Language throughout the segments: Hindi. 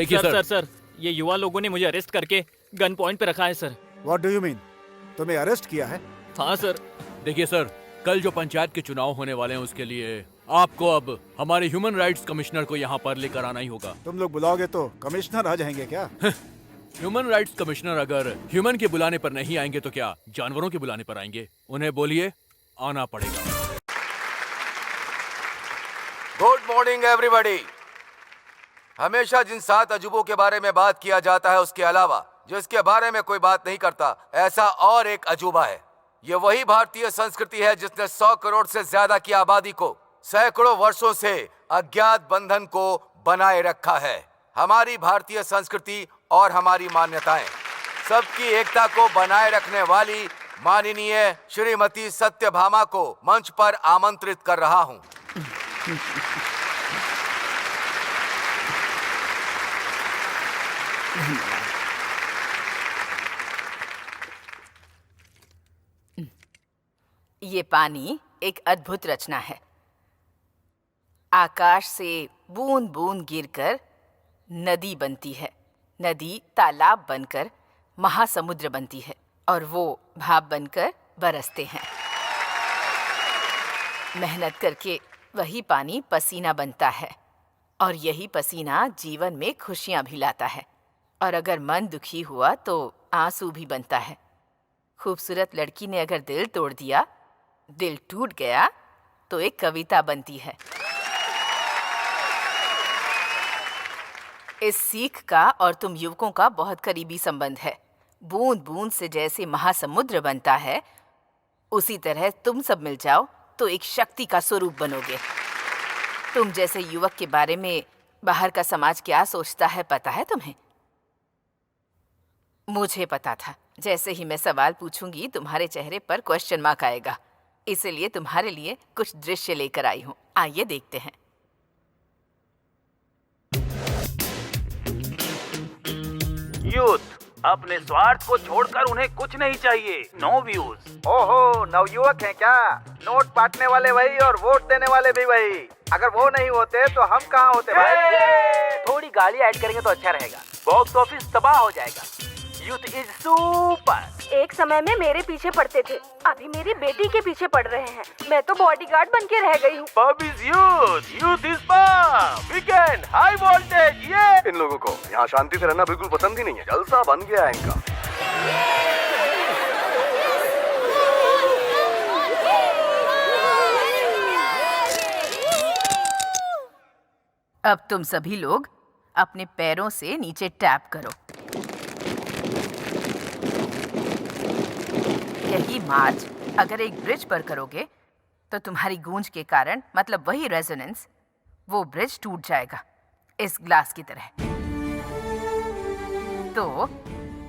देखिए सर, ये युवा लोगों ने मुझे अरेस्ट करके गन पॉइंट पे रखा है sir. What do you mean? तुम्हें अरेस्ट किया है? हाँ सर। देखिए सर, कल जो पंचायत के चुनाव होने वाले हैं उसके लिए आपको अब हमारे ह्यूमन राइट्स कमिश्नर को यहाँ पर लेकर आना ही होगा। तुम लोग बुलाओगे तो कमिश्नर आ जाएंगे क्या? ह्यूमन राइट्स कमिश्नर अगर ह्यूमन के बुलाने पर नहीं आएंगे तो क्या जानवरों के बुलाने पर आएंगे? उन्हें बोलिए आना पड़ेगा। Good morning everybody. हमेशा जिन 7 अजूबों के बारे में बात किया जाता है उसके अलावा जिसके बारे में कोई बात नहीं करता, ऐसा और एक अजूबा है। ये वही भारतीय संस्कृति है जिसने 100 करोड़ से ज्यादा की आबादी को सैकड़ों वर्षों से अज्ञात बंधन को बनाए रखा है। हमारी भारतीय संस्कृति और हमारी मान्यताएं, सबकी एकता को बनाए रखने वाली माननीय श्रीमती सत्यभामा को मंच पर आमंत्रित कर रहा हूं। ये पानी एक अद्भुत रचना है। आकाश से बूंद बूंद गिरकर नदी बनती है, नदी तालाब बनकर महासमुद्र बनती है और वो भाप बनकर बरसते हैं। मेहनत करके वही पानी पसीना बनता है और यही पसीना जीवन में खुशियां भी लाता है। और अगर मन दुखी हुआ तो आंसू भी बनता है। खूबसूरत लड़की ने अगर दिल तोड़ दिया, दिल टूट गया तो एक कविता बनती है। इस सीख का और तुम युवकों का बहुत करीबी संबंध है। बूंद बूंद से जैसे महासमुद्र बनता है, उसी तरह तुम सब मिल जाओ तो एक शक्ति का स्वरूप बनोगे। तुम जैसे युवक के बारे में बाहर का समाज क्या सोचता है पता है तुम्हें? मुझे पता था। जैसे ही मैं सवाल पूछूंगी तुम्हारे चेहरे पर क्वेश्चन मार्क आएगा, इसलिए तुम्हारे लिए कुछ दृश्य लेकर आई हूँ। आइए देखते हैं। यूथ अपने स्वार्थ को छोड़कर उन्हें कुछ नहीं चाहिए। No views. ओहो, नवयुवक हैं क्या? नोट बांटने वाले वही और वोट देने वाले भी वही। अगर वो नहीं होते तो हम कहाँ होते भाई? थोड़ी गाली ऐड करेंगे तो अच्छा रहेगा। बॉक्स ऑफिस तबाह हो जाएगा। Youth is super. एक समय में मेरे पीछे पड़ते थे, अभी मेरी बेटी के पीछे पड़ रहे हैं। मैं तो बॉडीगार्ड बन के रह गई हूँ। Pub is youth, youth is pub. Weekend high voltage. ये इन लोगों को यहाँ शांति से रहना बिल्कुल पसंद ही नहीं है। जलसा बन गया है इनका। अब तुम सभी लोग अपने पैरों से नीचे टैप करो। यही मार्च अगर एक ब्रिज पर करोगे तो तुम्हारी गूंज के कारण, मतलब वही रेजोनेंस, वो ब्रिज टूट जाएगा इस ग्लास की तरह। तो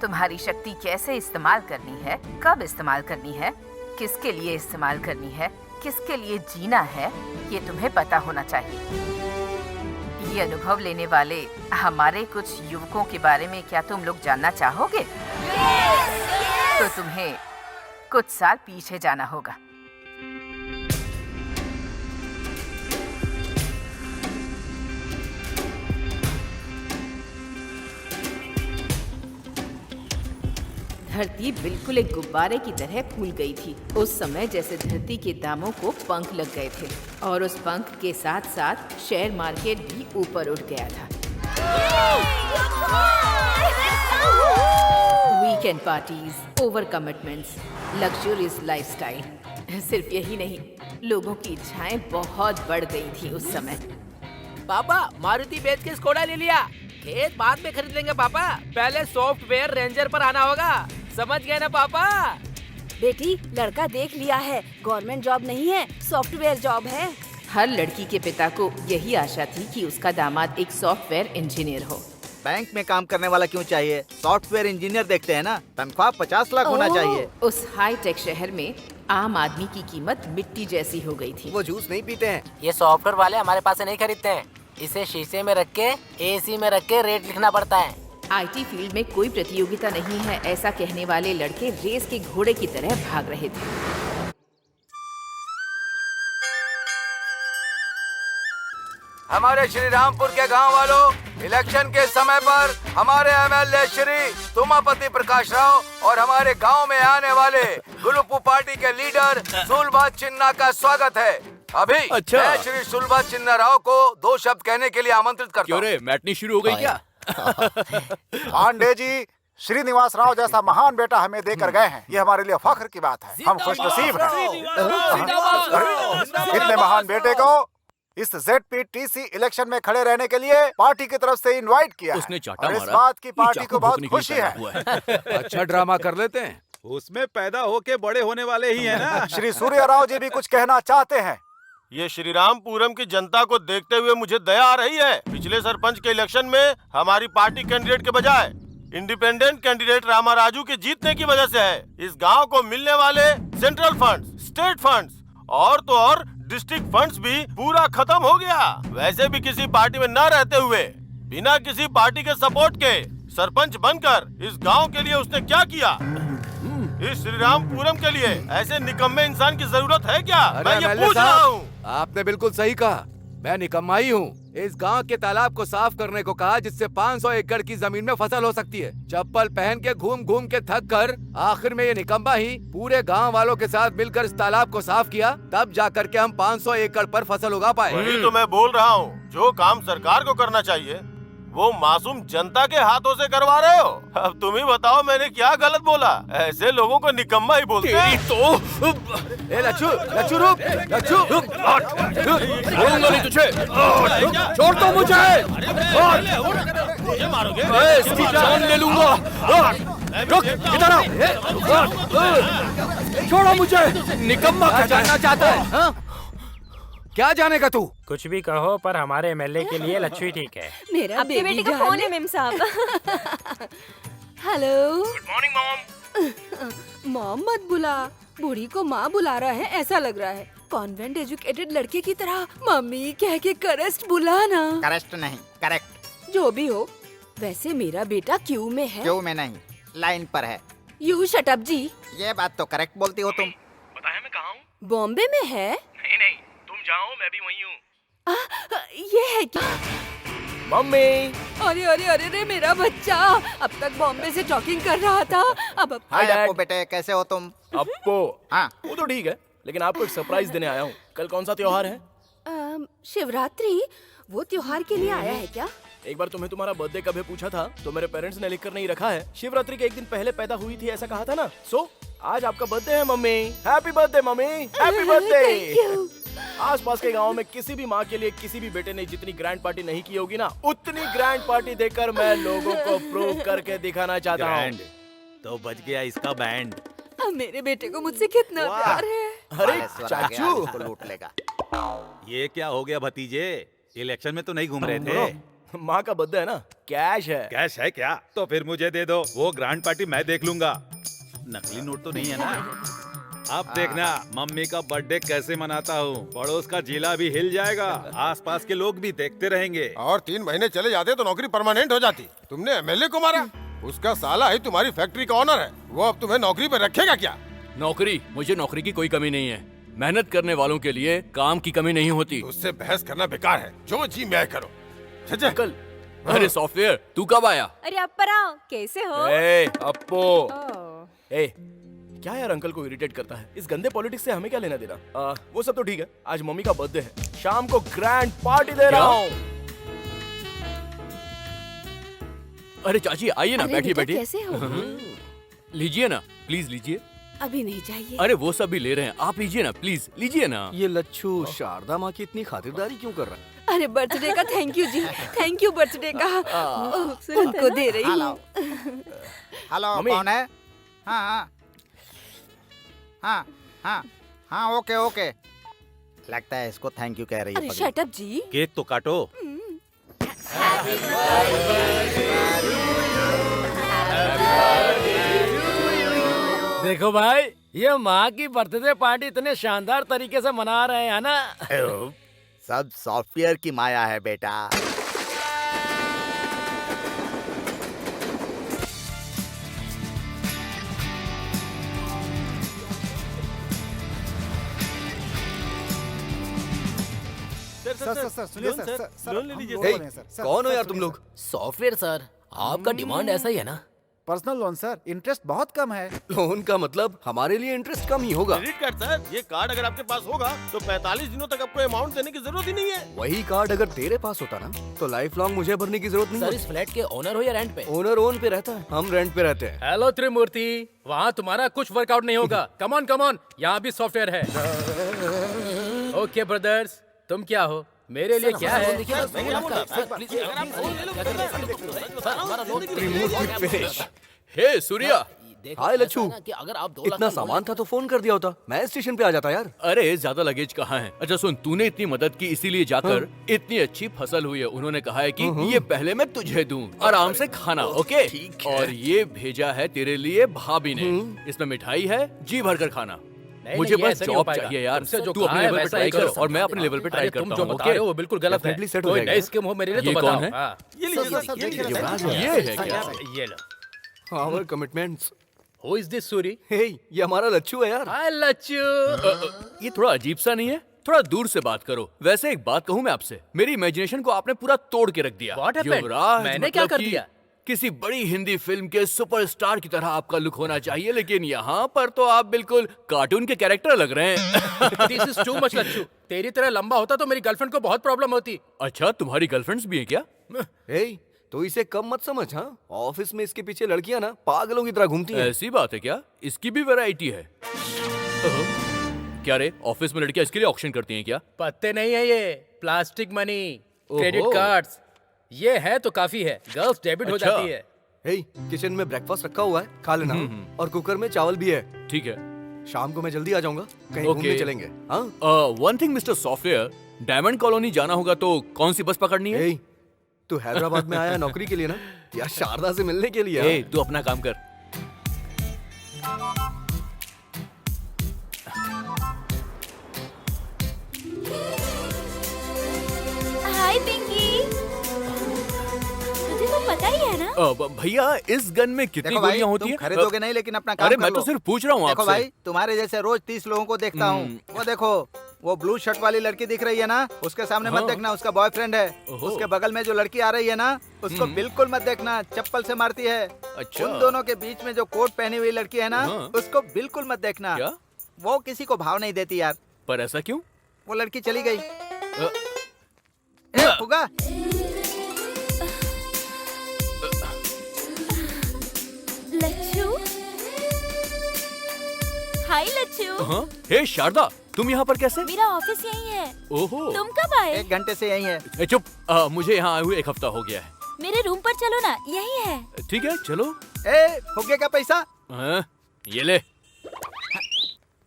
तुम्हारी शक्ति कैसे इस्तेमाल करनी है, कब इस्तेमाल करनी है, किसके लिए इस्तेमाल करनी है, किसके लिए जीना है, ये तुम्हें पता होना चाहिए। ये अनुभव लेने वाले हमारे कुछ युवकों के बारे में क्या तुम लोग जानना चाहोगे? तो तुम्हें कुछ साल पीछे जाना होगा। धरती बिल्कुल एक गुब्बारे की तरह फूल गई थी। उस समय जैसे धरती के दामों को पंख लग गए थे और उस पंख के साथ साथ शेयर मार्केट भी ऊपर उठ गया था। Weekend parties, over commitments, luxurious lifestyle. सिर्फ यही नहीं, लोगों की इच्छाएं बहुत बढ़ गई थी उस समय। पापा, मारुति बेच के स्कोडा ले लिया। खेत बाद में खरीद लेंगे पापा, पहले सॉफ्टवेयर रेंजर पर आना होगा। समझ गए ना पापा? बेटी, लड़का देख लिया है, गवर्नमेंट जॉब नहीं है, सॉफ्टवेयर जॉब है। हर लड़की के पिता को यही आशा थी कि उसका दामाद एक सॉफ्टवेयर इंजीनियर हो। बैंक में काम करने वाला क्यों चाहिए? सॉफ्टवेयर इंजीनियर देखते हैं ना, तनख्वाह 50 लाख होना चाहिए। उस हाई टेक शहर में आम आदमी की कीमत मिट्टी जैसी हो गई थी। वो जूस नहीं पीते हैं। ये सॉफ्टवेयर वाले हमारे पास से नहीं खरीदते हैं। इसे शीशे में रख के, एसी में रख के रेट लिखना पड़ता है। आईटी फील्ड में कोई प्रतियोगिता नहीं है, ऐसा कहने वाले लड़के रेस के घोड़े की तरह भाग रहे थे। हमारे श्री रामपुर के गांव वालों, इलेक्शन के समय पर हमारे एमएलए श्री तुमापति प्रकाश राव और हमारे गांव में आने वाले गुलुपू पार्टी के लीडर सुलभा चिन्ना का स्वागत है। अभी अच्छा। मैं श्री सुलभा चिन्ना राव को 2 शब्द कहने के लिए आमंत्रित करता क्यों हूँ। रे, मैटनी शुरू हो गई क्या? पांडे जी, श्रीनिवास राव जैसा महान बेटा हमें देकर गए हैं, ये हमारे लिए फख्र की बात है। हम खुशनसीब हैं। इतने महान बेटे को इस ZPTC इलेक्शन में खड़े रहने के लिए पार्टी की तरफ से इनवाइट किया उसने है। चाटा और इस मारा, बात की ये पार्टी चाकू को बहुत भोंकने के लिए खुशी तैयार है। हुआ है। अच्छा ड्रामा कर लेते हैं। उसमें पैदा होके बड़े होने वाले ही हैं ना। श्री सूर्य राव जी भी कुछ कहना चाहते हैं। ये श्रीरामपुरम की जनता को देखते हुए मुझे दया आ रही है। पिछले सरपंच के इलेक्शन में हमारी पार्टी कैंडिडेट के बजाय इंडिपेंडेंट कैंडिडेट रामा राजू के जीतने की वजह से है। इस गांव को मिलने वाले सेंट्रल फंड्स, स्टेट फंड्स और तो और डिस्ट्रिक्ट फंड्स भी पूरा खत्म हो गया। वैसे भी किसी पार्टी में न रहते हुए बिना किसी पार्टी के सपोर्ट के सरपंच बनकर इस गांव के लिए उसने क्या किया? इस श्रीरामपुरम के लिए ऐसे निकम्मे इंसान की जरूरत है क्या? मैं ये पूछ रहा हूँ। आपने बिल्कुल सही कहा, मैं निकम्मा ही हूँ। इस गांव के तालाब को साफ करने को कहा, जिससे 500 एकड़ की जमीन में फसल हो सकती है। चप्पल पहन के घूम घूम के थक कर आखिर में ये निकम्मा ही पूरे गांव वालों के साथ मिलकर इस तालाब को साफ किया, तब जाकर के हम 500 एकड़ पर फसल उगा पाए। वही तो मैं बोल रहा हूँ, जो काम सरकार को करना चाहिए वो मासूम जनता के हाथों से करवा रहे हो। अब तुम ही बताओ मैंने क्या गलत बोला? ऐसे लोगों को निकम्मा ही बोलते हैं। ए लच्छू, लच्छू रुक, लच्छू बोलूंगा नहीं तुझे, छोड़ दो मुझे, इसकी जान ले लूंगा। रुक, इधर आओ, छोड़ो मुझे। निकम्मा क्या जानना चाहता है? हाँ? क्या जानेगा तू? कुछ भी कहो, पर हमारे एमएलए के लिए लच्छू ही ठीक है। मेरा आपके बेटे का फोन है मेम साहब। Hello. Good morning mom. Mom मत बुला, बूढ़ी को माँ बुला रहा है ऐसा लग रहा है। कॉन्वेंट एजुकेटेड लड़के की तरह मम्मी कह के करेक्ट बुलाना। करेक्ट नहीं, करेक्ट। जो भी हो, वैसे मेरा बेटा क्यू में है। क्यों में नहीं, लाइन पर है। यू शट अप जी। ये बात तो करेक्ट बोलती हो तुम। बताया मैं कहाँ हूँ? बॉम्बे में है। नहीं नहीं, तुम जाओ, मैं भी वहीं हूँ। ये है क्या? मम्मी। अरे अरे अरे रे मेरा बच्चा, अब तक बॉम्बे से टॉकिंग कर रहा था, अब हाय अप्पू बेटे, कैसे हो तुम? अप्पू, हाँ, वो तो ठीक है, लेकिन आपको एक सरप्राइज देने आया हूँ। कल कौन सा त्योहार है? शिवरात्रि। वो त्योहार के लिए आया है क्या? एक बार तुम्हें तुम्हारा बर्थडे कब है पूछा था, तो मेरे पेरेंट्स ने लिखकर नहीं रखा है। शिवरात्रि के एक दिन पहले पैदा हुई थी ऐसा कहा था ना। सो आज आपका बर्थडे है mummy. Happy birthday mummy, happy birthday. आसपास के गांव में किसी भी माँ के लिए किसी भी बेटे ने जितनी ग्रैंड पार्टी नहीं की होगी ना, उतनी ग्रैंड पार्टी देकर मैं लोगों को प्रूव करके दिखाना चाहता हूँ। तो बच गया इसका बैंड। अब मेरे बेटे को मुझसे कितना प्यार है। अरे चाचू, इसको लूट लेगा। ये क्या हो गया भतीजे? इलेक्शन में तो नहीं घूम रहे थे। माँ का बर्थडे है ना, कैश है। कैश है क्या? तो फिर मुझे दे दो, वो ग्रैंड पार्टी मैं देख लूंगा। नकली नोट तो नहीं है ना? अब देखना मम्मी का बर्थडे कैसे मनाता हूँ। पड़ोस का जिला भी हिल जाएगा, आसपास के लोग भी देखते रहेंगे। और 3 महीने चले जाते तो नौकरी परमानेंट हो जाती। तुमने एमएलए को मारा, उसका साला ही तुम्हारी फैक्ट्री का ऑनर है। वो अब तुम्हें नौकरी पर रखेगा क्या? नौकरी, मुझे नौकरी की कोई कमी नहीं है। मेहनत करने वालों के लिए काम की कमी नहीं होती। उससे बहस करना बेकार है, जो जी मैं करो। अंकल, अरे सॉफ्टवेयर, तू कब आया? अरे अप्परा, कैसे हो? ए अप्पू, ओह, ए क्या यार अंकल को इरिटेट करता है? इस गंदे पॉलिटिक्स से हमें क्या लेना देना? वो सब तो ठीक है, आज मम्मी का बर्थडे है, शाम को ग्रैंड पार्टी दे रहा हूँ। अरे चाची आइए ना, अरे बैठिए बेटा, बैठिए। कैसे हो? लीजिए ना, प्लीज लीजिए। अभी नहीं चाहिए। अरे वो सब भी ले रहे हैं, आप लीजिए ना, प्लीज लीजिए ना। ये लच्छू शारदा माँ की इतनी खातिरदारी क्यों कर रहा है? अरे बर्थडे का थैंक यू जी, थैंक यू बर्थडे का। उनको दे रही हूँ। Hello, mummy. कौन है? हाँ हाँ हाँ हाँ हाँ, ओके ओके। लगता है इसको थैंक यू कह रही है। अरे शट अप जी। केक तो काटो। देखो भाई, ये माँ की बर्थडे पार्टी इतने शानदार तरीके से मना रहे हैं ना। सब सॉफ्टवेयर की माया है बेटा। सर सुनिए सर लोन ले लीजिए हे, कौन हो यार तुम लोग? सॉफ्टवेयर सर, आपका डिमांड ऐसा ही है ना? पर्सनल लोन सर, इंटरेस्ट बहुत कम है। लोन का मतलब हमारे लिए इंटरेस्ट कम ही होगा। क्रेडिट कार्ड सर, ये कार्ड अगर आपके पास होगा तो 45 दिनों तक आपको अमाउंट देने की जरूरत ही नहीं है। वही कार्ड अगर तेरे पास होता ना तो लाइफ लॉन्ग मुझे भरने की जरूरत नहीं सर, होती। इस फ्लैट के ओनर हो या रेंट पे? ओनर ओन पे रहता है, हम रेंट पे रहते हैं। हेलो त्रिमूर्ति, वहाँ तुम्हारा कुछ वर्कआउट नहीं होगा। कम ऑन, यहाँ भी सॉफ्टवेयर है। ओके ब्रदर्स, तुम क्या हो? मेरे लिए क्या है? हे सूर्या, हाय लच्छू, अगर आप 2 इतना सामान था तो फोन कर दिया होता, मैं स्टेशन पे आ जाता यार। अरे ज्यादा लगेज कहाँ है? अच्छा सुन, तूने इतनी मदद की इसीलिए जाकर इतनी अच्छी फसल हुई है। उन्होंने कहा है कि ये पहले मैं तुझे दूं, आराम से खाना, ओके? और ये भेजा है तेरे लिए भाभी ने। इसमें मिठाई है, जी भर कर खाना। मुझे बस जॉब चाहिए यार। तू अपने लेवल पे ट्राई कर और मैं अपने लेवल पे ट्राई करता हूँ। तुम जो बता रहे हो वो बिल्कुल गलत है। कोई नई स्कीम हो मेरे लिए तो बताओ। कौन है? ये है क्या? ये लो। Our commitments. Who is this Suri? हे, ये हमारा लच्छू है यार। हाय लच्छू। ये थोड़ा अजीब सा नहीं है? थोड़ा दूर से बात करो। वैसे एक बात कहूँ मैं आपसे, मेरी इमेजिनेशन को आपने पूरा तोड़ के रख दिया। What happened? युवराज, मैंने क्या मतलब कर कि दिया? किसी बड़ी हिंदी फिल्म के सुपरस्टार की तरह आपका लुक होना चाहिए, लेकिन यहाँ पर तो आप बिल्कुल कार्टून के कैरेक्टर लग रहे हैं। This is too much Lachhu. तेरी तरह लंबा होता तो मेरी गर्लफ्रेंड को बहुत प्रॉब्लम होती। अच्छा, तुम्हारी गर्लफ्रेंड्स भी हैं क्या? हे, तो इसे कम मत समझ। हाँ, ऑफिस में इसके पीछे लड़कियां ना पागलों की तरह घूमती हैं। ऐसी बात है क्या? इसकी भी वैरायटी है? क्या रे, ऑफिस में लड़कियां इसके लिए ऑक्शन करती हैं क्या? पत्ते नहीं है ये, प्लास्टिक मनी, क्रेडिट ओहो। कार्ड्स। ये है तो काफी है, गर्ल्स डेबिट हो अच्छा। जाती है। हे, किचन में ब्रेकफास्ट रखा हुआ है, खा लेना। और कुकर में चावल भी है। ठीक है। शाम को मैं जल्दी आ जाऊंगा, कहीं घूमने चलेंगे। हाँ, one thing mister software, diamond colony जाना होगा तो कौन सी बस पकड़नी है? हे, तू हैदराबाद में आया नौकरी के लिए ना, या शारदा से मिलने के लिए? ए, तू अपना काम कर। हाय पिंकी, तुझे तो पता ही है ना। भैया, इस गन में कितनी देखो भाई, गोलियां होती तुम हैं? खरीदोगे नहीं लेकिन अपना काम अरे कर मैं लो। तो सिर्फ पूछ रहा हूँ देखो आपसे। भाई, तुम्हारे जैसे रोज 30 लोगों को देखता हूँ। वो देखो, वो ब्लू शर्ट वाली लड़की दिख रही है ना, उसके सामने मत देखना, उसका बॉयफ्रेंड है। उसके बगल में जो लड़की आ रही है ना, उसको बिल्कुल मत देखना, चप्पल से मारती है। अच्छा। उन दोनों के बीच में जो कोट पहनी हुई लड़की है ना, उसको बिल्कुल मत देखना। क्या? वो किसी को भाव नहीं देती यार। पर ऐसा क्यों? वो लड़की चली गई। फुगा, लच्छू, हाय लच्छू। हाँ? हे शारदा, तुम यहाँ पर कैसे? मेरा ऑफिस यही है। ओहो। तुम कब आए? 1 घंटे से यही है। ए, चुप। मुझे यहाँ आए हुए 1 हफ्ता हो गया है। मेरे रूम पर चलो ना, यही है। ठीक है, चलो। फुगे का पैसा। हाँ, ये ले।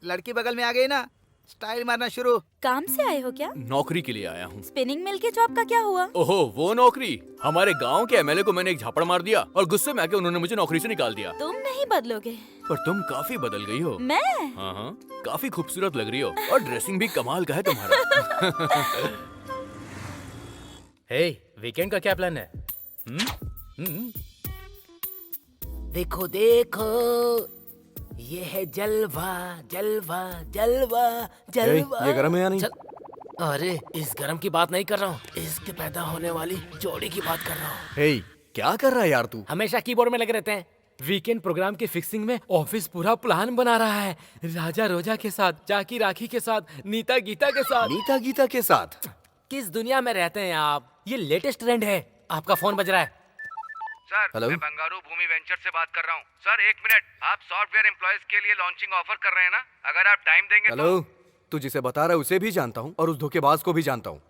लड़की बगल में आ गई ना, स्टाइल मारना शुरू। काम से आए हो क्या? नौकरी के लिए आया हूँ। स्पिनिंग मिल के जॉब का क्या हुआ? ओहो, वो नौकरी। हमारे गांव के एमएलए को मैंने एक झापड़ मार दिया और गुस्से में आके उन्होंने मुझे नौकरी से निकाल दिया। तुम नहीं बदलोगे। पर तुम काफी बदल गई हो। मैं? हाँ हाँ, काफी खूबसूरत लग रही हो और ड्रेसिंग भी कमाल का है तुम्हारा। हे, वीकेंड का क्या प्लान है? देखो देखो, ये है जलवा जलवा जलवा जलवा। ये गरम है या नहीं? अरे, इस गरम की बात नहीं कर रहा हूँ, इसके पैदा होने वाली जोड़ी की बात कर रहा हूँ। हे, क्या कर रहा है यार तू? हमेशा कीबोर्ड में लगे रहते हैं। वीकेंड प्रोग्राम की फिक्सिंग में ऑफिस पूरा प्लान बना रहा है। राजा रोजा के साथ, जाकी राखी के साथ, नीता गीता के साथ। नीता गीता के साथ? किस दुनिया में रहते हैं आप? ये लेटेस्ट ट्रेंड है। आपका फोन बज रहा है। Sir, hello? मैं बंगारू भूमि वेंचर से बात कर रहा हूँ। Sir, 1 minute. आप सॉफ्टवेयर एम्प्लॉयज के लिए लॉन्चिंग ऑफर कर रहे हैं ना? अगर आप टाइम देंगे हेलो, तू जिसे बता रहा है उसे भी जानता हूँ और उस धोखेबाज को भी जानता हूँ।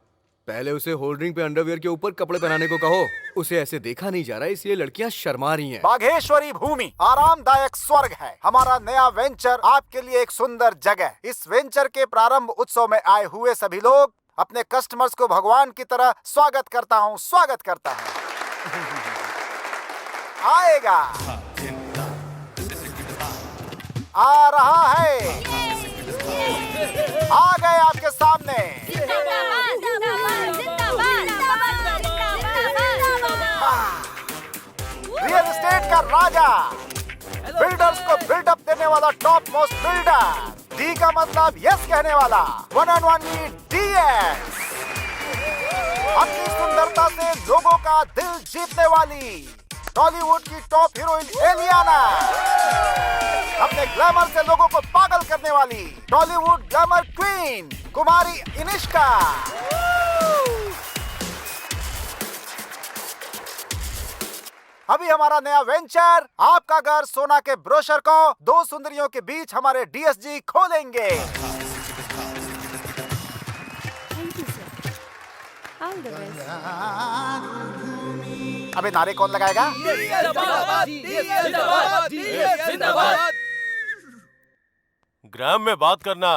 पहले उसे होल्डरिंग पे अंडरवियर के ऊपर कपड़े पहनाने को कहो। उसे ऐसे देखा नहीं जा रहा, इसलिए लड़कियां शर्मा रही हैं। बाघेश्वरी भूमि आरामदायक स्वर्ग है। हमारा नया वेंचर आपके लिए एक सुंदर जगह। इस वेंचर के प्रारंभ उत्सव में आए हुए सभी लोग अपने कस्टमर्स को भगवान की तरह स्वागत करता हूँ। आएगा, आ रहा है, आ गए आपके सामने। रियल एस्टेट का राजा, बिल्डर्स को बिल्डअप देने वाला टॉप मोस्ट बिल्डर। डी का मतलब यस कहने वाला, 1 on 1 डीएस। अपनी सुंदरता से लोगों का दिल जीतने वाली टॉलीवुड की टॉप हीरोइन एलियाना, अपने ग्लैमर से लोगों को पागल करने वाली टॉलीवुड ग्लैमर क्वीन कुमारी इनिष्का, अभी हमारा नया वेंचर आपका घर सोना के ब्रोशर को 2 सुंदरियों के बीच हमारे डीएसजी खोलेंगे। अबे नारे कौन लगाएगा? ग्राम में बात करना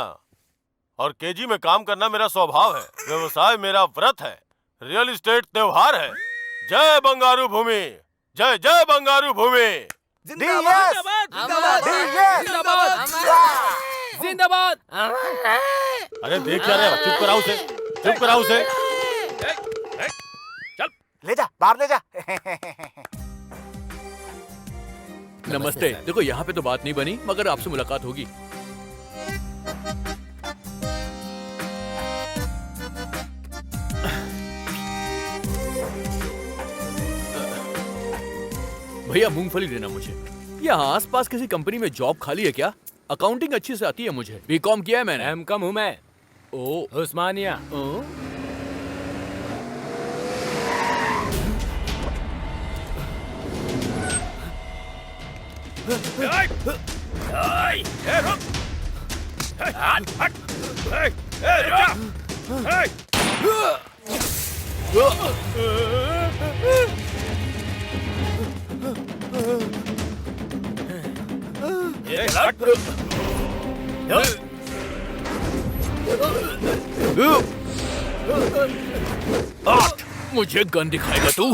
और केजी में काम करना मेरा स्वभाव है। व्यवसाय मेरा व्रत है। रियल एस्टेट त्योहार है। जय बंगारू भूमि, जय जय बंगारू भूमि। जिंदाबाद। अरे देख क्या रहे हो? चुप कराओ उसे, चुप कराओ उसे। ले जा, बाहर ले जा। नमस्ते। देखो यहाँ पे तो बात नहीं बनी, मगर आपसे मुलाकात होगी। भैया मूंगफली देना मुझे। यहाँ आसपास किसी कंपनी में जॉब खाली है क्या? अकाउंटिंग अच्छी से आती है मुझे। बीकॉम किया है मैंने। एमकॉम हूँ मैं। ओ उस्मानिया। मुझे गन दिखाएगा तू?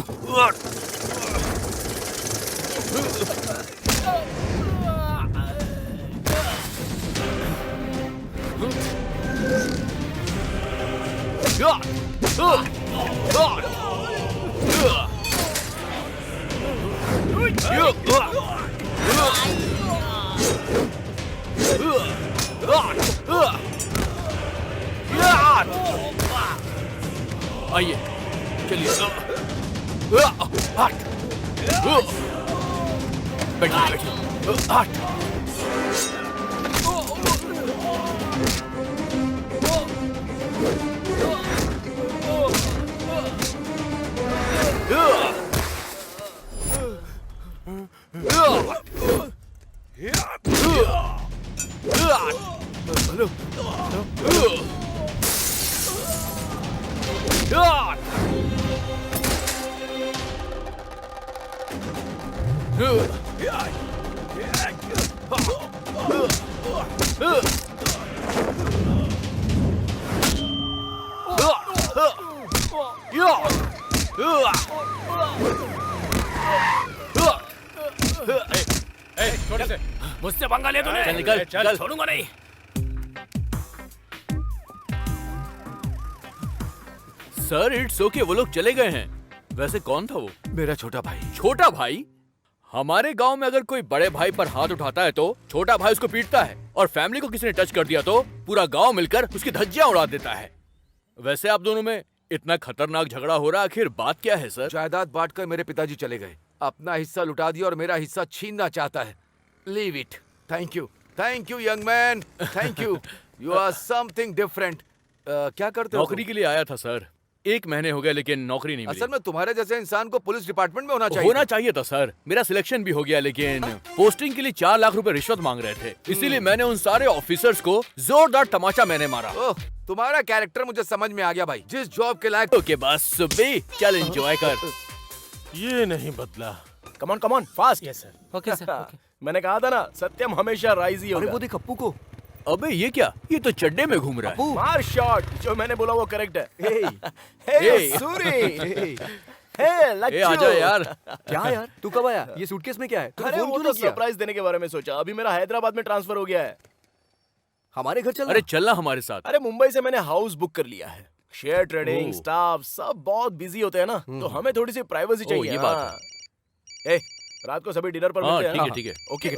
आइए चलिए। बैठिए बैठिए। मुझसे पंगा लिया तूने? चल निकल, चल छोड़ूंगा नहीं। सर इट्स ओके, वो लोग चले गए हैं। वैसे कौन था वो? मेरा छोटा भाई। छोटा भाई? हमारे गांव में अगर कोई बड़े भाई पर हाथ उठाता है तो छोटा भाई उसको पीटता है, और फैमिली को किसी ने टच कर दिया तो पूरा गांव मिलकर उसकी धज्जियां उड़ा देता है। वैसे आप दोनों में इतना खतरनाक झगड़ा हो रहा, आखिर बात क्या है सर? जायदाद बांटकर मेरे पिताजी चले गए। अपना हिस्सा लुटा दिया और मेरा हिस्सा छीनना चाहता है। Leave it. Thank you young man, thank you. You are something different. क्या करते हो? नौकरी के लिए आया था सर। 1 महीने हो गए लेकिन नौकरी नहीं मिली। असल में तुम्हारे जैसे इंसान को पुलिस डिपार्टमेंट में होना चाहिए था सर। मेरा सिलेक्शन भी हो गया, लेकिन पोस्टिंग के लिए 4 लाख रुपए रिश्वत मांग रहे थे। इसीलिए मैंने उन सारे ऑफिसर्स को जोरदार तमाचा मैंने मारा। ओह, तुम्हारा कैरेक्टर मुझे समझ में आ गया भाई। जिस जॉब के लायक ओके बस सुब्बी, चल एंजॉय कर। ये नहीं बदला। Come on fast. Yes sir. Okay sir. मैंने कहा था ना, सत्यम हमेशा राइज ही होगा। अरे वो देख अप्पू को। अबे ये क्या? ये तो चड्डे में घूम रहा है। मार शॉट। जो मैंने बोला वो करेक्ट है। हे, सूरी। ए आजा यार। क्या यार, तू कब आया? ये सूटकेस में क्या है? तूने अरे फोन वो क्यों तो नहीं किया? सरप्राइज देने के बारे में सोचा। अभी मेरा हैदराबाद में ट्रांसफर हो गया है। हमारे घर चल। अरे चलना हमारे साथ। अरे मुंबई से मैंने हाउस बुक कर लिया है। शेयर ट्रेडिंग, स्टाफ सब बहुत बिजी होते हैं ना, तो हमें थोड़ी सी प्राइवेसी चाहिए। ये बात है। रात को सभी डिनर पर मिलते हैं। ठीक है। ओके।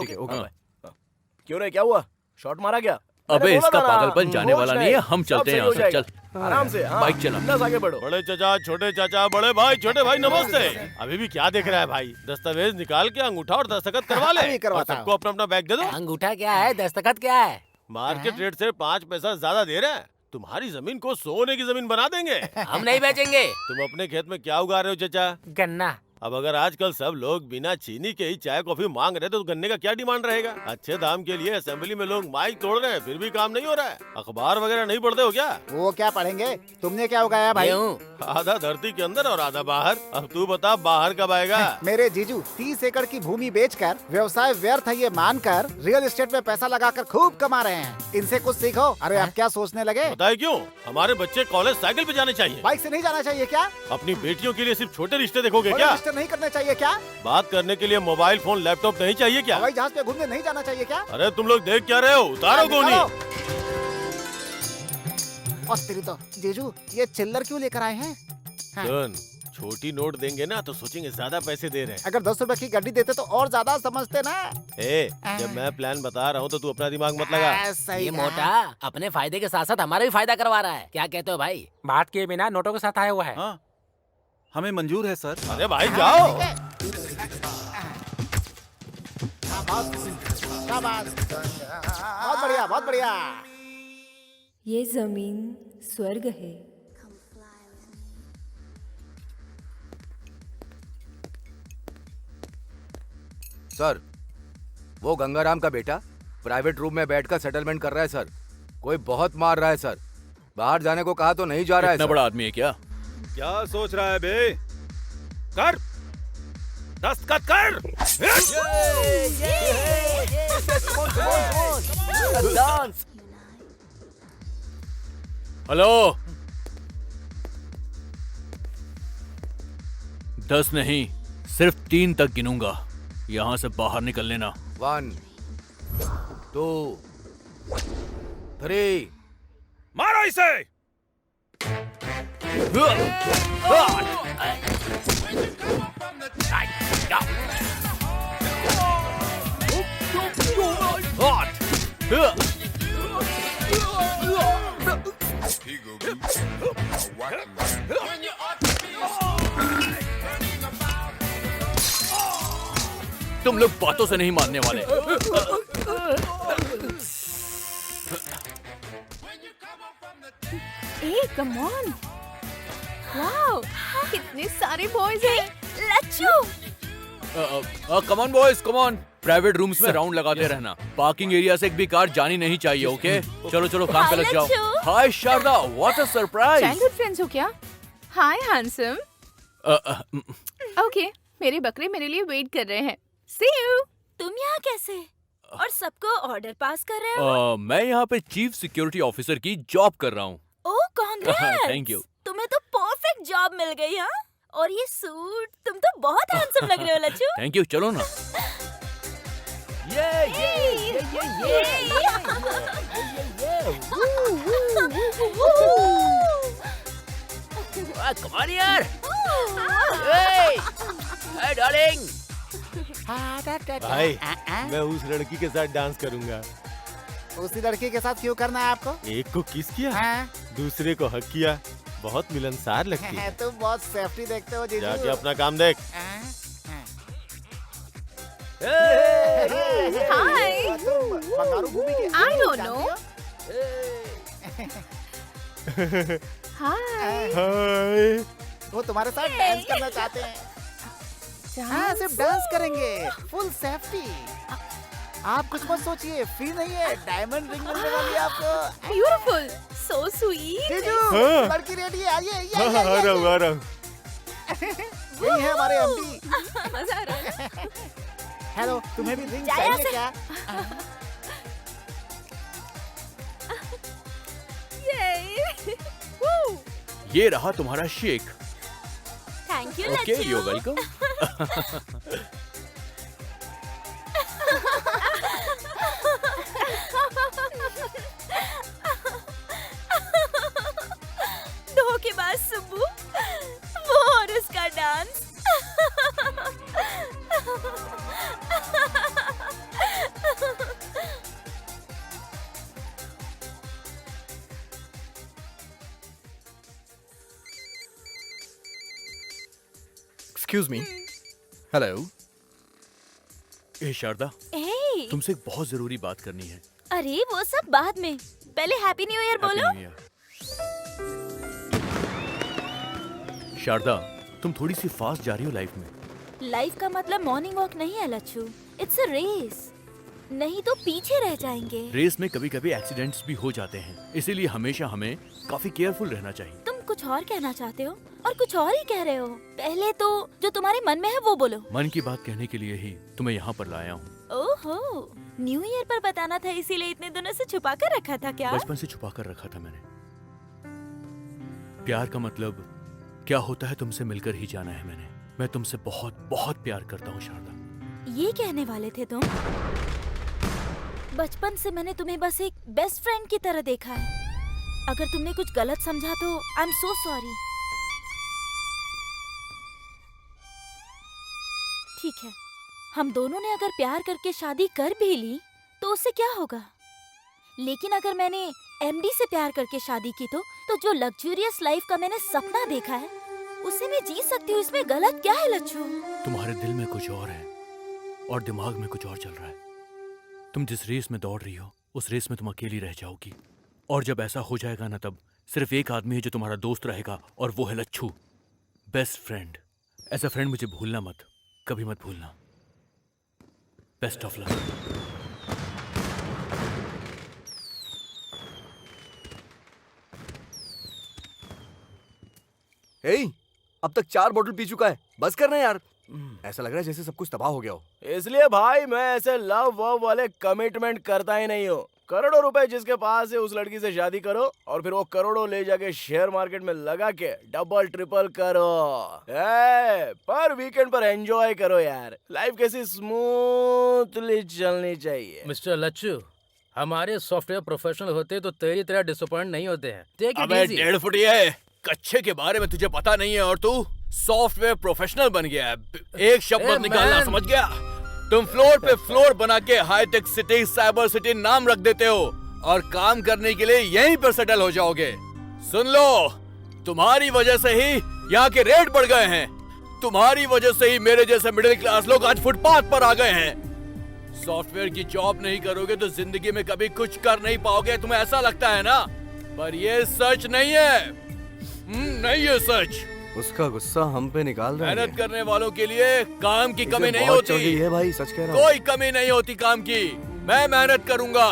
क्यों रे, क्या हुआ? शॉट मारा क्या? अबे बोला इसका था ना, पागलपन जाने होश वाला नहीं, नहीं है, हम सब चलते हैं सही हो यहाँ से, जाएगा। चल आराम से, हाँ, बाइक चला। बस आगे बढ़ो। बड़े चाचा, छोटे चाचा, बड़े भाई, छोटे भाई, नमस्ते। अभी भी क्या देख रहा है भाई? दस्तावेज निकाल के अंगूठा और दस्तखत करवा ले। अभी करवाता और सबको अपना अपना बैग दे दो। अंगूठा क्या है, दस्तखत क्या है? मार्केट रेट से 5 पैसा ज्यादा दे रहे हैं। तुम्हारी जमीन को सोने की जमीन बना देंगे। हम नहीं बेचेंगे। तुम अपने खेत में क्या उगा रहे हो चाचा? गन्ना। अब अगर आजकल सब लोग बिना चीनी के ही चाय कॉफी मांग रहे तो गन्ने का क्या डिमांड रहेगा? अच्छे दाम के लिए असेंबली में लोग माइक तोड़ रहे हैं, फिर भी काम नहीं हो रहा है। अखबार वगैरह नहीं पढ़ते हो क्या? वो क्या पढ़ेंगे? तुमने क्या उगाया भाई? आधा धरती के अंदर और आधा बाहर। अब तू बता बाहर कब आएगा? मेरे जीजू 30 एकड़ की भूमि बेचकर व्यवसाय व्यर्थ है ये मानकर रियल एस्टेट में पैसा लगाकर खूब कमा रहे हैं। इनसे कुछ सीखो। अरे आप क्या सोचने लगे? बताए क्यों? हमारे बच्चे कॉलेज साइकिल पे जाने चाहिए। बाइक से नहीं जाना चाहिए क्या? अपनी बेटियों के लिए सिर्फ छोटे रिश्ते देखोगे बड़े क्या? रिश्ते नहीं करने चाहिए क्या? बात करने के लिए मोबाइल फोन लैपटॉप नहीं चाहिए क्या? हवाई जहाज पे घूमने नहीं जाना चाहिए क्या? अरे तुम लोग देख क्या रहे हो? उतारो गोनी। और तेरी तो जीजू ये चिल्लर क्यों लेकर आए हैं? सुन, छोटी नोट देंगे ना तो सोचेंगे ज्यादा पैसे दे रहे हैं। अगर 10 रुपए की गड्डी देते तो और ज्यादा समझते ना। जब मैं प्लान बता रहा हूँ तो तू अपना दिमाग मत लगा। ये मोटा अपने फायदे के साथ साथ हमारा भी फायदा करवा रहा है। क्या कहते हो भाई? बात किए बिना नोटों के साथ आया हुआ है। हाँ, हमें मंजूर है सर। अरे भाई जाओ। बहुत बढ़िया, बहुत बढ़िया। ये जमीन स्वर्ग है। सर, वो गंगाराम का बेटा प्राइवेट रूम में बैठकर सेटलमेंट कर रहा है सर। कोई बहुत मार रहा है सर। बाहर जाने को कहा तो नहीं जा रहा है। इतना बड़ा आदमी है क्या? क्या सोच रहा है बे? कर, दस्तखत कर। हेलो, 10 नहीं, सिर्फ 3 तक गिनूंगा। यहाँ से बाहर निकल लेना। 1 2 3। मारो इसे। तुम लोग बातों से नहीं मानने वाले। ए कम ऑन, वाओ कितने सारे बॉयज हैं। Lacchu come on boys, come on. Private rooms में राउंड लगाते रहना। पार्किंग एरिया से एक भी कार जानी नहीं चाहिए। ओके, चलो चलो काम पे लग जाओ। Hi Sharda, what a surprise. Childhood friends हो क्या? हाय हैंडसम। ओके, मेरे बकरे मेरे लिए वेट कर रहे हैं। सी यू। तुम यहाँ कैसे? और सबको ऑर्डर पास कर रहे हो? मैं यहाँ पे चीफ सिक्योरिटी ऑफिसर की जॉब कर रहा हूँ। ओह कांग्रेट्स। Thank you. तुम्हें तो परफेक्ट जॉब मिल गई। हाँ, और ये सूट, तुम तो बहुत हैंडसम लग रहे हो लच्चू। थैंक यू, चलो ना। Come on यार। Hey, hey darling। भाई, मैं उस लड़की के साथ डांस करूंगा। उसी लड़की के साथ क्यों करना है आपको? एक को किस किया, हाँ? दूसरे को हक किया। बहुत मिलनसार लगती है। तुम बहुत सेफ्टी देखते हो जीजू। जाके अपना काम देख। हाय। बंगारू भूमि के I don't know। हाय। हाय। वो तुम्हारे साथ डांस करना चाहते हैं। हाँ, सिर्फ डांस करेंगे, फुल सेफ्टी। आप कुछ मत सोचिए, फ्री नहीं है, डायमंड रिंग मिलने वाली है आपको। Beautiful, so sweet. जीजू, हाँ। लड़की रेडी है, आइए। आ रहा हूँ, आ रहा हूँ। यही है हमारे एमडी। मजा आ रहा है। हेलो, तुम्हें भी रिंग जाए चाहिए से। क्या? ये रहा तुम्हारा shake. Thank you okay, Lacchu. You welcome. धोखेबाज सुब्बू, वो और उसका डांस। Excuse me. हेलो। ए शारदा, हे, तुमसे एक बहुत जरूरी बात करनी है। अरे वो सब बाद में, पहले हैप्पी न्यू ईयर बोलो। Happy New Year। शारदा, तुम थोड़ी सी फास्ट जा रही हो लाइफ में। लाइफ का मतलब मॉर्निंग वॉक नहीं है लच्छू, इट्स अ रेस, नहीं तो पीछे रह जाएंगे। रेस में कभी कभी एक्सीडेंट्स भी हो जाते हैं, इसीलिए हमेशा हमें काफी केयरफुल रहना चाहिए। तुम कुछ और कहना चाहते हो और कुछ और ही कह रहे हो। पहले तो जो तुम्हारे मन में है वो बोलो। मन की बात कहने के लिए ही तुम्हें यहाँ पर लाया हूँ। ओहो, न्यू ईयर पर बताना था, इसीलिए इतने दिनों से छुपा कर रखा था क्या? बचपन से छुपा कर रखा था मैंने। प्यार का मतलब क्या होता है तुमसे मिलकर ही जाना है मैंने। मैं तुमसे बहुत बहुत प्यार करता हूँ शारदा। ये कहने वाले थे तुम? बचपन से मैंने तुम्हें बस एक बेस्ट फ्रेंड की तरह देखा है। अगर तुमने कुछ गलत समझा तो आई एम सो सॉरी। ठीक है, हम दोनों ने अगर प्यार करके शादी कर भी ली तो उससे क्या होगा? लेकिन अगर मैंने एमडी से प्यार करके शादी की तो जो लग्जूरियस लाइफ का मैंने सपना देखा है उसे मैं जी सकती हूँ। इसमें गलत क्या है लच्छू? तुम्हारे दिल में कुछ और है और दिमाग में कुछ और चल रहा है। तुम जिस रेस में दौड़ रही हो उस रेस में तुम अकेली रह जाओगी, और जब ऐसा हो जाएगा ना तब सिर्फ एक आदमी है जो तुम्हारा दोस्त रहेगा, और वो है Lachchhu, best friend. As a friend मुझे भूलना मत, कभी मत भूलना। Best of luck. हे, अब तक 4 बोतल पी चुका है, बस करना यार। ऐसा लग रहा है जैसे सब कुछ तबाह हो गया हो। इसलिए भाई मैं ऐसे लव वव वाले कमिटमेंट करता ही नहीं हूँ। करोड़ों रुपए जिसके पास है उस लड़की से शादी करो और फिर वो करोड़ों ले जाके शेयर मार्केट में लगा के डबल ट्रिपल करो। पर वीकेंड पर एंजॉय करो यार। लाइफ कैसी स्मूथली चलनी चाहिए। मिस्टर लच्छू, हमारे सॉफ्टवेयर प्रोफेशनल होते तो तेरी तरह डिसअपॉइंट नहीं होते हैं। टेक इट अबे इजी। 1.5 फुट है, कच्चे के बारे में तुझे पता नहीं है और तू सॉफ्टवेयर प्रोफेशनल बन गया है। एक शब्द मत निकालना, समझ गया? तुम फ्लोर पे फ्लोर बना के हाईटेक सिटी, साइबर सिटी नाम रख देते हो और काम करने के लिए यहीं पर सेटल हो जाओगे। सुन लो, तुम्हारी वजह से ही यहाँ के रेट बढ़ गए हैं। तुम्हारी वजह से ही मेरे जैसे मिडिल क्लास लोग आज फुटपाथ पर आ गए हैं। सॉफ्टवेयर की जॉब नहीं करोगे तो जिंदगी में कभी कुछ कर नहीं पाओगे। तुम्हें ऐसा लगता है ना, पर ये सच नहीं है। नहीं है सच। उसका गुस्सा हम पे निकाल रहा है। मेहनत करने वालों के लिए काम की कमी नहीं बहुत चढ़ होती गई है भाई, सच कह रहा हूँ। कोई कमी नहीं होती काम की। मैं मेहनत करूंगा।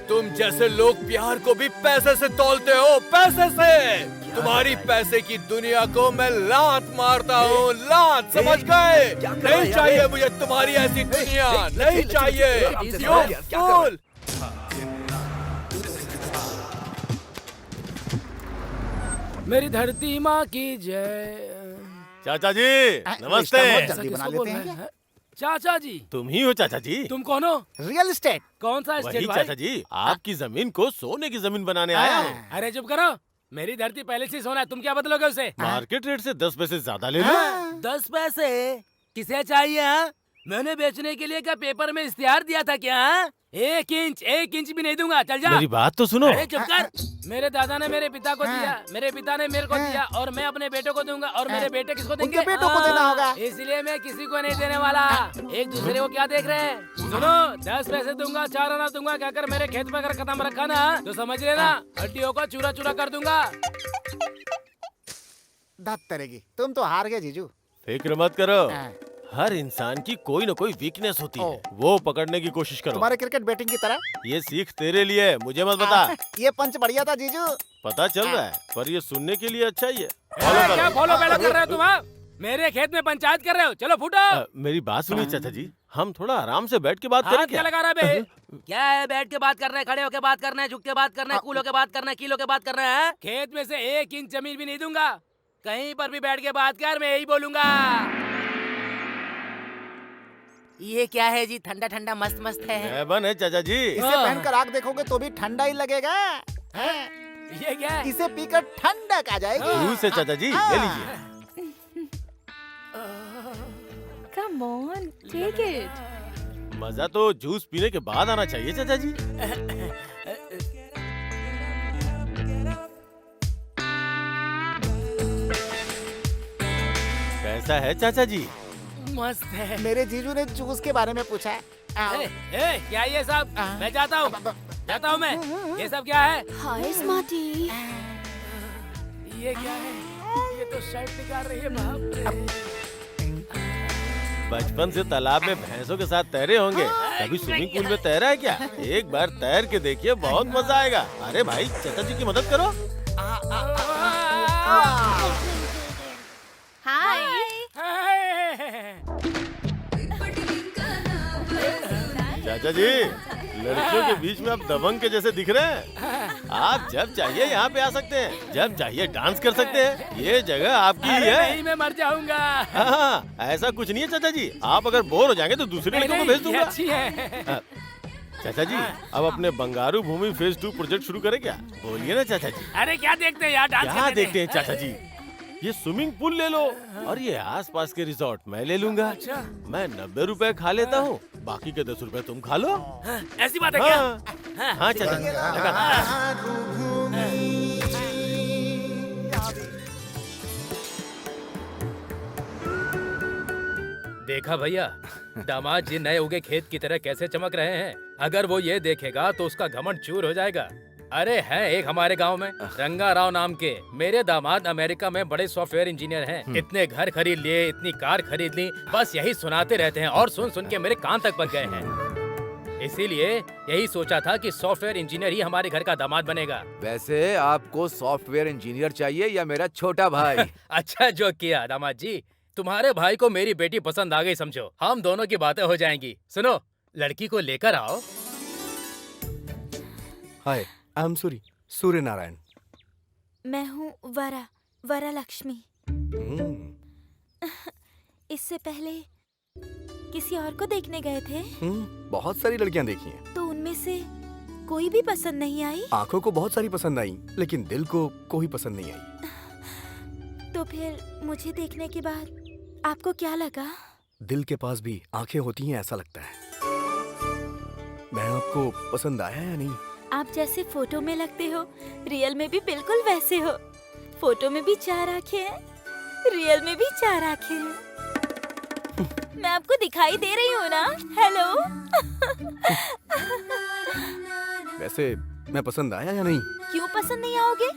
तुम जैसे लोग प्यार को भी पैसे से तौलते हो, पैसे से। तुम्हारी पैसे की दुनिया को मैं लात मारता हूँ, लात, समझ गए? नहीं चाहिए मुझे तुम्हारी ऐसी दुनिया, नहीं चाहिए। फूल। मेरी धरती माँ की जय। चाचा जी नमस्ते। जल्दी बना लेते हैं। चाचा जी तुम ही हो चाचा जी? तुम कौन हो? Real estate. कौन सा वही एस्टेट भाई? चाचा जी, आपकी जमीन को सोने की जमीन बनाने आया हूँ। अरे चुप करो, मेरी धरती पहले से सोना है, तुम क्या बदलोगे उसे? मार्केट रेट से 10 पैसे ज्यादा ले लो। 10 पैसे किसे चाहिए? हाँ? मैंने बेचने के लिए क्या पेपर में इश्तिहार दिया था क्या? हाँ? 1 इंच भी नहीं दूंगा, चल जा। मेरी बात तो सुनो। अरे चुप कर। मेरे दादा ने मेरे पिता को दिया, मेरे पिता ने मेरे को दिया, और मैं अपने बेटों को दूंगा, और मेरे बेटे किसको देंगे? उनके बेटों को देना होगा। इसलिए मैं किसी को नहीं देने वाला। एक दूसरे को क्या देख रहे हैं? सुनो, 10 पैसे दूंगा, 4 आना दूंगा, कहकर मेरे खेत में अगर कदम रखा ना तो समझ लेना हड्डियों को चूरा चूरा कर दूंगा। धत तरेगी, तुम तो हार गए जीजू। फिक्र मत करो, हर इंसान की कोई न कोई वीकनेस होती है, वो पकड़ने की कोशिश करो। तुम्हारे क्रिकेट बैटिंग की तरह। ये सीख तेरे लिए, मुझे मत बता। ये पंच बढ़िया था जीजू। पता चल रहा है, पर ये सुनने के लिए अच्छा ही है। क्या फॉलो बैलो कर रहे हो तुम? हाँ? मेरे खेत में पंचायत कर रहे हो? चलो फूटो। मेरी बात सुनिए चाचा जी, हम थोड़ा आराम से बैठ के बात करें। क्या लगा रहा है बे? क्या है, बैठ के बात करना है, खड़े होके बात करना है, झुक के बात करना है, कूल होके बात करना है, किलो के बात करना है? खेत में से 1 इंच जमीन भी नहीं दूंगा। कहीं पर भी बैठ के बात कर, मैं यही बोलूंगा। ये क्या है जी? ठंडा ठंडा मस्त मस्त है। बन है चाचा जी। इसे पहनकर आग देखोगे तो भी ठंडा ही लगेगा। ये क्या है? इसे पीकर ठंडक आ जाएगी। जूस है चाचा जी, ले लीजिए। Come on, take it. मजा तो जूस पीने के बाद आना चाहिए चाचा जी। कैसा है चाचा जी? मस्त है। मेरे जीजू ने जूस के बारे में पूछा है। क्या ये सब? मैं जाता हूँ मैं। ये सब क्या है? हाय स्मार्टी। ये क्या है? ये तो शर्ट निकाल रही है। बाप रे। बचपन से तालाब में भैंसों के साथ तैरे होंगे, कभी स्विमिंग पूल में तैरा है क्या? एक बार तैर के देखिए, बहुत मजा आएगा। अरे भाई चाचा जी की मदद करो। हाय। चाचा जी, लड़कियों के बीच में आप दबंग के जैसे दिख रहे हैं। आप जब चाहिए यहाँ पे आ सकते हैं, जब चाहिए डांस कर सकते हैं। ये जगह आपकी ही है। नहीं, मैं मर जाऊंगा। हाँ, ऐसा कुछ नहीं है चाचा जी। आप अगर बोर हो जाएंगे तो दूसरे लड़कों को भेज दूंगा। अच्छी है। चाचा जी, अब अपने बंगारू भूमि फेज 2 प्रोजेक्ट शुरू करें क्या? बोलिए ना चाचा जी। अरे क्या देखते हैं यार, डांस क्या देखते हैं चाचा जी? ये स्विमिंग पूल ले लो और ये आसपास के रिजॉर्ट मैं ले लूंगा। मैं 90 रुपए खा लेता हूँ, बाकी के 10 रुपए तुम खा लो। ऐसी बात है क्या? हाँ चाचा जी, देखा भैया, दामाद जी नए उगे खेत की तरह कैसे चमक रहे हैं। अगर वो ये देखेगा तो उसका घमंड चूर हो जाएगा। अरे है एक हमारे गांव में रंगा राव नाम के मेरे दामाद अमेरिका में बड़े सॉफ्टवेयर इंजीनियर हैं। इतने घर खरीद लिए, इतनी कार खरीद ली, बस यही सुनाते रहते हैं और सुन सुन के मेरे कान तक पक गए हैं। इसीलिए यही सोचा था कि सॉफ्टवेयर इंजीनियर ही हमारे घर का दामाद बनेगा। वैसे आपको सॉफ्टवेयर इंजीनियर चाहिए या मेरा छोटा भाई? अच्छा जो किया दामाद जी, तुम्हारे भाई को मेरी बेटी पसंद आ गई समझो। हम दोनों की बातें हो जाएंगी। सुनो, लड़की को लेकर आओ। हाय, आई एम सूर्य नारायण। मैं हूँ वरा लक्ष्मी। इससे पहले किसी और को देखने गए थे? बहुत सारी लड़कियां देखी हैं। तो उनमें से कोई भी पसंद नहीं आई? आंखों को बहुत सारी पसंद आई, लेकिन दिल को कोई पसंद नहीं आई। तो फिर मुझे देखने के बाद आपको क्या लगा? दिल के पास भी आंखें होती हैं ऐसा लगता है। मैं आपको पसंद आया या नहीं? आप जैसे फोटो में लगते हो, रियल में भी बिल्कुल वैसे हो। फोटो में भी 4 आंखें हैं, रियल में भी 4 आंखें हैं। मैं आपको दिखाई दे रही हूँ ना? हेलो। वैसे मैं पसंद आया या नहीं? क्यों पसंद नहीं आओगे?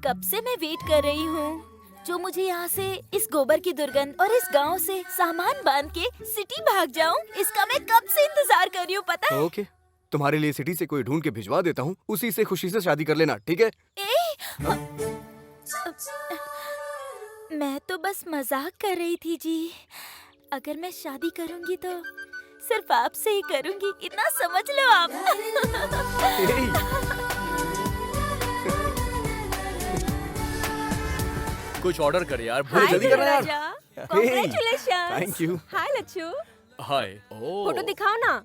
कब से मैं वेट कर रही हूँ। जो मुझे यहाँ से इस गोबर की दुर्गंध और इस गांव से सामान बांध के सिटी भाग जाऊँ, इसका मैं कब से इंतजार कर रही हूँ, पता है? ओके, तुम्हारे लिए सिटी से कोई ढूंढ के भिजवा देता हूँ, उसी से खुशी से शादी कर लेना, ठीक है? मैं तो बस मजाक कर रही थी जी। अगर मैं शादी करूंगी तो सिर्फ आपसे ही करूंगी, इतना समझ लो आप। कुछ ऑर्डर कर यार, हाय जल्दी करना यार। Congratulations. Thank you. Hi Lachhu, hi. Photo दिखाओ ना।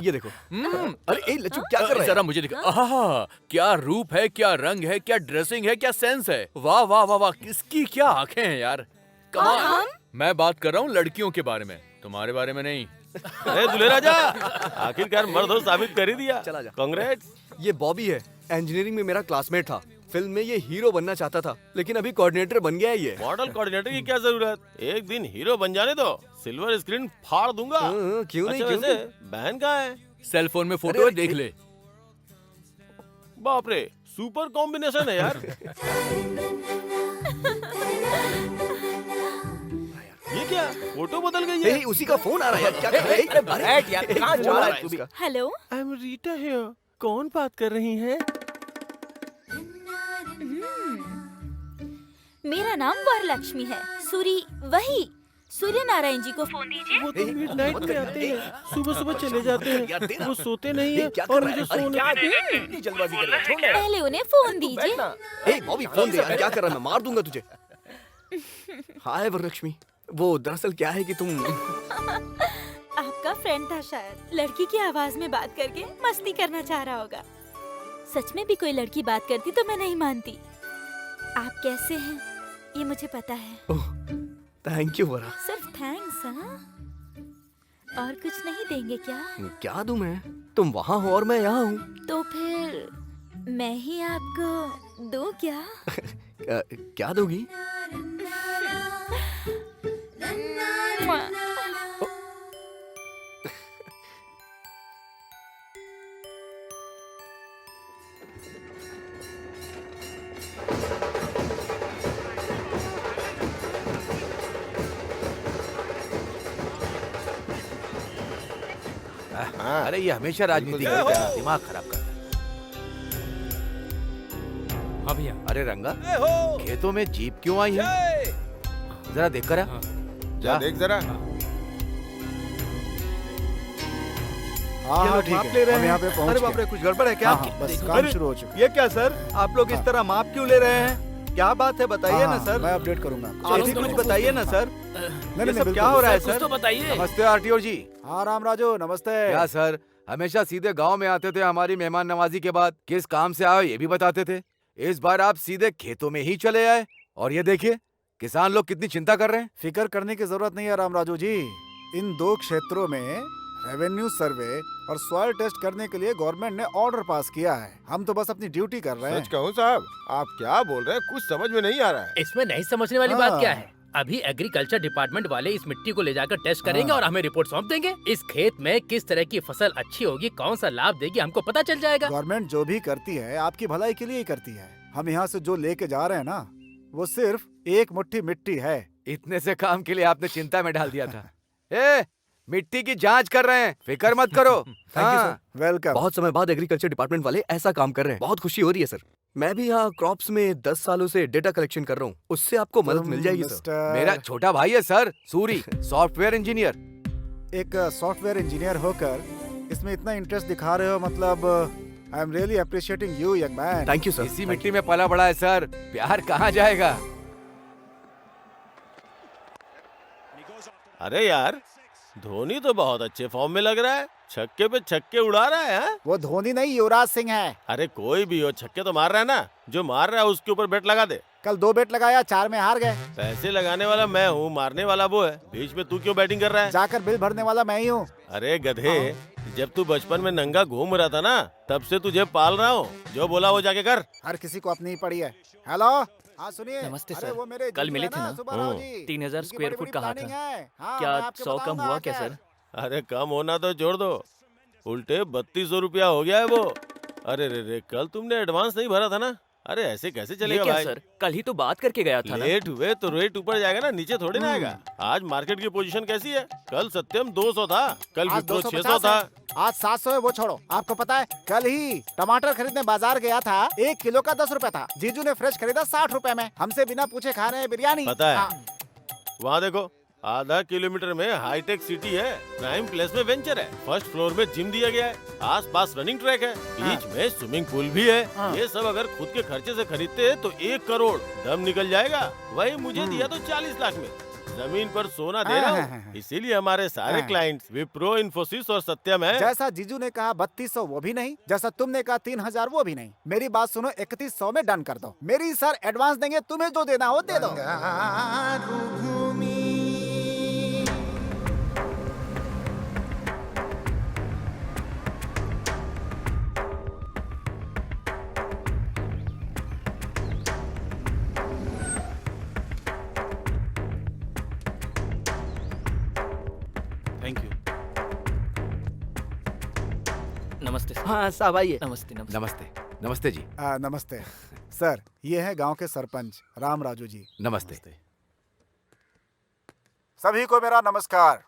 ये देखो। अरे ए लच्छू, क्या कर रहा है? जरा मुझे दिखा। आहा, क्या रूप है, क्या रंग है, क्या ड्रेसिंग है, क्या सेंस है। वाह वाह वाह वाह, किसकी क्या आंखें हैं यार। कमाल। मैं बात कर रहा हूँ लड़कियों के बारे में, तुम्हारे बारे में नहीं। अरे दूल्हे राजा, आखिरकार मर्द हो साबित कर ही दिया। चला जा। कांग्रेट्स। ये बॉबी है, इंजीनियरिंग में मेरा क्लासमेट था। फिल्म में ये हीरो बनना चाहता था, लेकिन अभी कोऑर्डिनेटर बन गया है ये। मॉडल कोऑर्डिनेटर की क्या जरूरत? एक दिन हीरो बन जाने दो, सिल्वर स्क्रीन फाड़ दूंगा। क्यों नहीं, अच्छा, क्यों वैसे नहीं? बहन कहाँ है? सेल फोन में फोटो है, देख ले। बाप रे, सुपर कॉम्बिनेशन है यार। ये क्या, फोटो बदल गई है? उसी का फोन आ रहा है यार, क्या कर रहा है? बैठ यार, कहाँ जा रहा है तू भी? Hello. I am Rita here. कौन बात कर रही है? मेरा नाम वरलक्ष्मी है। वही सूर्य नारायण जी को फोन दीजिए। वो तो मिडनाइट में आते हैं, सुबह सुबह चले जाते हैं। वो सोते नहीं है और मुझे सोने। जल्दबाजी कर रहा है, छोड़ ना। पहले उन्हें फोन दीजिए। ए बॉबी, फोन दे यार, क्या कर रहा है? मैं मार दूंगा तुझे। हाय वरलक्ष्मी, वो दरअसल क्या है कि तुम आपका फ्रेंड था शायद। लड़की की आवाज में बात करके मस्ती करना चाह रहा होगा। सच में भी कोई लड़की बात करती तो मैं नहीं मानती। आप कैसे हैं ये मुझे पता है। ओह, थैंक यू वरा। सिर्फ थैंक्स, हाँ? और कुछ नहीं देंगे क्या? क्या दूं मैं? तुम वहाँ हो और मैं यहाँ हूँ। तो फिर मैं ही आपको दूं क्या? क्या दोगी? अरे ये हमेशा राजनीति करता है, दिमाग खराब करता है। हाँ भैया। अरे रंगा, खेतों में जीप क्यों आई है? जरा देख कर आ। जा देख जरा। हाँ ठीक माप है, ले रहे हम हैं। यहाँ पे पहुँच अरे गए। बाप रे, कुछ गड़बड़ है क्या? हाँ, हाँ, बस काम शुरू हो चुका है। ये क्या सर? आप लोग इस तरह माप क्यों ले रहे हैं? क्या बात है बताइए ना सर। मैं अपडेट करूंगा। आप ही कुछ बताइए ना सर। नहीं, ये सब क्या हो रहा है सर? तो बताइए। नमस्ते आरटीओ जी। हाँ राम राजू, नमस्ते। क्या सर, हमेशा सीधे गांव में आते थे हमारी मेहमान नवाजी के बाद, किस काम से आए ये भी बताते थे। इस बार आप सीधे खेतों में ही चले आए और ये देखिए किसान लोग कितनी चिंता कर रहे हैं। फिक्र करने की जरूरत नहीं है राम राजू जी। इन 2 क्षेत्रों में रेवेन्यू सर्वे और सॉइल टेस्ट करने के लिए गवर्नमेंट ने ऑर्डर पास किया है। हम तो बस अपनी ड्यूटी कर रहे हैं। सच कहूँ साहब, आप क्या बोल रहे हैं, कुछ समझ में नहीं आ रहा है। इसमें नहीं समझने वाली हाँ। बात क्या है? अभी एग्रीकल्चर डिपार्टमेंट वाले इस मिट्टी को ले जाकर टेस्ट करेंगे हाँ। और हमें रिपोर्ट सौंप देंगे। इस खेत में किस तरह की फसल अच्छी होगी, कौन सा लाभ देगी, हमको पता चल जाएगा। गवर्नमेंट जो भी करती है आपकी भलाई के लिए ही करती है। हम यहाँ से जो लेके जा रहे हैं ना, वो सिर्फ 1 मुट्ठी मिट्टी है। इतने से काम के लिए आपने चिंता में डाल दिया था। ए, मिट्टी की जांच कर रहे हैं, फिक्र मत करो। Thank you sir. वेलकम। बहुत समय बाद एग्रीकल्चर डिपार्टमेंट वाले ऐसा काम कर रहे हैं, बहुत खुशी हो रही है सर। मैं भी यहाँ क्रॉप्स में 10 सालों से डेटा कलेक्शन कर रहा हूँ, उससे आपको मदद मिल जाएगी सर। मेरा छोटा भाई है सर, सूरी, सॉफ्टवेयर इंजीनियर। एक सॉफ्टवेयर इंजीनियर होकर इसमें इतना इंटरेस्ट दिखा रहे हो, मतलब I am really appreciating you young man. Thank you sir. इसी मिट्टी में पला बड़ा है सर, प्यार कहाँ जाएगा। अरे यार, धोनी तो बहुत अच्छे फॉर्म में लग रहा है। छक्के पे छक्के उड़ा रहा है। हाँ? वो धोनी नहीं, युवराज सिंह है। अरे कोई भी हो, छक्के तो मार रहा है ना। जो मार रहा है उसके ऊपर बेट लगा दे। कल 2 बेट लगाया, 4 में हार गए। पैसे लगाने वाला मैं हूँ, मारने वाला वो है। बीच में तू क्यों बैटिंग कर रहा है? जाकर बिल भरने वाला मैं ही हूँ। अरे गधे, जब तू बचपन में नंगा घूम रहा था ना, तब से तुझे पाल रहा हूँ। जो बोला वो जाके कर। हर किसी को अपनी ही पड़ी है। हेलो, हाँ सुनिए। नमस्ते अरे सर। वो मेरे कल जीजू मिले है थे ना? सुब्बाराव जी। 3000 उनकी स्क्वायर बड़ी-बड़ी फुट कहा प्लानिंग था। है। हाँ, क्या मैं आपको 100 कम बताऊंगा हुआ क्या आकर। सर? अरे कम होना तो छोड़ दो, उल्टे 3200 रुपया हो गया है वो। अरे रे, कल तुमने एडवांस नहीं भरा था ना? अरे ऐसे कैसे चलेगा क्या भाई? सर, कल ही तो बात करके गया था ना। लेट हुए तो रेट ऊपर जाएगा ना, नीचे थोड़ी ना आएगा। आज मार्केट की पोजीशन कैसी है? कल सत्यम 200 था, कल आज विप्रो 600 250 था। है। आज 700 है, वो छोड़ो। आपको पता है कल ही टमाटर खरीदने बाजार गया था, 1 किलो का 10 रुपए था। जीजू ने फ्रेश खरीदा 60 रुपए में। हमसे बिना पूछे खा रहे हैं बिरयानी। पता है। हाँ। वहाँ देखो, आधा किलोमीटर में हाईटेक सिटी है, प्राइम प्लेस में वेंचर है, फर्स्ट फ्लोर में जिम दिया गया है, आसपास रनिंग ट्रैक है, बीच में स्विमिंग पूल भी है। ये सब अगर खुद के खर्चे से खरीदते हैं तो 1 करोड़ दम निकल जाएगा। वही मुझे दिया तो 40 लाख में। जमीन पर सोना दे रहा हूँ, इसीलिए हमारे सारे क्लाइंट्स विप्रो, इन्फोसिस और सत्यम है। जैसा जीजू ने कहा 3200 वो भी नहीं, जैसा तुमने कहा 3000 वो भी नहीं। मेरी बात सुनो, 3100 में डन कर दो। मेरी सर एडवांस देंगे, तुम्हें जो देना हो दे दो। Thank you. नमस्ते सर। हाँ साहब आइए। नमस्ते नमस्ते। नमस्ते। नमस्ते जी। नमस्ते सर, ये है गांव के सरपंच राम राजू जी। नमस्ते। सभी को मेरा नमस्कार।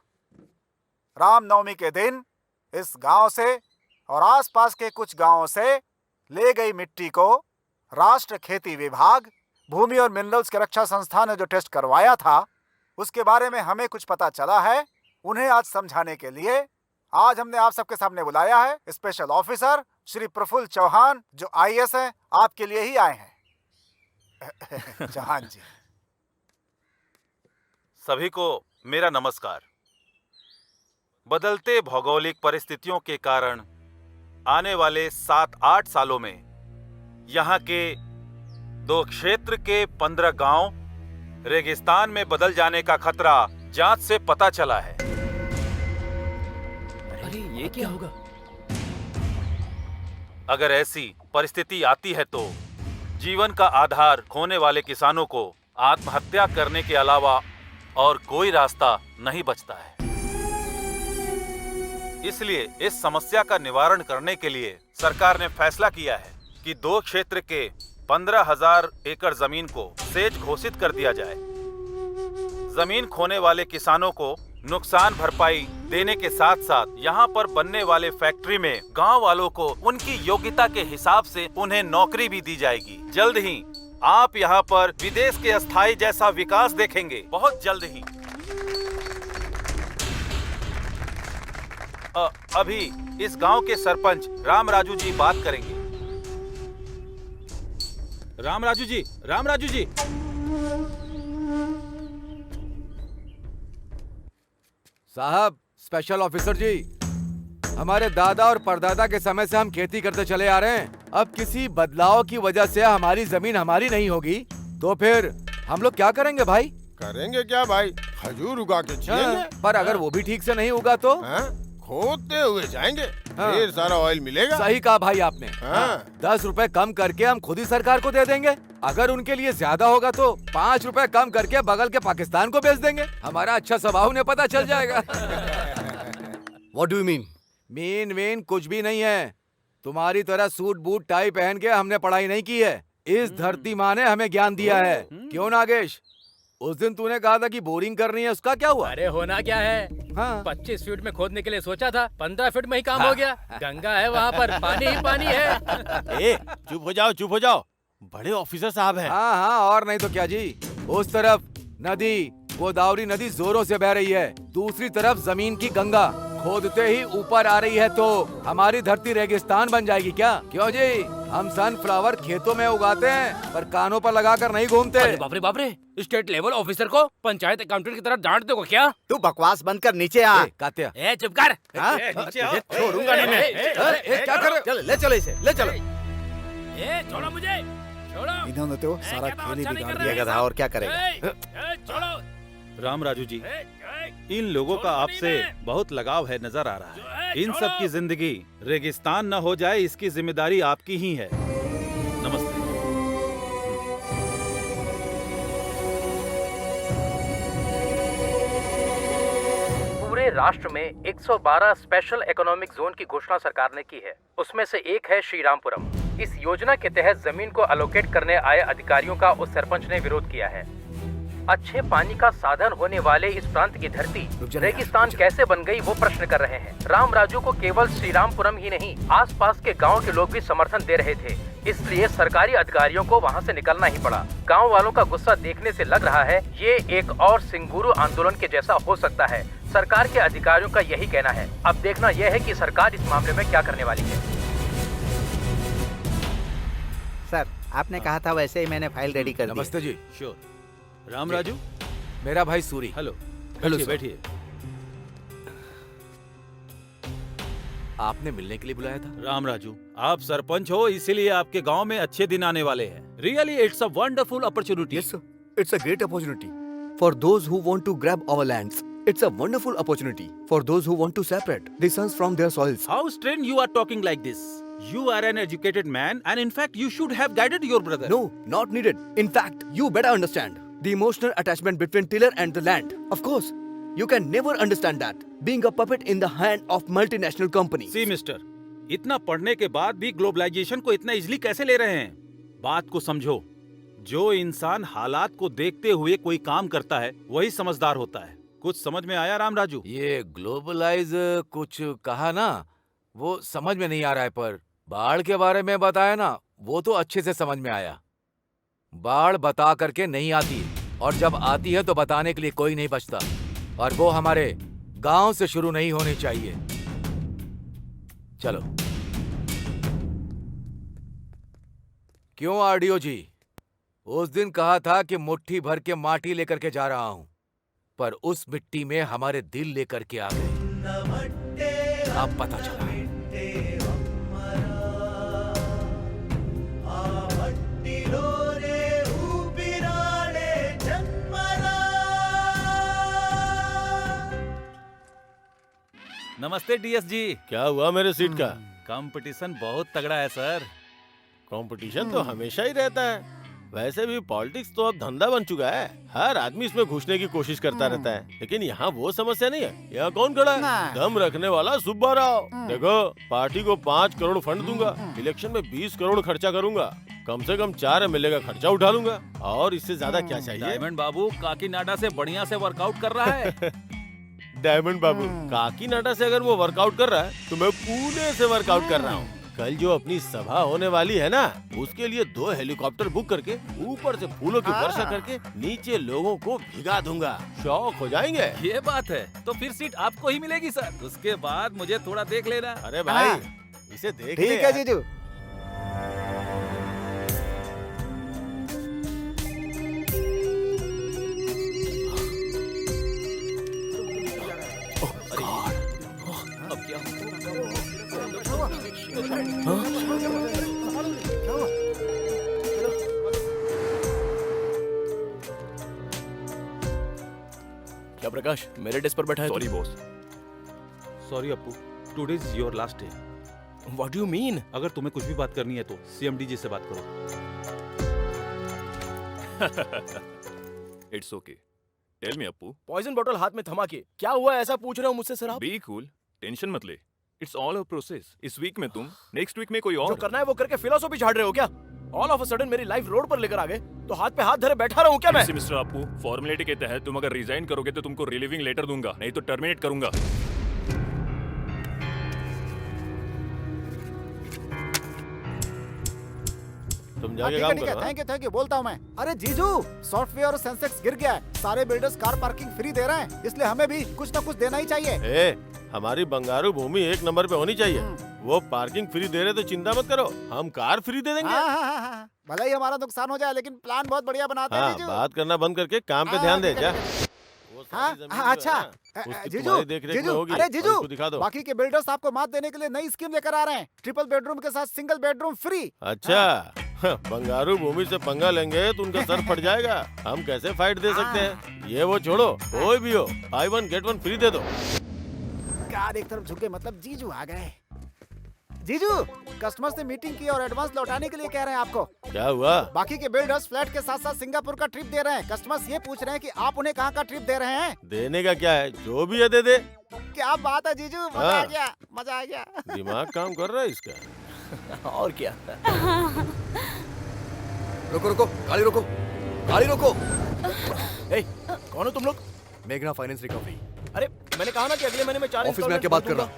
रामनवमी के दिन इस गांव से और आसपास के कुछ गांवों से ले गई मिट्टी को राष्ट्र खेती विभाग, भूमि और मिनरल्स की रक्षा संस्थान ने जो टेस्ट करवाया था, उसके बारे में हमें कुछ पता चला है। उन्हें आज समझाने के लिए आज हमने आप सबके सामने बुलाया है। स्पेशल ऑफिसर श्री प्रफुल्ल चौहान, जो IAS हैं, आपके लिए ही आए हैं। चौहान जी। सभी को मेरा नमस्कार। बदलते भौगोलिक परिस्थितियों के कारण आने वाले 7-8 सालों में यहाँ के 2 क्षेत्र के 15 गांव रेगिस्तान में बदल जाने का खतरा जांच से पता चला है। अरे ये क्या होगा? अगर ऐसी परिस्थिति आती है तो जीवन का आधार खोने वाले किसानों को आत्महत्या करने के अलावा और कोई रास्ता नहीं बचता है। इसलिए इस समस्या का निवारण करने के लिए सरकार ने फैसला किया है कि 2 क्षेत्र के 15,000 एकड़ जमीन को सेज घोषित कर दिया जाए। जमीन खोने वाले किसानों को नुकसान भरपाई देने के साथ साथ यहाँ पर बनने वाले फैक्ट्री में गांव वालों को उनकी योग्यता के हिसाब से उन्हें नौकरी भी दी जाएगी। जल्द ही आप यहाँ पर विदेश के अस्थायी जैसा विकास देखेंगे, बहुत जल्द ही। अभी इस गांव के सरपंच राम राजू जी बात करेंगे। राम राजू जी, राम राजू जी। साहब, स्पेशल ऑफिसर जी, हमारे दादा और परदादा के समय से हम खेती करते चले आ रहे हैं। अब किसी बदलाव की वजह से हमारी जमीन हमारी नहीं होगी तो फिर हम लोग क्या करेंगे भाई? करेंगे क्या भाई? खजूर उगा के जिएंगे। पर अगर वो भी ठीक से नहीं उगा तो खोदते हुए जाएंगे, ढेर सारा ऑयल मिलेगा। सही कहा भाई आपने। 10 रुपए कम करके हम खुद ही सरकार को दे देंगे। अगर उनके लिए ज्यादा होगा तो 5 रुपए कम करके बगल के पाकिस्तान को बेच देंगे। हमारा अच्छा स्वभाव उन्हें पता चल जाएगा। What do you mean? Mean कुछ भी नहीं है। तुम्हारी तरह सूट बूट टाई पहन के हमने पढ़ाई नहीं की है। इस धरती माँ ने हमें ज्ञान दिया है। क्यों नागेश? उस दिन तूने कहा था कि बोरिंग करनी है, उसका क्या हुआ? अरे होना क्या है, 25 फीट में खोदने के लिए सोचा था, 15 फीट में ही काम हो गया। गंगा है वहाँ पर, पानी ही पानी है। ए, चुप हो जाओ, चुप हो जाओ, बड़े ऑफिसर साहब हैं। हाँ, और नहीं तो क्या जी। उस तरफ नदी, गोदावरी नदी जोरों से बह रही है, दूसरी तरफ जमीन की गंगा खोदते ही ऊपर आ रही है, तो हमारी धरती रेगिस्तान बन जाएगी क्या? क्यों जी? हम सनफ्लावर खेतों में उगाते हैं पर कानों पर लगाकर नहीं घूमते। बाप रे बाप रे, स्टेट लेवल ऑफिसर को पंचायत अकाउंटेंट की तरह डांट दोगे क्या? तू बकवास बंद कर, नीचे आ। कात्या, चुप कर। छोड़ूंगा नहीं मैं। क्या कर रहे हो? चल, ले चलो इसे, ले चलो। छोड़ो मुझे, छोड़ो। इन्होंने तो सारा खेल ही बिगाड़ दिया गधा, और क्या करेगा? छोड़ो। राम राजू जी, इन लोगों का आपसे बहुत लगाव है, नजर आ रहा है। इन सब की जिंदगी रेगिस्तान न हो जाए, इसकी जिम्मेदारी आपकी ही है। नमस्ते। पूरे राष्ट्र में 112 स्पेशल इकोनॉमिक जोन की घोषणा सरकार ने की है। उसमें से एक है श्रीरामपुरम। इस योजना के तहत जमीन को अलोकेट करने आए अधिकारियों का उस सरपंच ने विरोध किया है। अच्छे पानी का साधन होने वाले इस प्रांत की धरती रेगिस्तान कैसे बन गई, वो प्रश्न कर रहे हैं। राम राजू को केवल श्रीरामपुरम ही नहीं, आसपास के गांव के लोग भी समर्थन दे रहे थे। इसलिए सरकारी अधिकारियों को वहां से निकलना ही पड़ा। गांव वालों का गुस्सा देखने से लग रहा है ये एक और सिंगुरु आंदोलन के जैसा हो सकता है। सरकार के अधिकारियों का यही कहना है। अब देखना यह है कि सरकार इस मामले में क्या करने वाली है। सर, आपने कहा था वैसे ही मैंने फाइल रेडी कर दी। नमस्ते जी। श्योर। राम राजू, मेरा भाई सूरी। हेलो। हेलो, बैठिए। आपने मिलने के लिए बुलाया था? राम राजू, आप सरपंच हो, इसीलिए आपके गांव में अच्छे दिन आने वाले हैं। Really it's a wonderful opportunity. Yes sir, it's a great opportunity for those who want to grab our lands. It's a wonderful opportunity for those who want to separate the sons from their soils. How strange you are talking like this. You are an educated man and in fact you should have guided your brother. No, not needed. In fact, you better understand the emotional attachment between tiller and the land. Of course, you can never understand that being a puppet in the hand of multinational companies. See mister, इतना पढ़ने के बाद भी ग्लोबलाइजेशन को इतना इजीली कैसे ले रहे हैं? बात को समझो। जो इंसान हालात को देखते हुए कोई काम करता है वही समझदार होता है। कुछ समझ में आया राम राजू? ये ग्लोबलाइज कुछ कहा ना, वो समझ में नहीं आ रहा है, पर बाढ़ के बारे में बताया ना, वो तो अच्छे से समझ में आया। बाढ़ बता करके नहीं आती, और जब आती है तो बताने के लिए कोई नहीं बचता, और वो हमारे गांव से शुरू नहीं होनी चाहिए। चलो। क्यों आरडीओ जी? उस दिन कहा था कि मुट्ठी भर के माटी लेकर के जा रहा हूं, पर उस मिट्टी में हमारे दिल लेकर के आ गए। अब पता चला। नमस्ते डीएस जी। क्या हुआ मेरे सीट का? कंपटीशन बहुत तगड़ा है सर। कंपटीशन तो हमेशा ही रहता है। वैसे भी पॉलिटिक्स तो अब धंधा बन चुका है। हर आदमी इसमें घुसने की कोशिश करता रहता है, लेकिन यहाँ वो समस्या नहीं है। यहाँ कौन खड़ा है? दम रखने वाला सुब्बा राव। देखो, पार्टी को 5 करोड़ फंड दूंगा, इलेक्शन में 20 करोड़ खर्चा करूंगा, कम से कम 4 एमएलए का खर्चा उठा लूंगा, और इससे ज्यादा क्या चाहिए? डायमंड बाबू काकीनाडा से बढ़िया से वर्कआउट कर रहा है। डायमंड बाबू, काकीनाडा से अगर वो वर्कआउट कर रहा है तो मैं पुणे से वर्कआउट कर रहा हूँ। कल जो अपनी सभा होने वाली है ना, उसके लिए 2 हेलीकॉप्टर बुक करके ऊपर से फूलों की वर्षा करके नीचे लोगों को भिगा दूंगा। शौक हो जाएंगे। ये बात है, तो फिर सीट आपको ही मिलेगी सर। उसके बाद मुझे थोड़ा देख लेना। अरे भाई इसे देख ले ठीक है यार। जीजू। अब क्या क्या प्रकाश मेरे डेस्क पर बैठा है? Sorry boss. Sorry Appu, today is your last day. What do you mean? अगर तुम्हें कुछ भी बात करनी है तो सीएमडी जी से बात करो। It's okay, tell me Appu. Poison बोतल हाथ में थमा के क्या हुआ ऐसा पूछ रहे हो मुझसे सर आप? बी कूल, टेंशन मत ले। It's all a process. इस वीक में तुम, नेक्स्ट वीक में कोई और। जो करना है वो करके फिलोसॉफी झाड़ रहे हो क्या? ऑल ऑफ अ सडन मेरी लाइफ रोड पर लेकर आ गए तो हाथ पे हाथ धरे बैठा रहूं क्या मैं? मिस्टर अप्पू, फॉर्मेलिटी के तहत तुम अगर रिजाइन करोगे तो तुमको रिलीविंग लेटर दूंगा, नहीं तो टर्मिनेट करूंगा। तुम जाके काम करो। थैंक यू बोलता हूँ मैं। अरे जीजू, सॉफ्टवेयर और सेंसेक्स गिर गया है, सारे बिल्डर्स कार पार्किंग फ्री दे रहे हैं, इसलिए हमें भी कुछ ना कुछ देना ही चाहिए। ए, हमारी बंगारू भूमि 1 नंबर पे होनी चाहिए। वो पार्किंग फ्री दे रहे तो चिंता मत करो, हम कार फ्री दे देंगे। हाँ। भले ही हमारा नुकसान हो जाए लेकिन प्लान बहुत बढ़िया बनाते हैं जीजू। बात करना बंद करके काम पे ध्यान दे। क्या अच्छा जीजू, अरे जीजू, दिखा दो। बाकी के बिल्डर्स आपको मात देने के लिए नई स्कीम लेकर आ रहे हैं, ट्रिपल बेडरूम के साथ सिंगल बेडरूम फ्री। अच्छा, बंगारू भूमि से पंगा लेंगे तो उनका सर फट जाएगा। हम कैसे फाइट दे सकते हैं? ये वो छोड़ो, कोई भी हो, buy 1 get 1 फ्री दे दो। कार एक तरफ झुके मतलब जीजू आ गए। जीजू, कस्टमर से मीटिंग की और एडवांस लौटाने के लिए कह रहे हैं आपको। क्या हुआ? बाकी के बिल्डर्स फ्लैट के साथ साथ सिंगापुर का ट्रिप दे रहे हैं। कस्टमर्स ये पूछ रहे हैं कि आप उन्हें कहाँ का ट्रिप दे रहे हैं? देने का क्या है, जो भी है दे दे। क्या बात है जीजू, मजा आ गया, मजा आ गया। दिमाग काम कर रहा है इसका। और क्या? रुको रुको, गाड़ी रोको, गाड़ी रोको। कौन हो तुम लोग? मेघना फाइनेंस रिकवरी। अरे मैंने कहा ना कि अगले महीने में 4 ऑफिस में आके बात करना।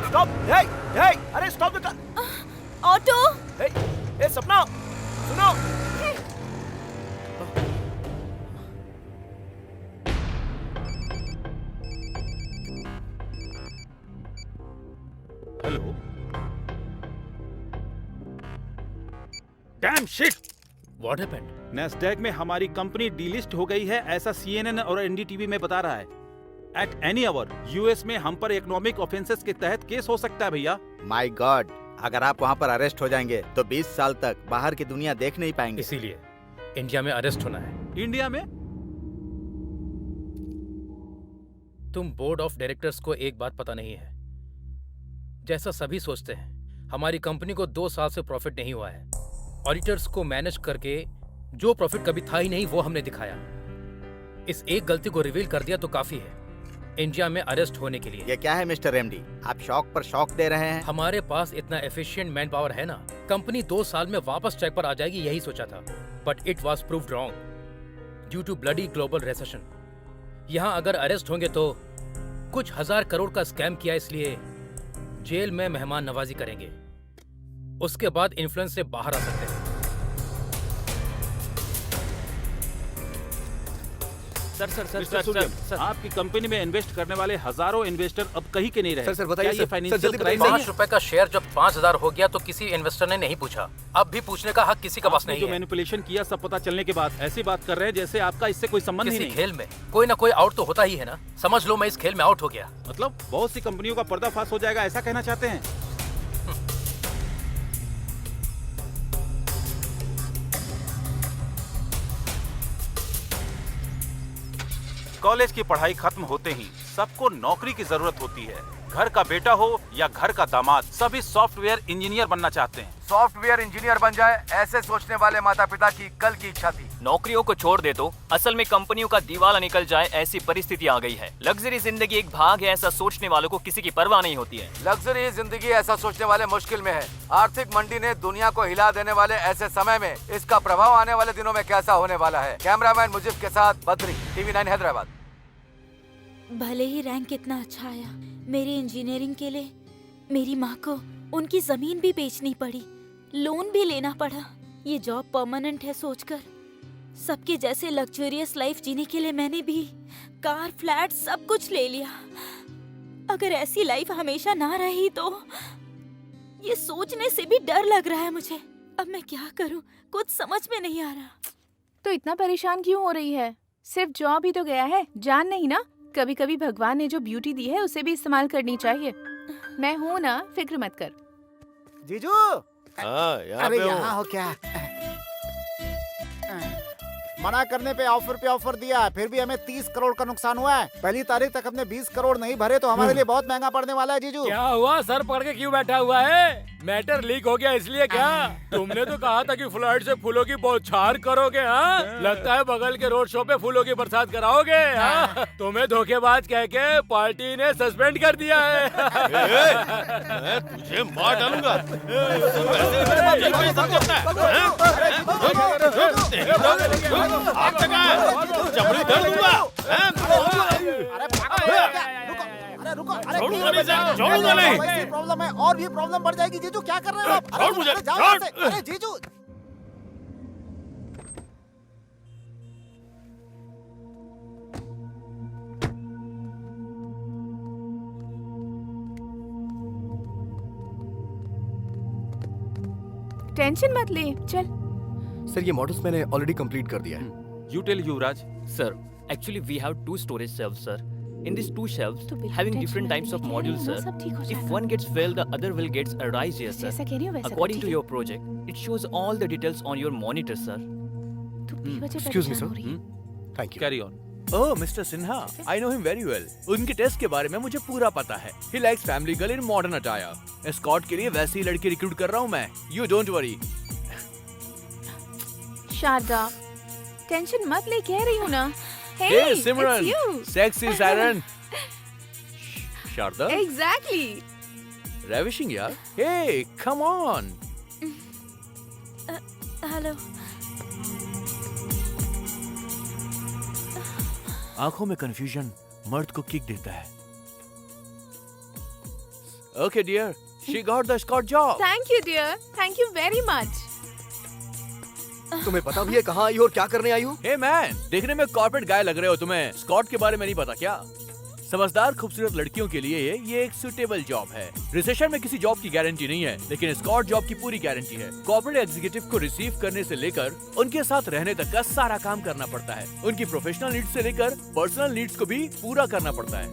स्टॉप! अरे स्टॉप द कार! ऑटो! ए सपना, सुनो! Hello. Dam shit! What happened? Nasdaq में हमारी कंपनी डीलिस्ट हो गई है, ऐसा CNN और NDTV में बता रहा है। एट एनी आवर यूएस में हम पर इकोनॉमिक ऑफेंसेस के तहत केस हो सकता है भैया। माय गॉड, अगर आप वहाँ पर अरेस्ट हो जाएंगे तो 20 साल तक बाहर की दुनिया देख नहीं पाएंगे। इसीलिए इंडिया में अरेस्ट होना है। इंडिया में? तुम बोर्ड ऑफ डायरेक्टर्स को एक बात पता नहीं है, जैसा सभी सोचते हैं हमारी कंपनी को 2 साल से प्रॉफिट नहीं हुआ है। ऑडिटर्स को मैनेज करके जो प्रॉफिट कभी था ही नहीं वो हमने दिखाया। इस एक गलती को रिवील कर दिया तो काफी है इंडिया में अरेस्ट होने के लिए। ये क्या है मिस्टर एमडी, आप शौक पर शौक दे रहे हैं? हमारे पास इतना एफिशिएंट मैन पावर है ना, कंपनी 2 साल में वापस ट्रैक पर आ जाएगी यही सोचा था, but it was proved wrong due to bloody global recession. यहाँ अगर अरेस्ट होंगे तो कुछ 1000 करोड़ का स्कैम किया इसलिए जेल में मेहमान नवाजी करेंगे, उसके बाद इन्फ्लुएंस से बाहर आ सकते हैं। सर, आपकी कंपनी में इन्वेस्ट करने वाले हजारों इन्वेस्टर अब कहीं के नहीं रहे। सर बताइए, क्या ये फाइनेंशियल क्राइम नहीं है? 5 रुपए का शेयर जब 5000 हो गया तो किसी इन्वेस्टर ने नहीं पूछा, अब भी पूछने का हक किसी का पास नहीं जो है। मैनिपुलेशन किया सब पता चलने के बाद ऐसी बात कर रहे हैं जैसे आपका इससे कोई संबंध ही किसी नहीं। खेल में कोई ना कोई आउट तो होता ही है ना, समझ लो मैं इस खेल में आउट हो गया। मतलब बहुत सी कंपनियों का पर्दाफाश हो जाएगा ऐसा कहना चाहते हैं? कॉलेज की पढ़ाई खत्म होते ही सबको नौकरी की जरूरत होती है। घर का बेटा हो या घर का दामाद, सभी सॉफ्टवेयर इंजीनियर बनना चाहते हैं। सॉफ्टवेयर इंजीनियर बन जाए, ऐसे सोचने वाले माता पिता की कल की इच्छा थी। नौकरियों को छोड़ दे तो असल में कंपनियों का दिवाला निकल जाए ऐसी परिस्थिति आ गई है। लग्जरी जिंदगी एक भाग है, ऐसा सोचने वालों को किसी की परवाह नहीं होती है। लग्जरी जिंदगी ऐसा सोचने वाले मुश्किल में है। आर्थिक मंडी ने दुनिया को हिला देने वाले ऐसे समय में इसका प्रभाव आने वाले दिनों में कैसा होने वाला है। कैमरामैन मुजीब के साथ बद्री, TV9 हैदराबाद। भले ही रैंक कितना अच्छा आया, मेरी इंजीनियरिंग के लिए मेरी माँ को उनकी जमीन भी बेचनी पड़ी, लोन भी लेना पड़ा। ये जॉब परमानेंट है सोचकर सबके जैसे लग्जरियस लाइफ जीने के लिए मैंने भी कार, फ्लैट सब कुछ ले लिया। अगर ऐसी लाइफ हमेशा ना रही तो ये सोचने से भी डर लग रहा है मुझे। अब मैं क्या करूं, कुछ समझ में नहीं आ रहा। तो इतना परेशान क्यों हो रही है? सिर्फ जॉब ही तो गया है, जान नहीं ना। कभी कभी भगवान ने जो ब्यूटी दी है उसे भी इस्तेमाल करनी चाहिए। मैं हूँ ना, फिक्र मत कर। जीजू यहाँ अरे पे हूँ। यहाँ हो क्या? मना करने पे ऑफर दिया, फिर भी हमें 30 करोड़ का नुकसान हुआ है। पहली तारीख तक हमने 20 करोड़ नहीं भरे तो हमारे लिए बहुत महंगा पड़ने वाला है जीजू। क्या हुआ? सर पकड़ के क्यों बैठा हुआ है? मैटर लीक हो गया इसलिए क्या? तुमने तो कहा था कि फ्लाइट से फूलों की बौछार करोगे। हाँ, लगता है बगल के रोड शो पे फूलों की बरसात कराओगे। हाँ? तुम्हें धोखेबाज कह के पार्टी ने सस्पेंड कर दिया है। मैं तुझे मार डालूंगा। चमड़ी धर लूंगा। छोड़ूंगा नहीं। प्रॉब्लम है और भी प्रॉब्लम बढ़ जाएगी जीजू। क्या कर रहे हो आप? छोड़ मुझे, जाओ छोड़। यहाँ से। अरे जीजू टेंशन मत ले, चल। सर ये मॉडल्स मैंने ऑलरेडी कंप्लीट कर दिया है। You tell Yuvraj. Sir, actually we have 2 storage shelves, sir. In these 2 shelves, having different types of modules, sir. If one gets failed, the other will get arise here, sir. According to your project, it shows all the details on your monitor, sir. Excuse me, sir. Thank you. Carry on. Oh mister Sinha, I know him very well. उनके टेस्ट के बारे में मुझे पूरा पता है। He likes family girl in modern attire. Escort के लिए वैसी लड़की रिक्रूट कर रहा हूँ मैं। You don't worry. Sharda, tension मत ले, कह रही हूँ ना। Hey Simran, sexy siren. Sharda? Exactly. Ravishing यार। Hey, come on. हेलो। आंखों में कंफ्यूजन मर्द को किक देता है। Okay dear, she got the escort job. Thank you, dear. Thank you very much. तुम्हें पता भी है कहाँ आई हो और क्या करने आई हो? हे मैन, देखने में कॉर्पोरेट गाय लग रहे हो तुम्हें। स्कॉट के बारे में नहीं पता क्या? समझदार खूबसूरत लड़कियों के लिए ये एक सुटेबल जॉब है। रिसेशन में किसी जॉब की गारंटी नहीं है, लेकिन स्कॉट जॉब की पूरी गारंटी है। कॉर्पोरेट एग्जीक्यूटिव को रिसीव करने से लेकर उनके साथ रहने तक का सारा काम करना पड़ता है। उनकी प्रोफेशनल नीड्स से लेकर पर्सनल नीड्स को भी पूरा करना पड़ता है।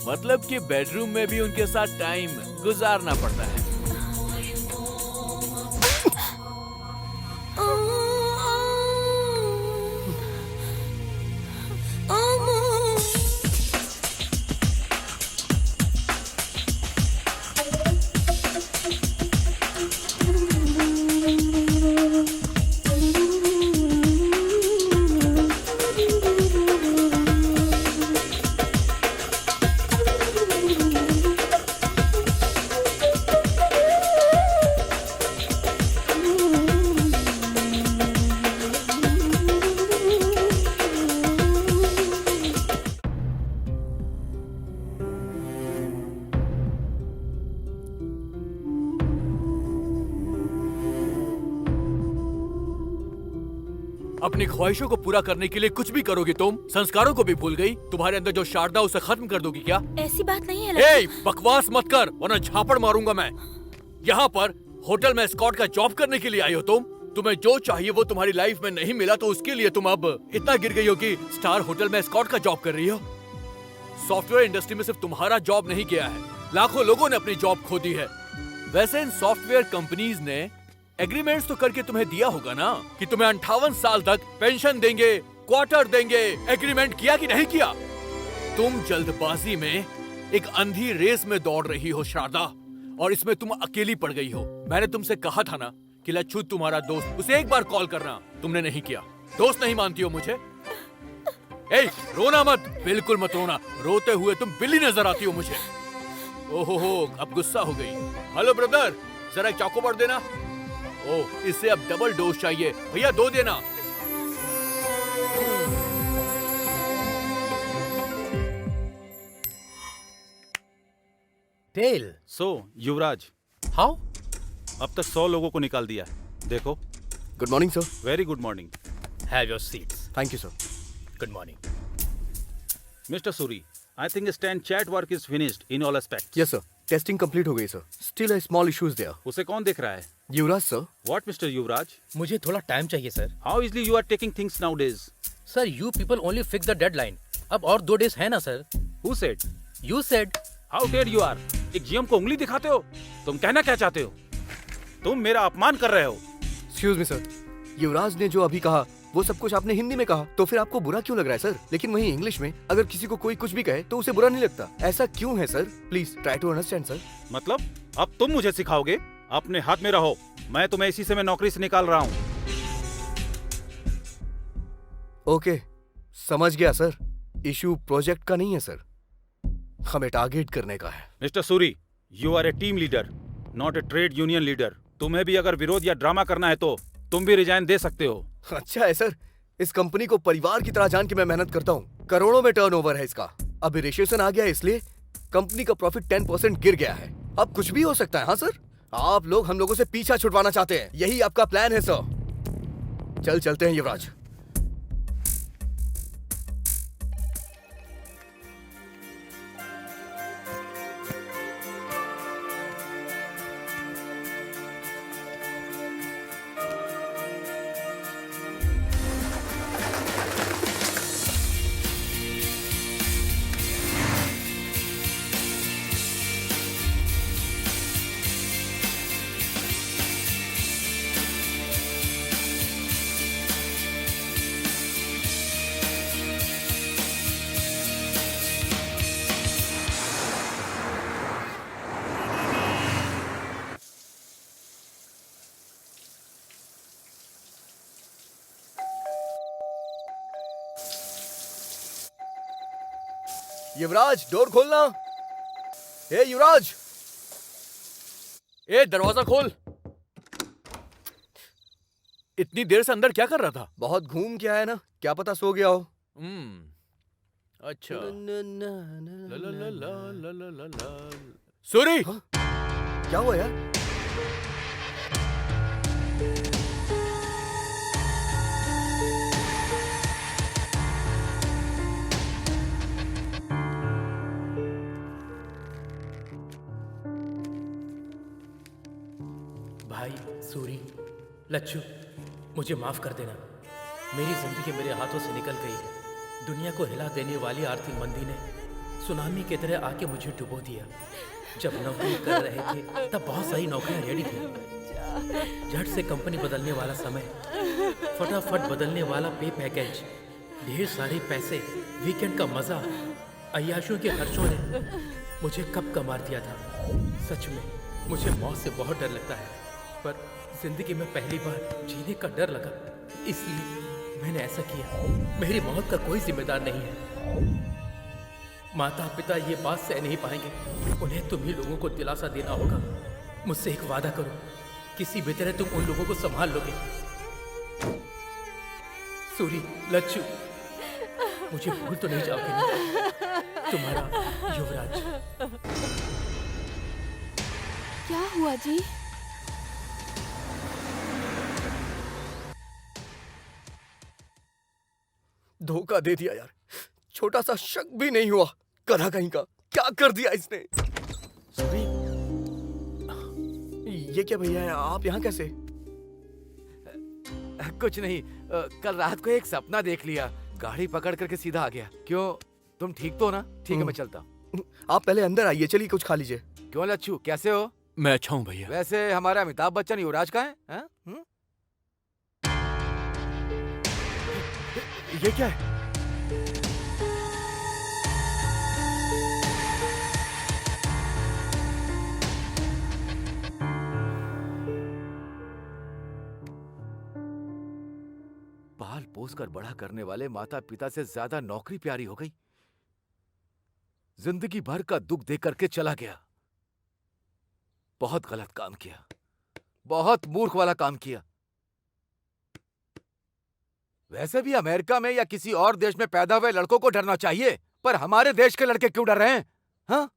मतलब कि बेडरूम में भी उनके साथ टाइम गुजारना पड़ता है। अपनी ख्वाहिशों को पूरा करने के लिए कुछ भी करोगी तुम। संस्कारों को भी भूल गई। तुम्हारे अंदर जो शारदा उसे खत्म कर दोगी क्या? ऐसी बात नहीं है। ए, बकवास मत कर वरना झापड़ मारूंगा मैं। यहाँ पर होटल में स्कॉट का जॉब करने के लिए आई हो तुम। तुम्हें जो चाहिए वो तुम्हारी लाइफ में नहीं मिला तो उसके लिए तुम अब इतना गिर गई हो कि स्टार होटल में स्कॉट का जॉब कर रही हो। सॉफ्टवेयर इंडस्ट्री में सिर्फ तुम्हारा जॉब नहीं गया है, लाखों लोगों ने अपनी जॉब खो दी है। वैसे इन सॉफ्टवेयर कंपनीज ने एग्रीमेंट्स तो करके तुम्हें दिया होगा ना कि तुम्हें 58 साल तक पेंशन देंगे, क्वार्टर देंगे। एग्रीमेंट किया कि नहीं किया? तुम जल्दबाजी में एक अंधी रेस में दौड़ रही हो शारदा, और इसमें तुम अकेली पड़ गई हो। मैंने तुमसे कहा था ना कि लच्छू तुम्हारा दोस्त, उसे एक बार कॉल करना। तुमने नहीं किया। दोस्त नहीं मानती हो मुझे? ए, रोना मत, बिल्कुल मत रोना। रोते हुए तुम बिल्ली नजर आती हो मुझे। ओहो, अब गुस्सा हो गई। हेलो ब्रदर, जरा एक चाकू पड़ देना। ओह, इससे अब डबल डोज चाहिए। भैया 2 देना। फेल। So Yuvraj, how? अब तक 100 लोगों को निकाल दिया। देखो। Good morning sir. Very good morning. Have your seats. Thank you sir. Good morning. Mister Suri, I think stand chat work is finished in all aspects. Yes sir. Testing complete हो गई sir. Still a small issues there. उसे कौन देख रहा है? Yuvraj sir. What mister Yuvraj? मुझे थोड़ा टाइम चाहिए sir. How easily you are taking things nowadays? Sir, you people only fix the deadline. अब और 2 days है ना sir? Who said? You said. How dare you are? एक जीएम को उंगली दिखाते हो? तुम कहना क्या चाहते हो? तुम मेरा अपमान कर रहे हो। एक्सक्यूज मी सर, युवराज ने जो अभी कहा वो सब कुछ आपने हिंदी में कहा, तो फिर आपको बुरा क्यों लग रहा है सर? लेकिन वहीं इंग्लिश में अगर किसी को कोई कुछ भी कहे तो उसे बुरा नहीं लगता। ऐसा क्यों है sir? Please try to understand sir. मतलब अब तुम मुझे सिखाओगे? अपने हाथ में रहो। मैं तुम्हें इसी से मैं नौकरी से निकाल रहा हूँ। ओके, समझ गया सर। इशू प्रोजेक्ट का नहीं है सर, हमें टारगेट करने का है। Mister Suri, you are a team leader, not a trade union leader. तुम्हें भी अगर विरोध या ड्रामा करना है तो तुम भी रिजाइन दे सकते हो। अच्छा है सर, इस कंपनी को परिवार की तरह जान के मैं मेहनत करता हूँ। करोड़ों में टर्नओवर है इसका। अभी रिसेशन आ गया है इसलिए कंपनी का प्रॉफिट 10% गिर गया है। अब कुछ भी हो सकता है। हाँ सर, आप लोग हम लोगों से पीछा छुड़वाना चाहते हैं, यही आपका प्लान है सर। चलते हैं युवराज। युवराज, डोर खोलना। ए युवराज, ए दरवाजा खोल। इतनी देर से अंदर क्या कर रहा था? बहुत घूम के आया ना, क्या पता सो गया हो। अच्छा। सूरी, क्या हुआ यार? भाई सूरी, लच्छू, मुझे माफ कर देना। मेरी जिंदगी मेरे हाथों से निकल गई है। दुनिया को हिला देने वाली आर्थिक मंदी ने सुनामी की तरह आके मुझे डुबो दिया। जब नौकरी कर रहे थे तब बहुत सारी नौकरियां रेडी थी। झट से कंपनी बदलने वाला समय, फटाफट बदलने वाला पे पैकेज, ढेर सारे पैसे, वीकेंड का मजा, अय्याशों के खर्चों ने मुझे कब का मार दिया था। सच में मुझे मौत से बहुत डर लगता है, पर जिंदगी में पहली बार जीने का डर लगा, इसलिए मैंने ऐसा किया। मेरी मौत का कोई जिम्मेदार नहीं है। माता पिता ये बात सह नहीं पाएंगे। उन्हें तुम ही लोगों को दिलासा देना होगा। मुझसे एक वादा करो, किसी भी तरह तुम उन लोगों को संभाल लोगे। सूरी, लच्छू, मुझे भूल तो नहीं जाओगे ना? तुम्हारा युवराज। क्या हुआ जी? धोखा दे दिया यार, छोटा सा शक भी नहीं हुआ। गधा कहीं का, क्या कर दिया इसने? सॉरी। ये क्या भैया है, आप यहाँ कैसे? कुछ नहीं, कल रात को एक सपना देख लिया, गाड़ी पकड़ करके सीधा आ गया। क्यों, तुम ठीक तो हो ना? ठीक है, मैं चलता हूँ। आप पहले अंदर आइए, चलिए कुछ खा लीजिए। क्यों लच्छू, कैसे हो? मैं अच्छा हूँ भैया। वैसे हमारा अमिताभ बच्चन युवराज का है? ये क्या है? पाल पोस कर बड़ा करने वाले माता पिता से ज्यादा नौकरी प्यारी हो गई। जिंदगी भर का दुख दे करके चला गया। बहुत गलत काम किया, बहुत मूर्ख वाला काम किया। वैसे भी अमेरिका में या किसी और देश में पैदा हुए लड़कों को डरना चाहिए, पर हमारे देश के लड़के क्यों डर रहे हैं? हाँ?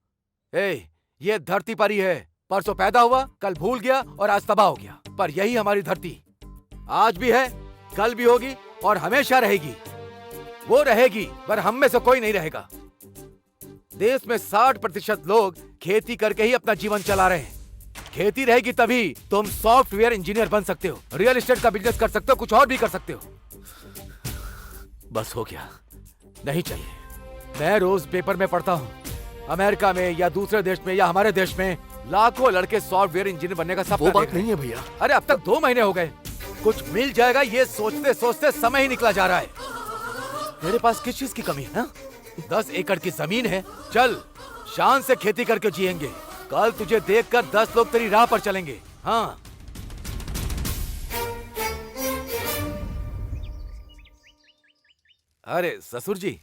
ये धरती पर ही है। परसों पैदा हुआ, कल भूल गया और आज तबाह हो गया। पर यही हमारी धरती आज भी है, कल भी होगी और हमेशा रहेगी। वो रहेगी पर हम में से कोई नहीं रहेगा। देश में 60% लोग खेती करके ही अपना जीवन चला रहे हैं। खेती रहेगी तभी तुम सॉफ्टवेयर इंजीनियर बन सकते हो, रियल एस्टेट का बिजनेस कर सकते हो, कुछ और भी कर सकते हो। बस हो गया, नहीं चाहिए। मैं रोज पेपर में पढ़ता हूँ, अमेरिका में या दूसरे देश में या हमारे देश में लाखों लड़के सॉफ्टवेयर इंजीनियर बनने का सपना वो बात देख रहे हैं। नहीं है भैया। अरे अब तक 2 महीने हो गए, कुछ मिल जाएगा ये सोचते सोचते समय ही निकला जा रहा है। मेरे पास किस चीज की कमी है ना? 10 एकड़ की जमीन है, चल शान से खेती करके जिएंगे। कल तुझे देखकर 10 लोग तेरी राह पर चलेंगे। हाँ, अरे ससुर जी।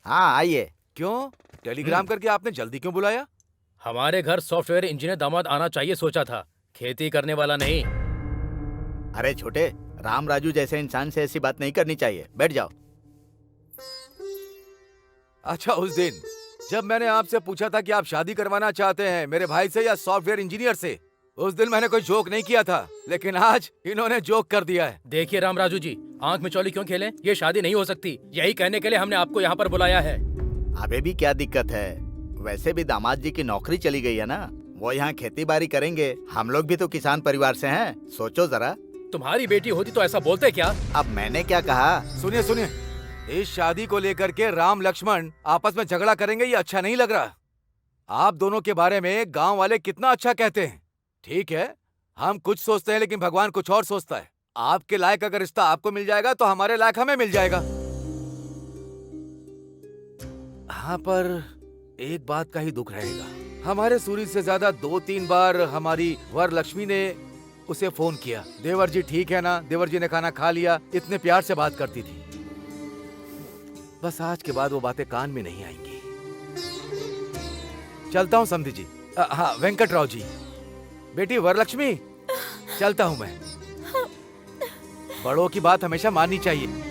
हाँ आइए। क्यों टेलीग्राम करके आपने जल्दी क्यों बुलाया? हमारे घर सॉफ्टवेयर इंजीनियर दामाद आना चाहिए सोचा था, खेती करने वाला नहीं। अरे छोटे, राम राजू जैसे इंसान से ऐसी बात नहीं करनी चाहिए। बैठ जाओ। अच्छा, उस दिन जब मैंने आपसे पूछा था कि आप शादी करवाना चाहते हैं मेरे भाई से या सॉफ्टवेयर इंजीनियर से, उस दिन मैंने कोई जोक नहीं किया था, लेकिन आज इन्होंने जोक कर दिया है। देखिए राम राजू जी, आंख में चौली क्यों खेलें? ये शादी नहीं हो सकती। यही कहने के लिए हमने आपको यहाँ पर बुलाया है। अबे भी क्या दिक्कत है? वैसे भी दामाद जी की नौकरी चली गई है ना, वो यहाँ खेती बाड़ी करेंगे। हम लोग भी तो किसान परिवार से हैं, सोचो जरा। तुम्हारी बेटी होती तो ऐसा बोलते क्या? अब मैंने क्या कहा? सुनिए सुनिए, इस शादी को लेकर के राम लक्ष्मण आपस में झगड़ा करेंगे ये अच्छा नहीं लग रहा। आप दोनों के बारे में गांव वाले कितना अच्छा कहते हैं। ठीक है, हम कुछ सोचते हैं लेकिन भगवान कुछ और सोचता है। आपके लायक अगर रिश्ता आपको मिल जाएगा तो हमारे लायक हमें मिल जाएगा। हाँ, पर एक बात का ही दुख रहेगा। हमारे सूरी से ज्यादा 2-3 बार हमारी वर लक्ष्मी ने उसे फोन किया, देवर जी ठीक है ना, देवर जी ने खाना खा लिया, इतने प्यार से बात करती थी। बस आज के बाद वो बातें कान में नहीं आएंगी। चलता हूँ समधी जी। हाँ वेंकटराव जी, बेटी वरलक्ष्मी, चलता हूँ मैं। बड़ों की बात हमेशा माननी चाहिए।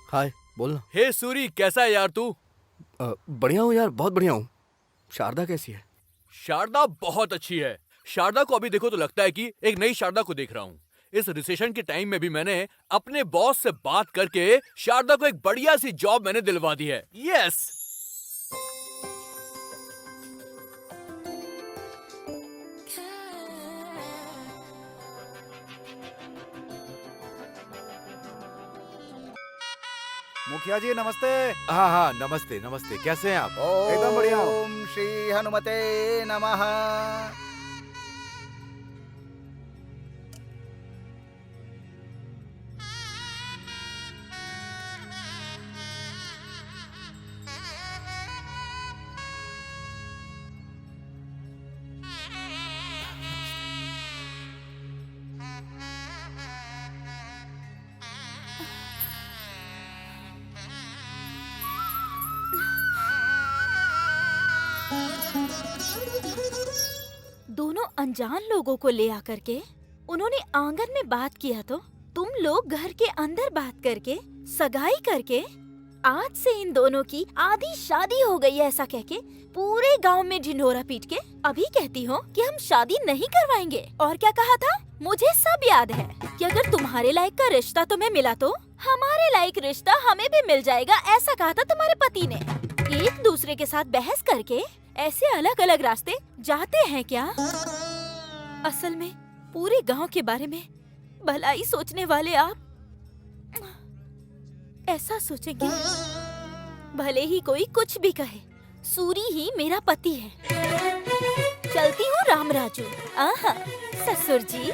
हाय, बोलना। हे सूरी, कैसा है यार तू? बढ़िया हूँ यार, बहुत बढ़िया हूँ। शारदा कैसी है? शारदा बहुत अच्छी है। शारदा को अभी देखो तो लगता है कि एक नई शारदा को देख रहा हूँ। इस रिसेशन के टाइम में भी मैंने अपने बॉस से बात करके शारदा को एक बढ़िया सी जॉब मैंने दिलवा दी है। यस। मुखिया जी नमस्ते। हाँ हाँ नमस्ते नमस्ते, कैसे हैं आप? एकदम बढ़िया। ओम श्री हनुमते नमः। दोनों अनजान लोगों को ले आकर के उन्होंने आंगन में बात किया तो तुम लोग घर के अंदर बात करके सगाई करके आज से इन दोनों की आधी शादी हो गई है ऐसा कह के पूरे गांव में ढिंढोरा पीट के अभी कहती हो कि हम शादी नहीं करवाएंगे। और क्या कहा था? मुझे सब याद है कि अगर तुम्हारे लायक का रिश्ता तुम्हें मिला तो हमारे लायक रिश्ता हमें भी मिल जाएगा, ऐसा कहा था तुम्हारे पति ने। एक दूसरे के साथ बहस करके ऐसे अलग अलग रास्ते जाते हैं क्या? असल में पूरे गांव के बारे में भलाई सोचने वाले आप ऐसा सोचेंगे भले ही कोई कुछ भी कहे, सूरी ही मेरा पति है। चलती हूँ रामराजू। आहा, ससुर जी।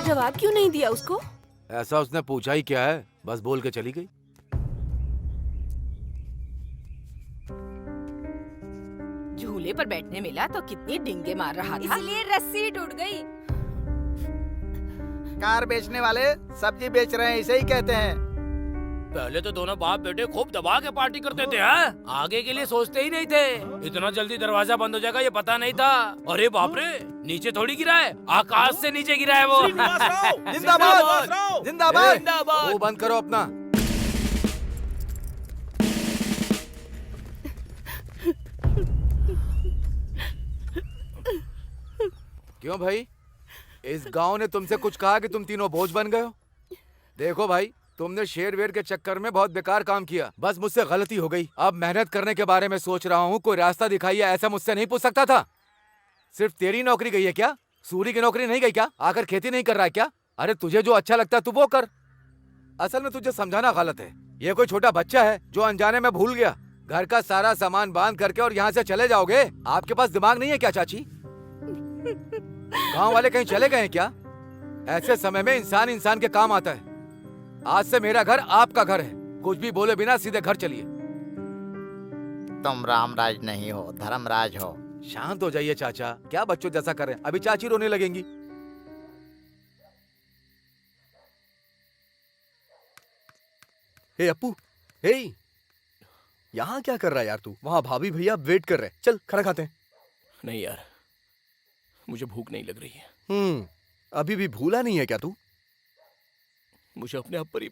जवाब क्यों नहीं दिया उसको? ऐसा उसने पूछा ही क्या है, बस बोल के चली गई। झूले पर बैठने मिला तो कितनी डिंगे मार रहा था, इसलिए रस्सी टूट गई। कार बेचने वाले सब्जी बेच रहे हैं, इसे ही कहते हैं। पहले तो दोनों बाप बेटे खूब दबा के पार्टी करते थे, हैं? आगे के लिए सोचते ही नहीं थे। इतना जल्दी दरवाजा बंद हो जाएगा ये पता नहीं था। अरे बाप रे, नीचे थोड़ी गिरा है, आकाश से नीचे गिरा है वो। जिंदाबाद जिंदाबाद। वो बंद करो अपना। क्यों भाई, इस गांव ने तुमसे कुछ कहा कि तुम तीनों बोझ बन गए हो? देखो भाई, तुमने शेर वेर के चक्कर में बहुत बेकार काम किया। बस मुझसे गलती हो गई। अब मेहनत करने के बारे में सोच रहा हूँ, कोई रास्ता दिखाइए, ऐसा मुझसे नहीं पूछ सकता था। सिर्फ तेरी नौकरी गई है क्या? सूरी की नौकरी नहीं गई क्या? आकर खेती नहीं कर रहा है क्या? अरे तुझे जो अच्छा लगता है तू वो कर। असल में तुझे समझाना गलत है। ये कोई छोटा बच्चा है जो अनजाने में भूल गया। घर का सारा सामान बांध करके और यहाँ से चले जाओगे? आपके पास दिमाग नहीं है क्या चाची? गांव वाले कहीं चले गए हैं क्या? ऐसे समय में इंसान इंसान के काम आता है। आज से मेरा घर आपका घर है। कुछ भी बोले बिना सीधे घर चलिए। तुम रामराज नहीं हो, धर्मराज हो। शांत हो जाइए चाचा, क्या बच्चों जैसा कर रहे हैं? अभी चाची रोने लगेंगी। हे अप्पू, हे यहाँ क्या कर रहा है यार तू? वहाँ भाभी भैया वेट कर रहे हैं। चल खाना खाते हैं। नहीं यार, मुझे भूख नहीं लग रही है। अभी भी भूला नहीं है क्या तू? मुझे अपने आप पर ही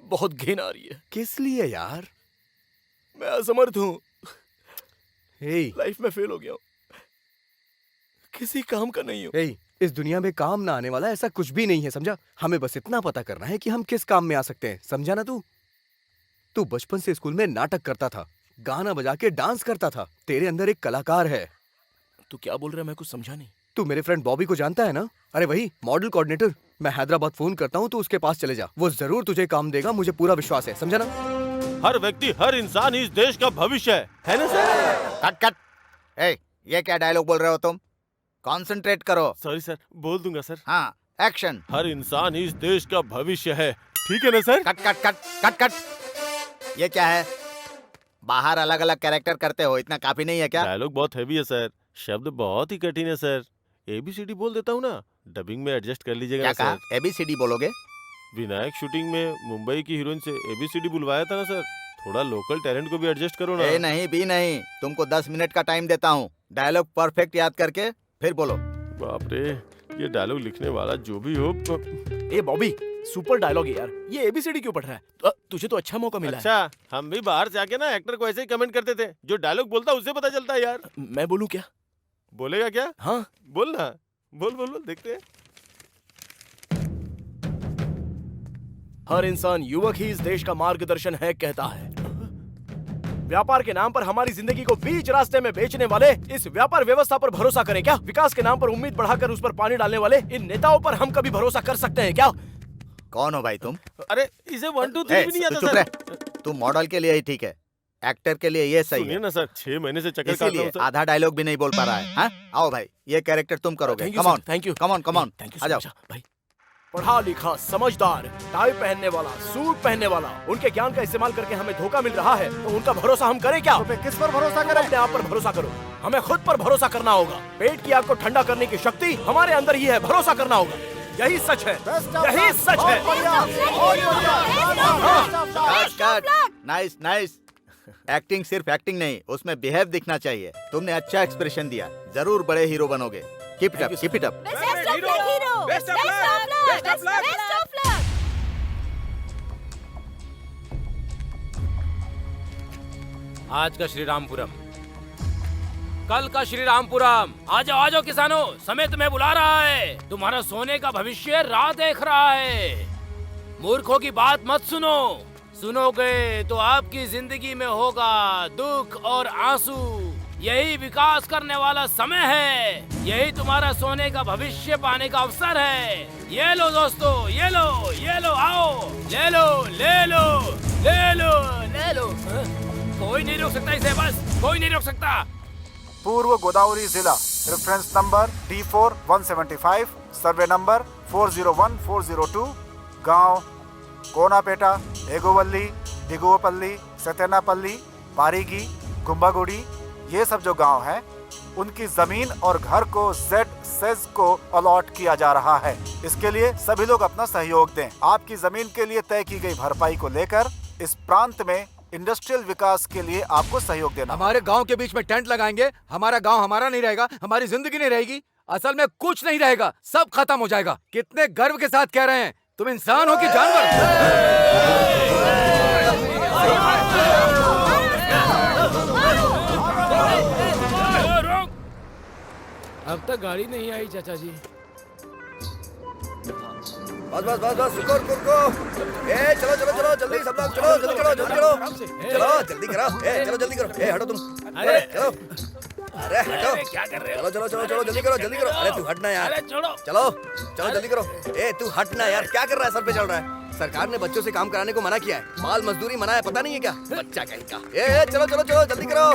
बहुत घिन आ रही है। किस लिए यार? मैं असमर्थ हूँ। हे, लाइफ में फेल हो गया हूँ, किसी काम का नहीं हूँ। हे, इस दुनिया में काम ना आने वाला ऐसा कुछ भी नहीं है, समझा? हमें बस इतना पता करना है कि हम किस काम में आ सकते हैं, समझा ना तू? तू बचपन से स्कूल में नाटक करता था, गाना बजा के डांस करता था। तेरे अंदर एक कलाकार है। तू क्या बोल रहा है? मैं कुछ समझा नहीं। तू मेरे फ्रेंड बॉबी को जानता है ना? अरे वही मॉडल कोऑर्डिनेटर। मैं हैदराबाद फोन करता हूँ, तू उसके पास चले जा, वो जरूर तुझे काम देगा, मुझे पूरा विश्वास है, समझा ना? हर व्यक्ति, हर इंसान इस देश का भविष्य है ना सर? Cut cut. ए, ये क्या डायलॉग बोल रहे हो तुम? कंसंट्रेट करो। सॉरी सर, बोल दूंगा सर। हाँ, एक्शन। हर इंसान इस देश का भविष्य है, ठीक है ना sir? Cut cut cut cut cut. ये क्या है? बाहर अलग अलग कैरेक्टर करते हो, इतना काफी नहीं है क्या? डायलॉग बहुत हैवी है सर, शब्द बहुत ही कठिन है सर। ABCD बोल देता हूँ ना, डबिंग में एडजस्ट कर लीजिएगा क्या सर। कहा? ABCD बोलोगे? विनायक शूटिंग में मुंबई की हीरोइन से ABCD बुलवाया था ना सर, थोड़ा लोकल टैलेंट को भी एडजस्ट करो ना। ए नहीं भी नहीं, तुमको 10 मिनट का टाइम देता हूँ, डायलॉग परफेक्ट याद करके फिर बोलो। बाप रे, ये डायलॉग लिखने वाला जो भी हो। ए बॉबी, सुपर डायलॉग है यार। ये ABCD क्यों पढ़ रहा है? तुझे तो अच्छा मौका मिला है। अच्छा, हम भी बाहर से आके ना एक्टर को ऐसे ही कमेंट करते थे, जो डायलॉग बोलता उससे पता चलता है यार। मैं बोलूं क्या? बोलेगा क्या? हाँ बोल ना, बोल बोल बोल, देखते हैं। हर इंसान युवक ही इस देश का मार्गदर्शन है कहता है। व्यापार के नाम पर हमारी जिंदगी को बीच रास्ते में बेचने वाले इस व्यापार व्यवस्था पर भरोसा करें क्या? विकास के नाम पर उम्मीद बढ़ाकर उस पर पानी डालने वाले इन नेताओं पर हम कभी भरोसा कर सकते हैं क्या? कौन हो भाई तुम? अरे इसे 1 2 3 भी नहीं आता चुप सर। रह। तू मॉडल के लिए ही ठीक है, एक्टर के लिए ये सही सुनिए है ना सर, 6 महीने से चक्कर काट रहा इसीलिए हूं सर। आधा डायलॉग भी नहीं बोल पा रहा है। हाँ? आओ भाई, ये कैरेक्टर तुम करोगे। Thank you, come on, sir. Thank you. Come on, come on, Thank you आ so जाओ। much, भाई। पढ़ा लिखा, समझदार, टाई पहनने वाला, सूट पहनने वाला, उनके ज्ञान का इस्तेमाल करके हमें धोखा मिल रहा है, तो उनका भरोसा हम करें क्या? तो किस पर भरोसा करें? अपने आप पर भरोसा करो। हमें खुद पर भरोसा करना होगा। पेट की आग को ठंडा करने की शक्ति हमारे अंदर ही है, भरोसा करना होगा। यही सच है, यही सच है। Nice nice. एक्टिंग सिर्फ एक्टिंग नहीं, उसमें बिहेव दिखना चाहिए। तुमने अच्छा एक्सप्रेशन दिया, जरूर बड़े हीरो बनोगे। Keep it up, keep it up. आज का श्री रामपुरम, कल का श्री रामपुरम। आ जाओ किसानों, समय तुम्हें बुला रहा है। तुम्हारा सोने का भविष्य राह देख रहा है। मूर्खों की बात मत सुनो, सुनोगे तो आपकी जिंदगी में होगा दुख और आंसू। यही विकास करने वाला समय है। यही तुम्हारा सोने का भविष्य पाने का अवसर है। ये लो दोस्तों, ये लो, आओ, ले लो, ले लो, ले लो, ले लो। कोई नहीं रोक सकता इसे, बस कोई नहीं रोक सकता। पूर्व गोदावरी जिला, reference number D4 175, survey number 401402, गांव कोनापेटा, एगोवल्ली, दिगुवपल्ली, सतेनापल्ली, पारीगी, गुम्बागुड़ी, ये सब जो गांव हैं, उनकी जमीन और घर को ZSEZ को अलॉट किया जा रहा है। इसके लिए सभी लोग अपना सहयोग दें। आपकी जमीन के लिए तय की गई भरपाई को लेकर इस प्रांत में इंडस्ट्रियल विकास के लिए आपको सहयोग देना। हमारे गांव के बीच में टेंट लगाएंगे, हमारा गांव हमारा नहीं रहेगा, हमारी जिंदगी नहीं रहेगी, असल में कुछ नहीं रहेगा, सब खत्म हो जाएगा। कितने गर्व के साथ कह रहे हैं, तुम इंसान हो कि जानवर? अब तक गाड़ी नहीं आई चाचा जी। बस बस बस बस, रुको रुको रुको। ए चलो चलो चलो, जल्दी सब लोग चलो, जल्दी करो, जल्दी करो, चलो जल्दी करो। ए चलो जल्दी करो। ए हटो तुम, अरे चलो, अरे हटो, क्या कर रहे हो? चलो चलो चलो चलो, जल्दी करो, जल्दी करो। अरे तू हटना यार, अरे छोड़ो, चलो चलो जल्दी करो। ए तू हटना यार, क्या कर रहा है? सर पे चल रहा है। सरकार ने बच्चों से काम कराने को मना किया है, बाल मजदूरी मना है, पता नहीं है क्या? बच्चा कहीं का। ए चलो चलो चलो, जल्दी करो।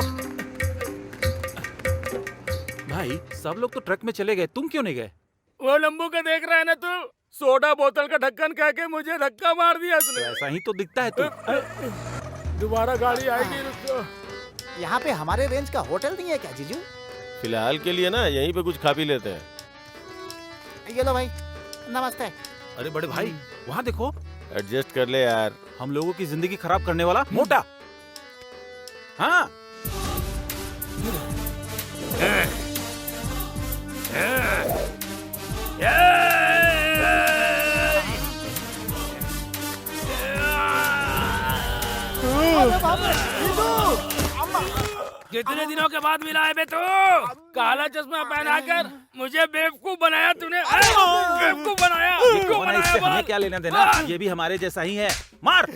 भाई सब लोग तो ट्रक में चले गए, तुम क्यों नहीं गए? वो लंबू का देख रहा है ना तू? सोडा बोतल का ढक्कन कह के मुझे धक्का मार दिया उसने। ऐसा ही तो दिखता है तू। दोबारा गाड़ी आएगी, रुको। यहाँ पे हमारे रेंज का होटल नहीं है क्या जीजू? फिलहाल के लिए ना यहीं पे कुछ खा पी लेते हैं। ये लो भाई, नमस्ते। अरे बड़े भाई, वहाँ देखो, एडजस्ट कर ले यार। हम लोगों की जिंदगी खराब करने वाला मोटा। हाँ कितने दिनों के बाद मिला है बे तू? काला चश्मा पहनाकर मुझे बेवकूफ बनाया तूने। बेवकूफ बनाया। कौन है, इससे हमें क्या लेना देना? ये भी हमारे जैसा ही है। मार।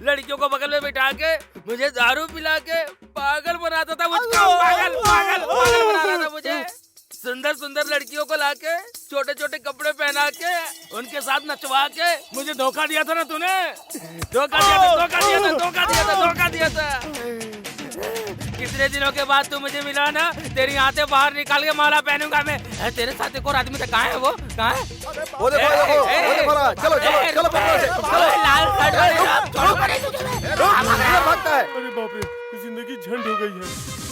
लड़कियों को बगल में बिठा के मुझे दारू पिला के पागल बनाता था मुझको। पागल पागल पागल बनाता था मुझे। सुंदर सुंदर लड़कियों को लाके छोटे छोटे कपड़े पहना के उनके साथ नचवा के मुझे धोखा दिया था ना तूने। धोखा दिया था, धोखा दिया था, धोखा दिया था, धोखा दिया था। कितने दिनों के बाद तू मुझे मिला ना, तेरी आंखें बाहर निकाल के माला पहनूंगा मैं। तेरे साथ एक और आदमी था, कहाँ है वो? कहाँ है? वो देखो, वो देखो रहा। चलो चलो चलो पकड़ो से, चलो। लाल शर्ट वाले छोड़ो। भागता है। अरे बाप रे, जिंदगी झंड हो गई है।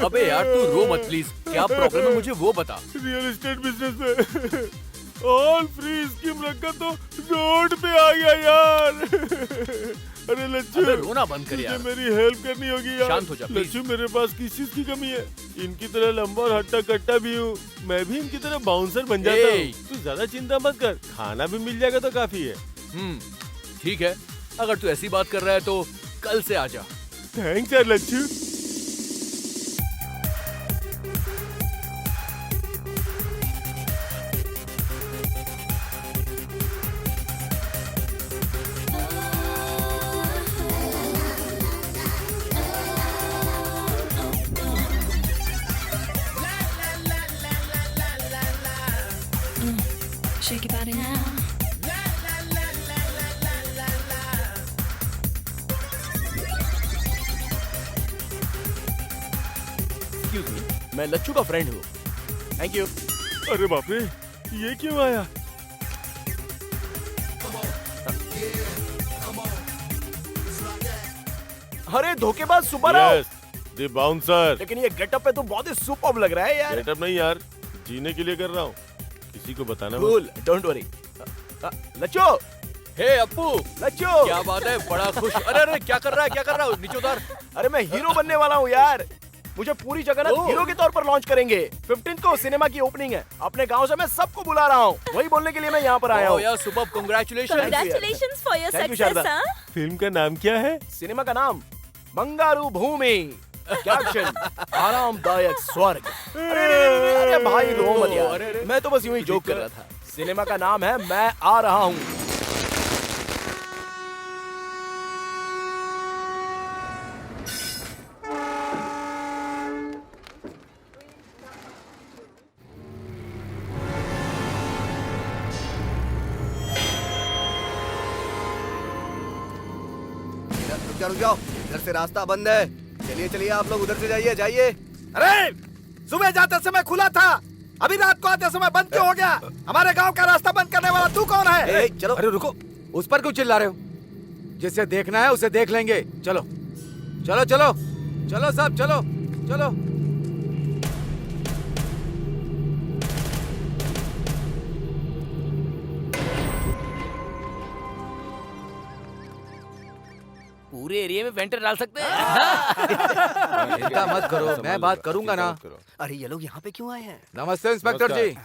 अबे यार तू रो मत प्लीज, क्या प्रॉब्लम है मुझे वो बता। रियल एस्टेट बिजनेस में ऑल फ्री स्कीम रखा तो रोड पे आ गया यार। अरे लच्छू, अबे रोना बंद कर यार। मेरी हेल्प करनी होगी यार। शांत हो जा प्लीज। लच्छू, मेरे पास किस चीज की कमी है? इनकी तरह लंबा और हट्टा कट्टा भी हूँ, मैं भी इनकी तरह बाउंसर बन जाता हूँ। तू ज्यादा चिंता मत कर, खाना भी मिल जाएगा तो काफी है। ठीक है, अगर तू ऐसी बात कर रहा है तो कल से आ जा। थैंक्स यार Lachhu. Shake your body now. Excuse me, मैं लच्छू का फ्रेंड हूँ। Thank you. अरे बाप रे, ये क्यों आया? अरे धोखेबाज सुपर। The bouncer. लेकिन ये गेटअप पे तो बहुत ही सुपर्ब लग रहा है यार। गेटअप नहीं यार, जीने के लिए कर रहा हूँ, किसी को बताना। Cool, don't worry. Lacchu, hey Appu, Lacchu, क्या बात है? बड़ा खुश। अरे अरे क्या कर रहा है, क्या कर रहा है? नीचे उतार। अरे मैं हीरो बनने वाला हूँ यार। मुझे पूरी जगह ना हीरो के तौर पर लॉन्च करेंगे। 15 को सिनेमा की ओपनिंग है। अपने गांव से मैं सबको बुला रहा हूँ, वही बोलने के लिए मैं यहाँ पर आया हूँ। यार super, congratulation. Congratulations for your success, हाँ? फिल्म का नाम क्या है? सिनेमा का नाम बंगारू भूमि। कैप्शन आरामदायक स्वर्ग। अरे भाई रो मत यार, मैं तो बस यूं ही जोक कर रहा था। सिनेमा का नाम है मैं आ रहा हूँ। रुक जाओ, इधर से रास्ता बंद है। चलिए चलिए, आप लोग उधर से जाइए जाइए। अरे सुबह जाते समय खुला था, अभी रात को आते समय बंद क्यों हो गया? हमारे गांव का रास्ता बंद करने वाला तू कौन है? चलो। अरे रुको, उस पर क्यों चिल्ला रहे हो? जिसे देखना है उसे देख लेंगे। चलो चलो चलो चलो सब चलो चलो। पूरे एरिया में वेंटर डाल सकते हैं। चिंता मत करो, मैं बात करूंगा ना। अरे ये लोग यहाँ पे क्यों आए हैं? नमस्ते इंस्पेक्टर जी,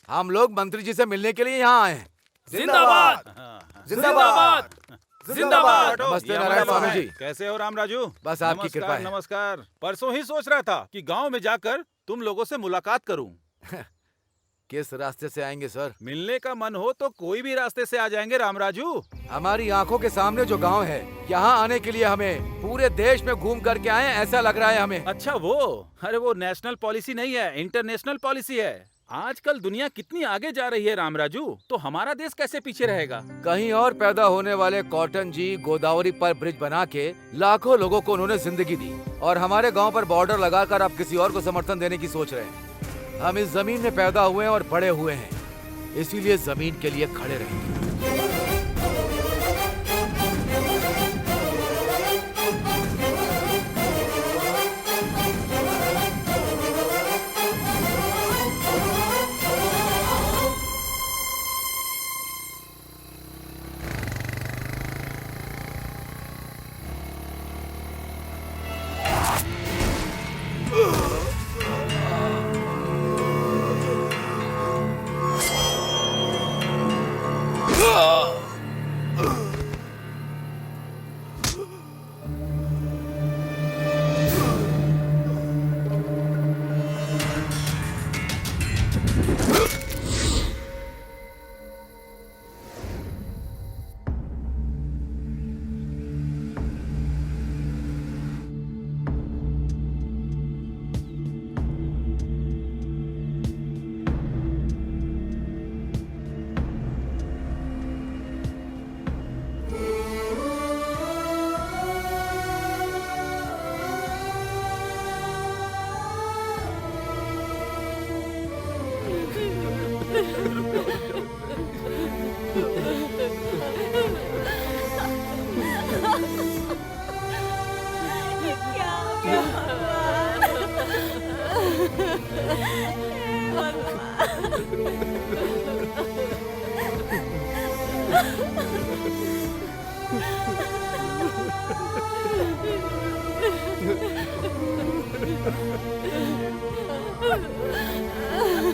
हम लोग मंत्री जी से मिलने के लिए यहाँ आए हैं। जिंदाबाद जिंदाबाद जिंदाबाद। नमस्ते नारायण स्वामी जी। कैसे हो राम राजू? बस आपकी कृपा है। नमस्कार। परसों ही सोच रहा था कि गांव में जाकर तुम लोगों से मुलाकात करूं। किस रास्ते से आएंगे सर? मिलने का मन हो तो कोई भी रास्ते से आ जाएंगे राम राजू। हमारी आंखों के सामने जो गांव है, यहाँ आने के लिए हमें पूरे देश में घूम करके आए ऐसा लग रहा है हमें। अच्छा वो, अरे वो नेशनल पॉलिसी नहीं है, इंटरनेशनल पॉलिसी है। आजकल दुनिया कितनी आगे जा रही है राम राजू, तो हमारा देश कैसे पीछे रहेगा? कहीं और पैदा होने वाले कॉटन जी गोदावरी पर ब्रिज बना के लाखों लोगों को उन्होंने जिंदगी दी, और हमारे गांव पर बॉर्डर लगाकर आप किसी और को समर्थन देने की सोच रहे हैं। हम इस जमीन में पैदा हुए हैं और बड़े हुए हैं, इसीलिए जमीन के लिए खड़े रहेंगे।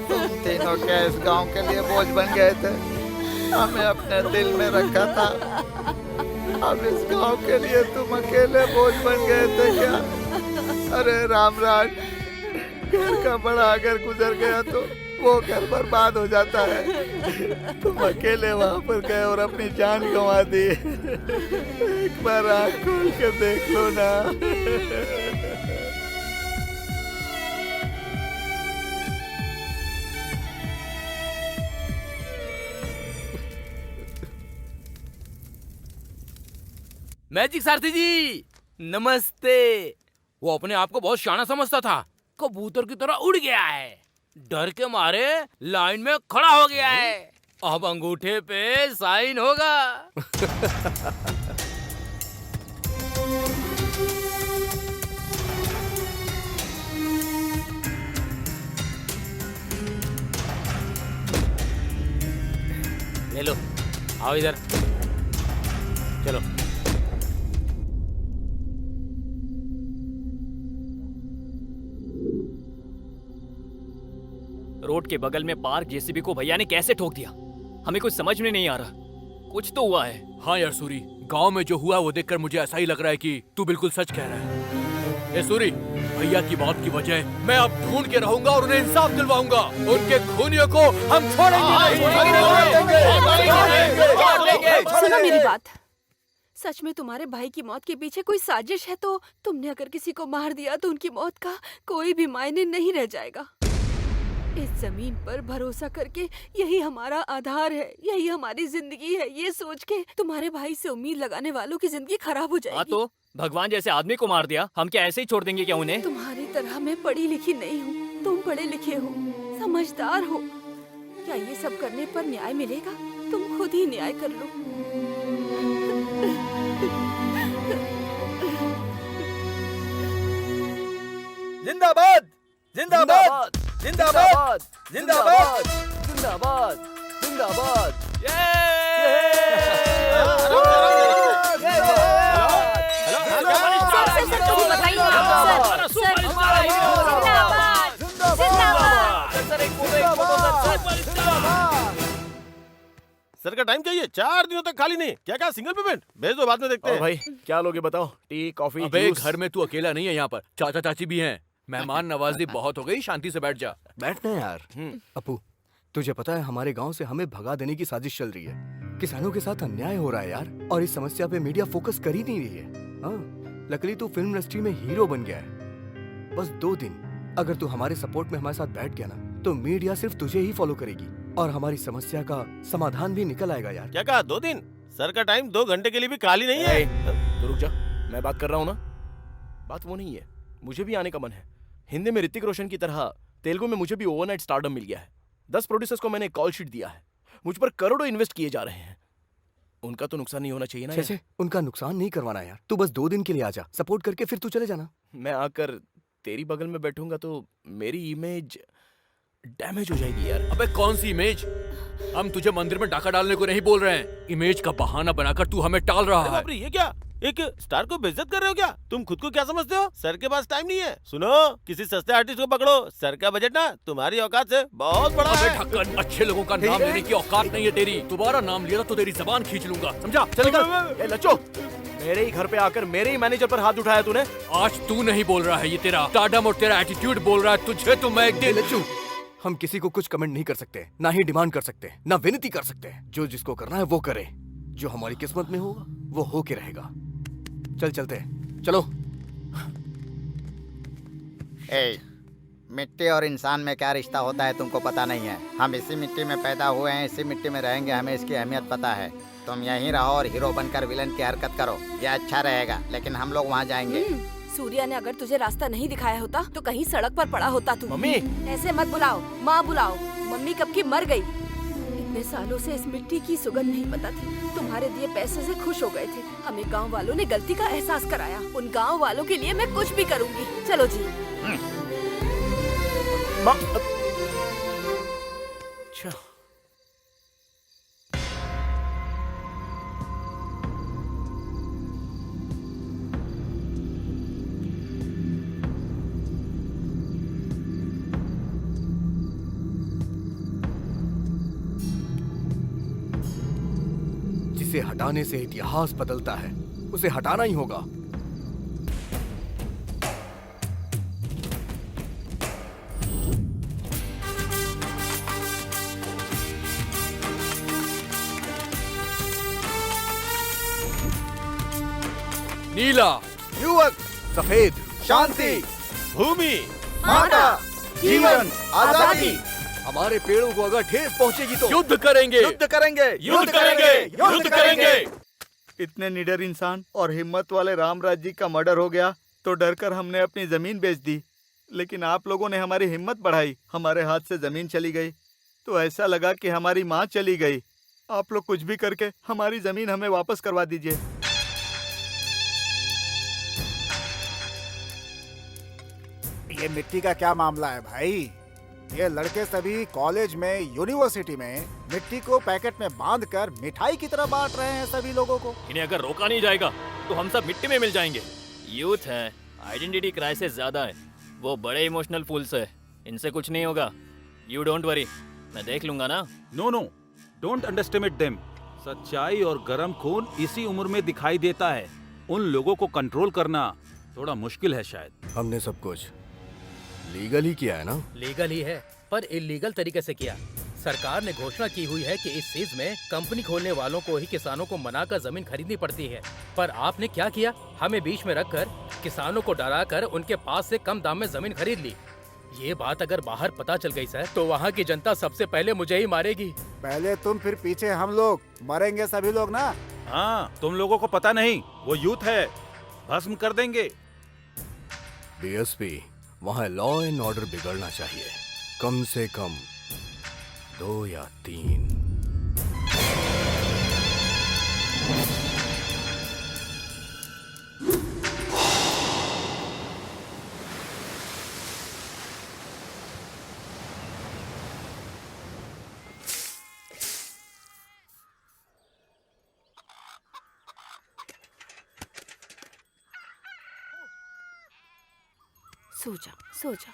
तुम तीनों क्या इस गांव के लिए बोझ बन गए थे? हमें अपने दिल में रखा था, अब इस गांव के लिए तुम अकेले बोझ बन गए थे क्या? अरे रामराज, घर का बड़ा अगर गुजर गया तो वो घर बर्बाद हो जाता है। तुम अकेले वहां पर गए और अपनी जान गंवा दी। एक बार आँख खोल के देख लो ना। मैजिक सारथी जी नमस्ते। वो अपने आप को बहुत शाना समझता था, कबूतर की तरह उड़ गया है, डर के मारे लाइन में खड़ा हो गया है। अब अंगूठे पे साइन होगा। ले लो, आओ इधर, चलो। रोड के बगल में पार्क जेसीबी को भैया ने कैसे ठोक दिया, हमें कुछ समझ में नहीं आ रहा। कुछ तो हुआ है। हाँ यार सूरी, गांव में जो हुआ वो देखकर मुझे ऐसा ही लग रहा है कि तू बिल्कुल सच कह रहा है। ये सूरी, भैया की मौत की वजह मैं अब ढूंढ के रहूंगा और उन्हें इंसाफ दिलवाऊंगा। उनके खूनियों को हम छोड़ेंगे नहीं। सुनो मेरी बात, सच में तुम्हारे भाई की मौत के पीछे कोई साजिश है तो तुमने अगर किसी को मार दिया तो उनकी मौत का कोई भी मायने नहीं रह जाएगा। इस जमीन पर भरोसा करके यही हमारा आधार है, यही हमारी जिंदगी है। ये सोच के तुम्हारे भाई से उम्मीद लगाने वालों की जिंदगी खराब हो जाएगी। हाँ तो भगवान जैसे आदमी को मार दिया, हम क्या ऐसे ही छोड़ देंगे क्या उन्हें? तुम्हारी तरह मैं पढ़ी लिखी नहीं हूँ, तुम पढ़े लिखे हो, समझदार हो। क्या ये सब करने पर न्याय मिलेगा? तुम खुद ही न्याय कर लो। जिंदाबाद जिंदाबाद जिंदाबाद जिंदाबाद जिंदाबाद जिंदाबाद सर का टाइम चाहिए, 4 दिनों तक खाली नहीं। क्या क्या सिंगल पेमेंट भेज दो, बाद में देखते हैं। भाई क्या लोगे बताओ? टी कॉफी अबे जूस? घर में तू अकेला नहीं है, यहाँ पर चाचा चाची भी हैं। मेहमान नवाजी बहुत हो गई, शांति से बैठ जा। बैठना यार। अपू, तुझे पता है हमारे गांव से हमें भगा देने की साजिश चल रही है। किसानों के साथ अन्याय हो रहा है यार, और इस समस्या पे मीडिया फोकस कर ही नहीं रही है। हाँ, लकीली तू फिल्म इंडस्ट्री में हीरो बन गया है। बस 2 दिन अगर तू हमारे सपोर्ट में हमारे साथ बैठ गया ना, तो मीडिया सिर्फ तुझे ही फॉलो करेगी और हमारी समस्या का समाधान भी निकल आएगा यार। क्या कहा 2 दिन? सर का टाइम 2 घंटे के लिए भी खाली नहीं है। तो रुक जा, मैं बात कर रहा हूँ ना। बात वो नहीं है, मुझे भी आने का मन है। हिंदी में ऋतिक रोशन की तरह तेलुगु में मुझे भी ओवरनाइट स्टारडम मिल गया है। 10 प्रोड्यूसर्स को मैंने कॉल शीट दिया है, मुझ पर करोड़ों इन्वेस्ट किए जा रहे हैं। उनका तो नुकसान नहीं होना चाहिए ना यार। छे, उनका नुकसान नहीं करवाना यार। तू बस 2 दिन के लिए आ जा, सपोर्ट करके फिर तू चले जाना। मैं आकर तेरी बगल में बैठूंगा तो मेरी इमेज डैमेज हो जाएगी यार। अबे कौन सी इमेज? हम तुझे मंदिर में डाका डालने को नहीं बोल रहे हैं। इमेज का बहाना बनाकर तू हमें टाल रहा है। बाप रे, ये क्या? एक स्टार को बेइज्जत कर रहे हो क्या? तुम खुद को क्या समझते हो? सर के पास टाइम नहीं है। सुनो, किसी सस्ते आर्टिस्ट को पकड़ो। सर का बजट ना तुम्हारी औकात से बहुत बड़ा अबे है। ढक्कन, अच्छे लोगों का नाम लेने की औकात नहीं है तेरी। दोबारा नाम लिया तो तेरी जबान खींच लूंगा, समझा? चल निकल। ए लच्चो, मेरे ही घर पे आकर मेरे ही मैनेजर पर हाथ उठाया तूने। आज तू नहीं बोल रहा है, ये तेरा स्टारडम और तेरा एटीट्यूड बोल रहा है। तुझे तो मैं एक दिन लच्चू, हम किसी को कुछ कमेंट नहीं कर सकते, ना ही डिमांड कर सकते, ना विनती कर सकते। जो जिसको करना है वो करे, जो हमारी किस्मत में होगा वो हो के रहेगा। चल चलते हैं, चलो। मिट्टी और इंसान में क्या रिश्ता होता है तुमको पता नहीं है। हम इसी मिट्टी में पैदा हुए हैं, इसी मिट्टी में रहेंगे, हमें इसकी अहमियत पता है। तुम यहीं रहो और हीरो बनकर विलन की हरकत करो, ये अच्छा रहेगा। लेकिन हम लोग वहाँ जाएंगे। सूर्या ने अगर तुझे रास्ता नहीं दिखाया होता तो कहीं सड़क पर पड़ा होता तू। मम्मी! ऐसे मत बुलाओ, माँ बुलाओ। मम्मी कब की मर गई। इतने सालों से इस मिट्टी की सुगंध नहीं पता थी। तुम्हारे दिए पैसे से खुश हो गए थे। हमें गांव वालों ने गलती का एहसास कराया। उन गांव वालों के लिए मैं कुछ भी करूंगी। चलो जी। अच्छा, जिसे हटाने से इतिहास बदलता है, उसे हटाना ही होगा। नीला, युवक, सफेद, शांति, भूमि, माता, जीवन, आजादी। हमारे पेड़ों को अगर ठेस पहुंचेगी तो युद्ध करेंगे, युद्ध करेंगे, युद्ध करेंगे, युद्ध करेंगे। इतने निडर इंसान और हिम्मत वाले रामराज जी का मर्डर हो गया तो डरकर हमने अपनी जमीन बेच दी। लेकिन आप लोगों ने हमारी हिम्मत बढ़ाई, हमारे हाथ से जमीन चली गई तो ऐसा लगा कि हमारी माँ चली गई। आप लोग कुछ भी करके हमारी जमीन हमें वापस करवा दीजिए। ये मिट्टी का क्या मामला है भाई? ये लड़के सभी कॉलेज में, यूनिवर्सिटी में मिट्टी को पैकेट में बांधकर मिठाई की तरह बांट रहे हैं सभी लोगों को। इन्हें अगर रोका नहीं जाएगा तो हम सब मिट्टी में मिल जाएंगे। यूथ है, आइडेंटिटी क्राइसिस ज्यादा है, वो बड़े इमोशनल फूल्स है, इनसे कुछ नहीं होगा। यू डोंट वरी, मैं देख लूंगा ना। No no, don't underestimate them. सच्चाई और गर्म खून इसी उम्र में दिखाई देता है। उन लोगों को कंट्रोल करना थोड़ा मुश्किल है शायद। हमने सब कुछ लीगल ही किया है ना? लीगल ही है, पर इलीगल तरीके से किया। सरकार ने घोषणा की हुई है कि इस चीज में कंपनी खोलने वालों को ही किसानों को मनाकर जमीन खरीदनी पड़ती है। पर आपने क्या किया? हमें बीच में रखकर किसानों को डराकर उनके पास से कम दाम में जमीन खरीद ली। ये बात अगर बाहर पता चल गई सर, तो वहाँ की जनता सबसे पहले मुझे ही मारेगी। पहले तुम, फिर पीछे हम लोग, मरेंगे सभी लोग ना। हाँ, तुम लोगों को पता नहीं, वो यूथ है, भस्म कर देंगे। डीएसपी, वहाँ लॉ एंड ऑर्डर बिगड़ना चाहिए, कम से कम 2 या 3। सो जा, सो जा।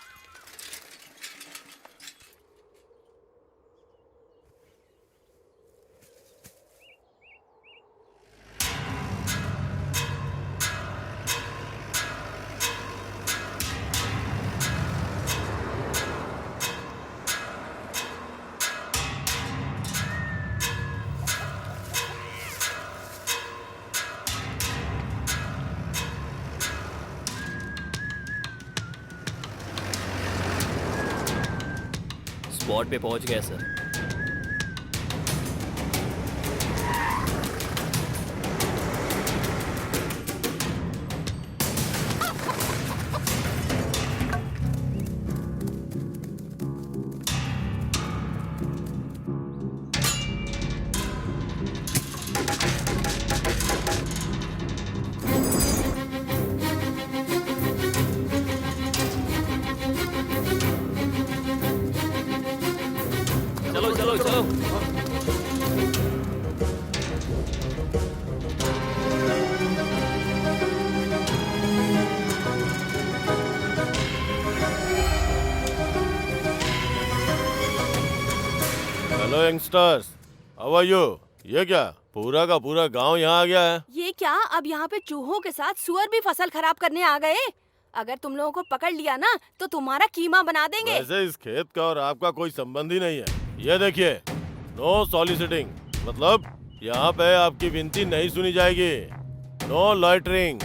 स्पॉट पे पहुंच गए सर। चलो चलो चलो। Hello youngsters, how are you? ये क्या पूरा का पूरा गांव यहाँ आ गया है? ये क्या, अब यहाँ पे चूहों के साथ सुअर भी फसल खराब करने आ गए? अगर तुम लोगों को पकड़ लिया ना तो तुम्हारा कीमा बना देंगे। वैसे इस खेत का और आपका कोई संबंध ही नहीं है। ये देखिए, नो सॉलिसिटिंग, मतलब यहाँ पे आपकी विनती नहीं सुनी जाएगी। नो लॉइटरिंग,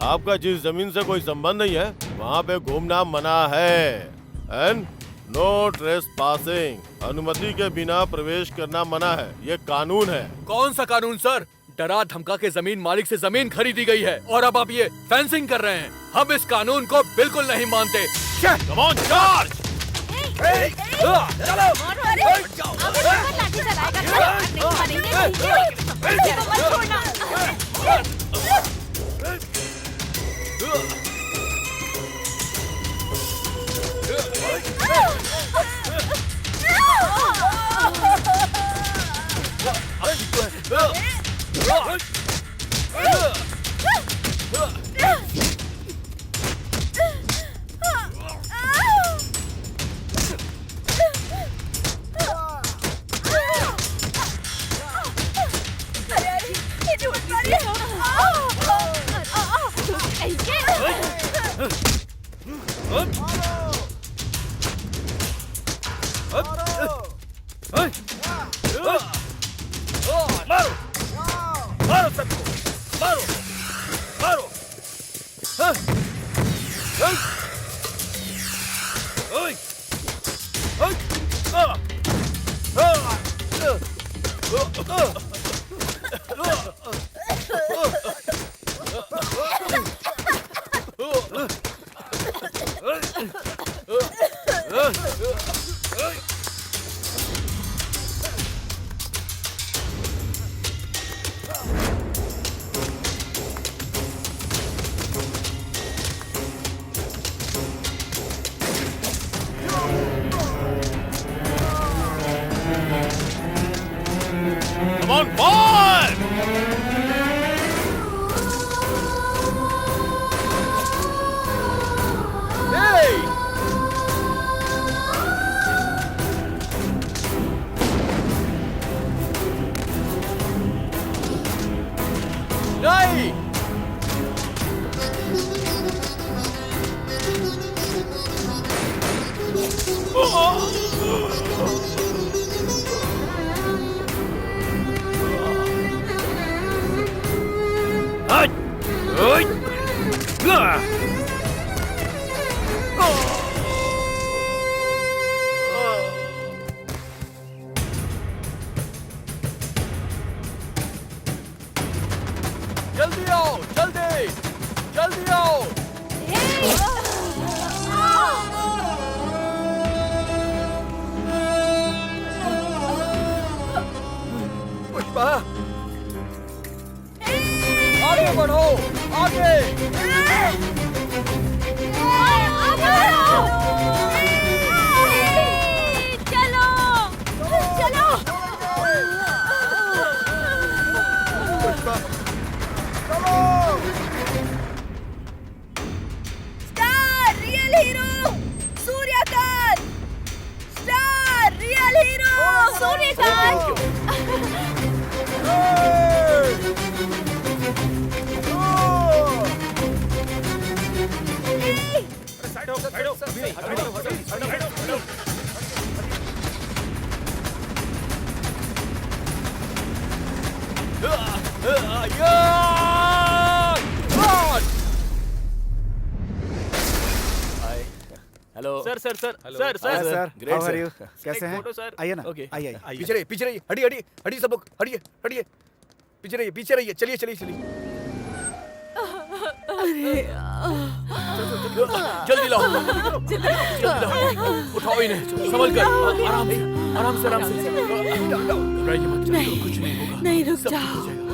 आपका जिस जमीन से कोई संबंध नहीं है वहाँ पे घूमना मना है। एंड नो ट्रेसपासिंग, अनुमति के बिना प्रवेश करना मना है, ये कानून है। कौन सा कानून सर? डरा धमका के जमीन मालिक से जमीन खरीदी गई है और अब आप ये फेंसिंग कर रहे हैं। हम इस कानून को बिल्कुल नहीं मानते। Come on charge! मारो सबको, मारो, मारो। Come on, boy! Hey! Hero Suryakant, star real hero Suryakant. Hello sir sir sir Hello. Sir Hi, sir. Sir Great, How are sir. you? कैसे एक हैं? Photo, sir. आइए ना, Okay. आइए। पीछे रहिए, पीछे रहिए, हटिए हटिए हटिए सब लोग, हटिए हटिए पीछे रहिए, पीछे रहिए, चलिए चलिए चलिए। जल्दी लाओ, जल्दी लाओ, उठाओ इन्हें, संभल कर, आराम से, आराम से, आराम से। घबराइए मत, नहीं, कुछ नहीं होगा, नहीं, रुक सब ठीक जाओ। हो जाएगा।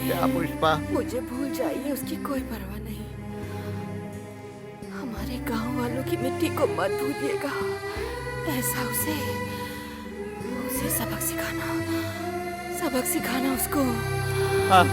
क्या पुष्पा? मुझे भूल जाइए, उसकी कोई परवाह नहीं। हमारे गांव वालों की मिट्टी को मत भूलिएगा। ऐसा उसे सबक सिखाना उसको। हाँ।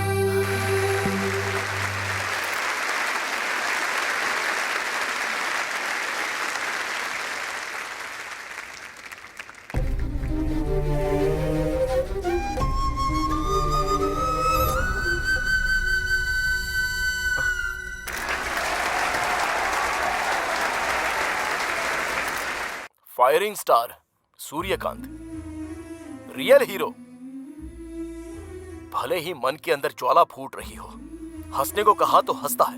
Firing star Suryakant, real hero. भले ही मन के अंदर ज्वाला फूट रही हो, हंसने को कहा तो हंसता है,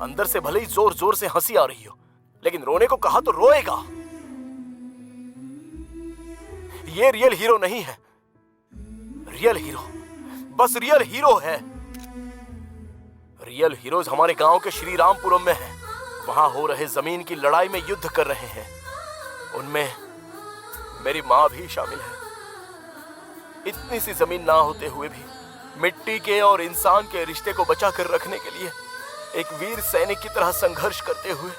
अंदर से भले ही जोर जोर से हंसी आ रही हो, लेकिन रोने को कहा तो रोएगा। ये रियल हीरो नहीं है। रियल हीरो बस रियल हीरो है। रियल हीरोज हमारे गांव के श्री रामपुरम में हैं। वहां हो रहे जमीन की लड़ाई में युद्ध कर रहे हैं। उनमें मेरी माँ भी शामिल है। इतनी सी जमीन ना होते हुए भी मिट्टी के और इंसान के रिश्ते को बचा कर रखने के लिए एक वीर सैनिक की तरह संघर्ष करते हुए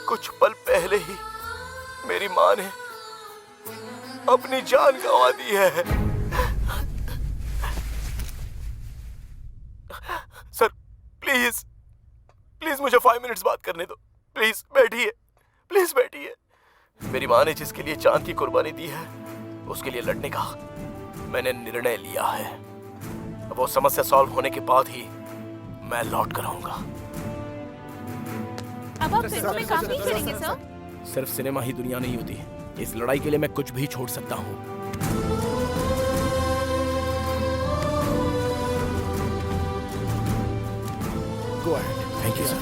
कुछ पल पहले ही मेरी माँ ने अपनी जान गंवा दी है। सर प्लीज प्लीज मुझे 5 मिनट्स बात करने दो। प्लीज बैठिए, प्लीज बैठिए। मेरी माँ ने जिसके लिए चांद की कुर्बानी दी है, उसके लिए लड़ने का मैंने निर्णय लिया है। वो समस्या सॉल्व होने के बाद ही मैं लौट कर आऊंगा। अब आप फिल्मों में काम नहीं करेंगे सर? सिर्फ सिनेमा ही दुनिया नहीं होती। इस लड़ाई के लिए मैं कुछ भी छोड़ सकता हूँ। Go ahead. Thank you sir.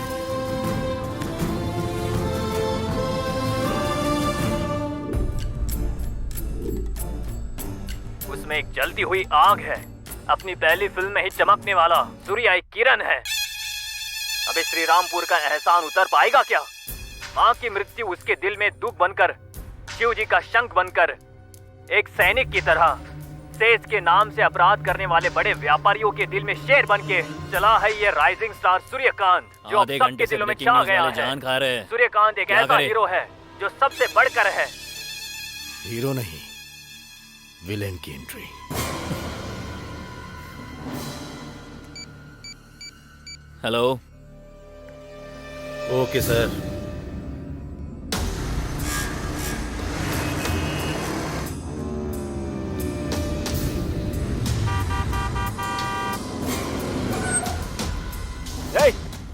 उसमें एक जलती हुई आग है। अपनी पहली फिल्म में ही चमकने वाला सूर्य एक किरण है। अबे श्री रामपुर का एहसान उतर पाएगा क्या? माँ की मृत्यु उसके दिल में दुख बनकर, शिव जी का शंख बनकर, एक सैनिक की तरह सेज के नाम से अपराध करने वाले बड़े व्यापारियों के दिल में शेर बन के चला है ये राइजिंग स्टार सूर्यकांत, जो अब सबके दिलों में छा गया है। सूर्यकांत एक ऐसा हीरो है जो सबसे बढ़कर है। हीरो नहीं, विलेन की एंट्री। हेलो। Okay sir.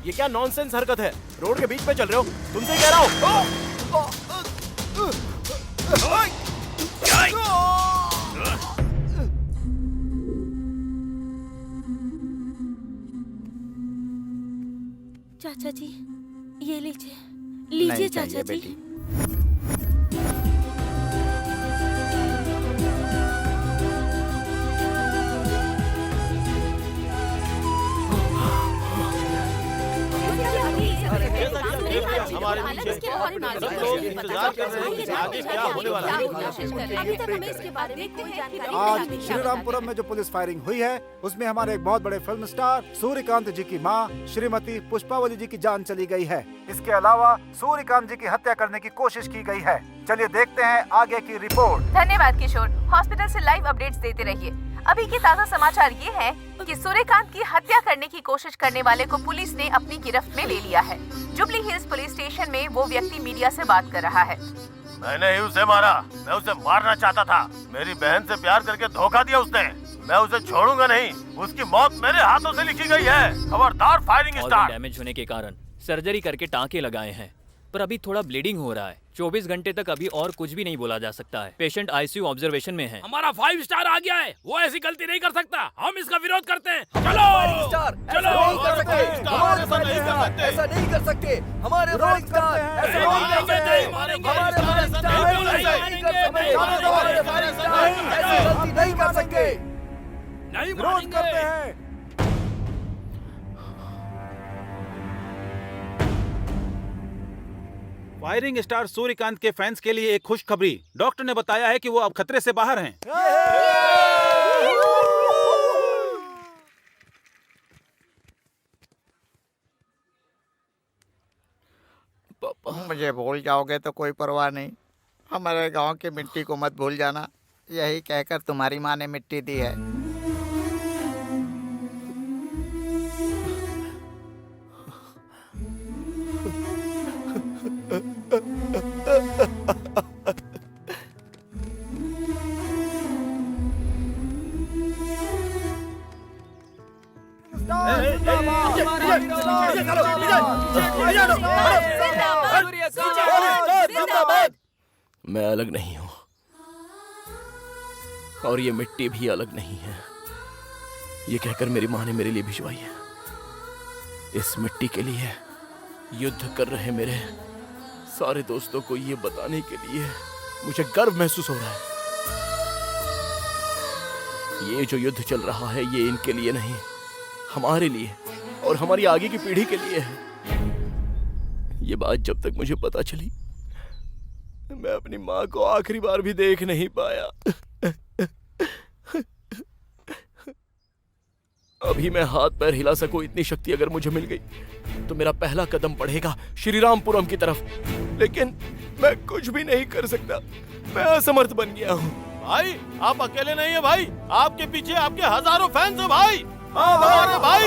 ये क्या नॉनसेंस हरकत है? रोड के बीच पे चल रहे हो? तुमसे कह रहा हूँ। चाचा जी, ये लीजिए, लीजिए चाचा जी। हमारे पीछे। सब लोग इंतजार कर रहे हैं कि आगे क्या होने वाला है। अभी तक हमें इसके बारे में कोई जानकारी आज नहीं श्रीरामपुरम में जो पुलिस फायरिंग हुई है उसमें हमारे एक बहुत बड़े फिल्म स्टार सूर्यकांत जी की मां श्रीमती पुष्पावली जी की जान चली गई है। इसके अलावा सूर्यकांत जी की हत्या करने की कोशिश की गई है। चलिए देखते हैं आगे की रिपोर्ट। धन्यवाद किशोर। हॉस्पिटल से लाइव अपडेट्स देते रहिए। अभी के ताज़ा समाचार ये हैं कि सूर्यकांत की हत्या करने की कोशिश करने वाले को पुलिस ने अपनी गिरफ्त में ले लिया है। जुबली हिल्स पुलिस स्टेशन में वो व्यक्ति मीडिया से बात कर रहा है। मैंने ही उसे मारा, मैं उसे मारना चाहता था। मेरी बहन से प्यार करके धोखा दिया उसने। मैं उसे छोड़ूंगा नहीं। उसकी मौत मेरे हाथों से लिखी गई है। खबरदार फायरिंग स्टार्ट। डैमेज होने के कारण सर्जरी करके टांके लगाए हैं, पर अभी थोड़ा ब्लीडिंग हो रहा है। 24 घंटे तक अभी और कुछ भी नहीं बोला जा सकता है। पेशेंट आईसीयू ऑब्जर्वेशन में है। हमारा 5 स्टार आ गया है, वो ऐसी गलती नहीं कर सकता। हम इसका विरोध करते हैं। चलो चलो, ऐसा नहीं कर सकते। हमारे फाइव स्टार ऐसा नहीं कर सकते। हमारे फाइव स्टार ऐसी गलती नहीं कर सकते। नहीं विरोध करते हैं। फायरिंग स्टार सूर्यकांत के फैंस के लिए एक खुशखबरी। डॉक्टर ने बताया है कि वो अब खतरे से बाहर हैं। मुझे भूल जाओगे तो कोई परवाह नहीं, हमारे गांव की मिट्टी को मत भूल जाना। यही कहकर तुम्हारी माँ ने मिट्टी दी है। मैं अलग नहीं हूँ और ये मिट्टी भी अलग नहीं है। ये कहकर मेरी माँ ने मेरे लिए भिजवाई है। इस मिट्टी के लिए युद्ध कर रहे मेरे सारे दोस्तों को ये बताने के लिए मुझे गर्व महसूस हो रहा है। ये जो युद्ध चल रहा है ये इनके लिए नहीं, हमारे लिए और हमारी आगे की पीढ़ी के लिए है। ये बात जब तक मुझे पता चली मैं अपनी माँ को आखिरी बार भी देख नहीं पाया। अभी मैं हाथ पैर हिला सकूं इतनी शक्ति अगर मुझे मिल गई तो मेरा पहला कदम बढ़ेगा श्रीरामपुरम की तरफ। लेकिन मैं कुछ भी नहीं कर सकता, मैं असमर्थ बन गया हूँ। भाई आप अकेले नहीं है भाई, आपके पीछे आपके हजारों फैंस हैं भाई। हमारे भाई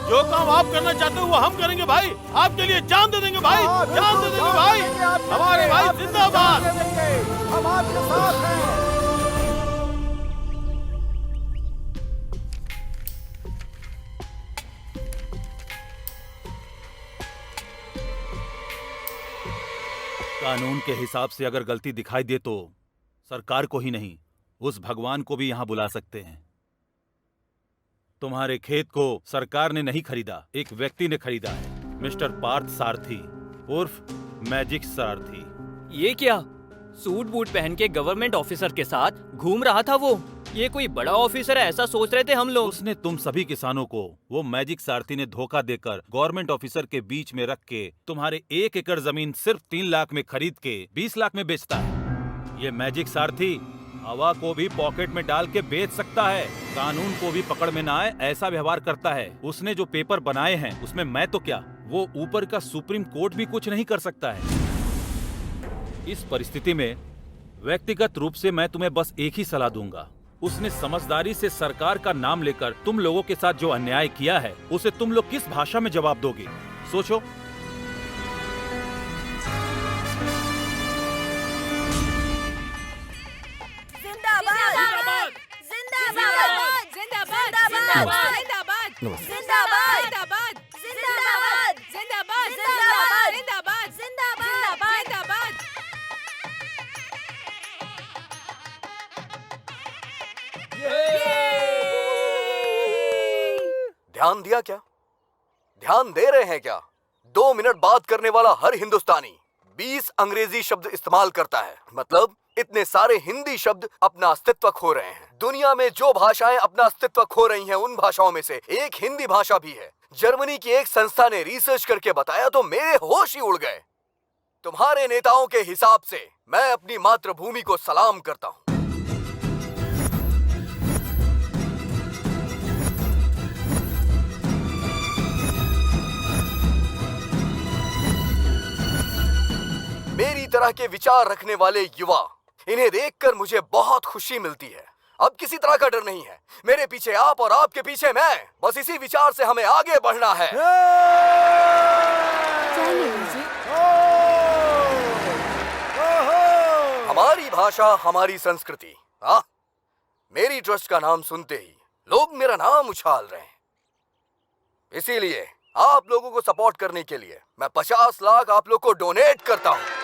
जो काम आप करना चाहते हो वो हम करेंगे भाई। आपके लिए जान दे देंगे भाई, जान दे देंगे भाई। हमारे भाई जिंदाबाद। हम आपके साथ हैं। कानून के हिसाब से अगर गलती दिखाई दे तो सरकार को ही नहीं उस भगवान को भी यहाँ बुला सकते हैं। तुम्हारे खेत को सरकार ने नहीं खरीदा, एक व्यक्ति ने खरीदा है, मिस्टर पार्थ सारथी उर्फ मैजिक सारथी। ये क्या सूट बूट पहन के गवर्नमेंट ऑफिसर के साथ घूम रहा था वो? ये कोई बड़ा ऑफिसर है ऐसा सोच रहे थे हम लोग। उसने तुम सभी किसानों को वो मैजिक सारथी ने धोखा देकर गवर्नमेंट ऑफिसर के बीच में रख के तुम्हारे 1 एकड़ जमीन सिर्फ 3 लाख में खरीद के 20 लाख में बेचता है। ये मैजिक सारथी हवा को भी पॉकेट में डाल के बेच सकता है, कानून को भी पकड़ में ना आए ऐसा व्यवहार करता है। उसने जो पेपर बनाए हैं उसमें मैं तो क्या, वो ऊपर का सुप्रीम कोर्ट भी कुछ नहीं कर सकता है। इस परिस्थिति में व्यक्तिगत रूप से मैं तुम्हें बस एक ही सलाह दूंगा, उसने समझदारी से सरकार का नाम लेकर तुम लोगों के साथ जो अन्याय किया है उसे तुम लोग किस भाषा में जवाब दोगे, सोचो। ध्यान दिया क्या? ध्यान दे रहे हैं क्या? 2 मिनट बात करने वाला हर हिंदुस्तानी 20 अंग्रेजी शब्द इस्तेमाल करता है। मतलब इतने सारे हिंदी शब्द अपना अस्तित्व खो रहे हैं। दुनिया में जो भाषाएं अपना अस्तित्व खो रही हैं उन भाषाओं में से एक हिंदी भाषा भी है। जर्मनी की एक संस्था ने रिसर्च करके बताया तो मेरे होश ही उड़ गए। तुम्हारे नेताओं के हिसाब से मैं अपनी मातृभूमि को सलाम करता हूं। मेरी तरह के विचार रखने वाले युवा, इन्हें देखकर मुझे बहुत खुशी मिलती है। अब किसी तरह का डर नहीं है। मेरे पीछे आप और आपके पीछे मैं। बस इसी विचार से हमें आगे बढ़ना है। हमारी भाषा, हमारी संस्कृति। हाँ, मेरी ट्रस्ट का नाम सुनते ही लोग मेरा नाम उछाल रहे हैं। इसीलिए आप लोगों को सपोर्ट करने के लिए मैं 50 लाख आप लोग को डोनेट करता हूँ।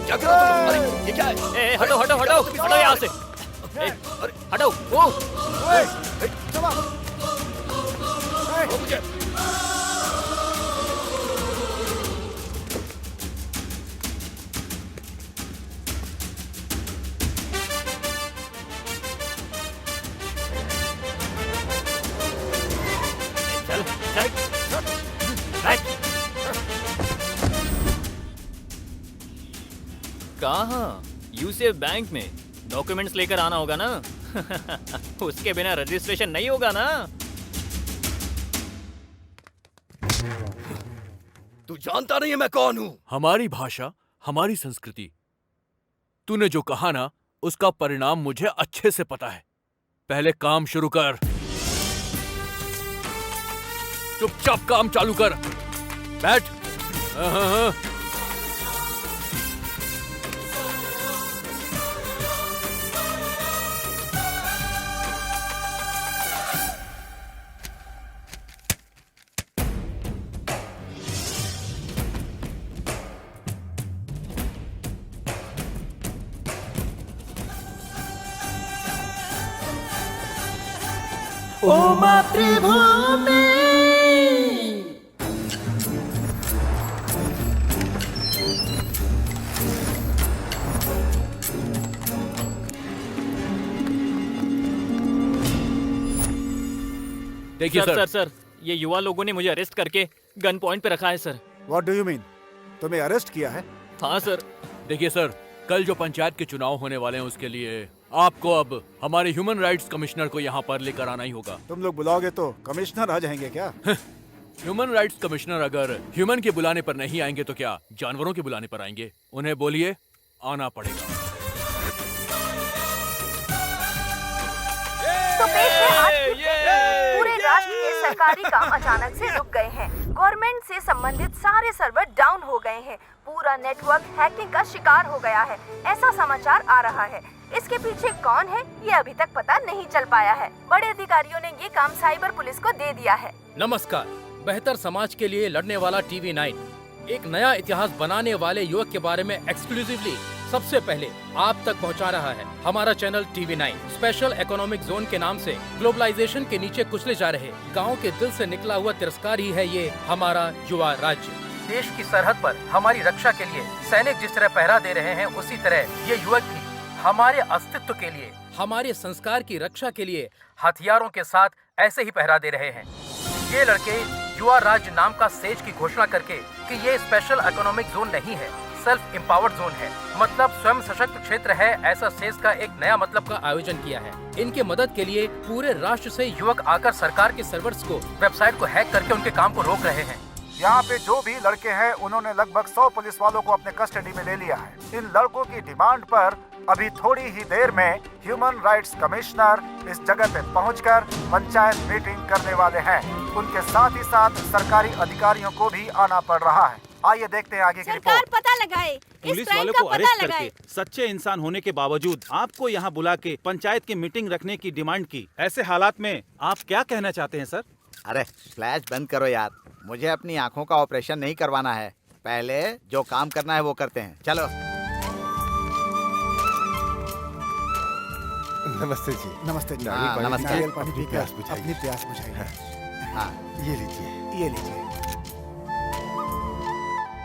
क्या कर रहे हो तुम? अरे ये क्या है? हटो हटो हटो हटो यहाँ से। हटो वो। कहाँ? यूसीएफ बैंक में डॉक्यूमेंट्स लेकर आना होगा ना। उसके बिना रजिस्ट्रेशन नहीं होगा ना। तू जानता नहीं है मैं कौन हूँ? हमारी भाषा, हमारी संस्कृति। तूने जो कहा ना, उसका परिणाम मुझे अच्छे से पता है। पहले काम शुरू कर। चुपचाप काम चालू कर। बैठ। ओ मातृभूमि। देखिए सर, ये युवा लोगों ने मुझे अरेस्ट करके गन पॉइंट पे रखा है sir. What do you mean? तुम्हें अरेस्ट किया है? हाँ सर। देखिए सर, कल जो पंचायत के चुनाव होने वाले हैं उसके लिए आपको अब हमारे ह्यूमन राइट्स कमिश्नर को यहाँ पर लेकर आना ही होगा। तुम लोग बुलाओगे तो कमिश्नर आ जाएंगे क्या? ह्यूमन राइट्स कमिश्नर अगर ह्यूमन के बुलाने पर नहीं आएंगे तो क्या जानवरों के बुलाने पर आएंगे? उन्हें बोलिए आना पड़ेगा। तो पेश है आज पूरे राष्ट्र के सरकारी काम अचानक से रुक गए हैं। गवर्नमेंट से संबंधित सारे सर्वर डाउन हो गए हैं। पूरा नेटवर्क हैकिंग का शिकार हो गया है, ऐसा समाचार आ रहा है। इसके पीछे कौन है ये अभी तक पता नहीं चल पाया है। बड़े अधिकारियों ने ये काम साइबर पुलिस को दे दिया है। नमस्कार। बेहतर समाज के लिए लड़ने वाला TV9 एक नया इतिहास बनाने वाले युवक के बारे में एक्सक्लूसिवली सबसे पहले आप तक पहुंचा रहा है। हमारा channel TV9 special economic zone के नाम से ग्लोबलाइजेशन के नीचे कुचले जा रहे गाँव के दिल से निकला हुआ तिरस्कार ही है ये हमारा युवा राज्य। देश की सरहद पर हमारी रक्षा के लिए सैनिक जिस तरह पहरा दे रहे हैं, उसी तरह ये युवक भी हमारे अस्तित्व के लिए, हमारे संस्कार की रक्षा के लिए हथियारों के साथ ऐसे ही पहरा दे रहे हैं। ये लड़के युवा राज्य नाम का सेज की घोषणा करके कि ये स्पेशल इकोनॉमिक जोन नहीं है, सेल्फ एम्पावर्ड जोन है, मतलब स्वयं सशक्त क्षेत्र है, ऐसा सेज का एक नया मतलब का आयोजन किया है। इनके मदद के लिए पूरे राष्ट्र से युवक आकर सरकार के सर्वर्स को, वेबसाइट को हैक करके उनके काम को रोक रहे हैं। यहाँ पे जो भी लड़के हैं उन्होंने लगभग 100 पुलिस वालों को अपने कस्टडी में ले लिया है। इन लड़कों की डिमांड पर अभी थोड़ी ही देर में ह्यूमन राइट्स कमिश्नर इस जगह पे पहुंचकर पंचायत मीटिंग करने वाले हैं। उनके साथ ही साथ सरकारी अधिकारियों को भी आना पड़ रहा है। आइए देखते हैं आगे की रिपोर्ट। पता लगाए, पुलिस वालों को अरेस्ट करके सच्चे इंसान होने के बावजूद आपको यहाँ बुला के पंचायत की मीटिंग रखने की डिमांड की। ऐसे हालात में आप क्या कहना चाहते हैं सर? अरे फ्लैश बंद करो यार, मुझे अपनी आंखों का ऑपरेशन नहीं करवाना है। पहले जो काम करना है वो करते हैं, चलो। नमस्ते जी। नमस्ते जी। नमस्कार। नारियल पानी पी के अपनी प्यास बुझाइए। हाँ, ये लीजिए, ये लीजिए।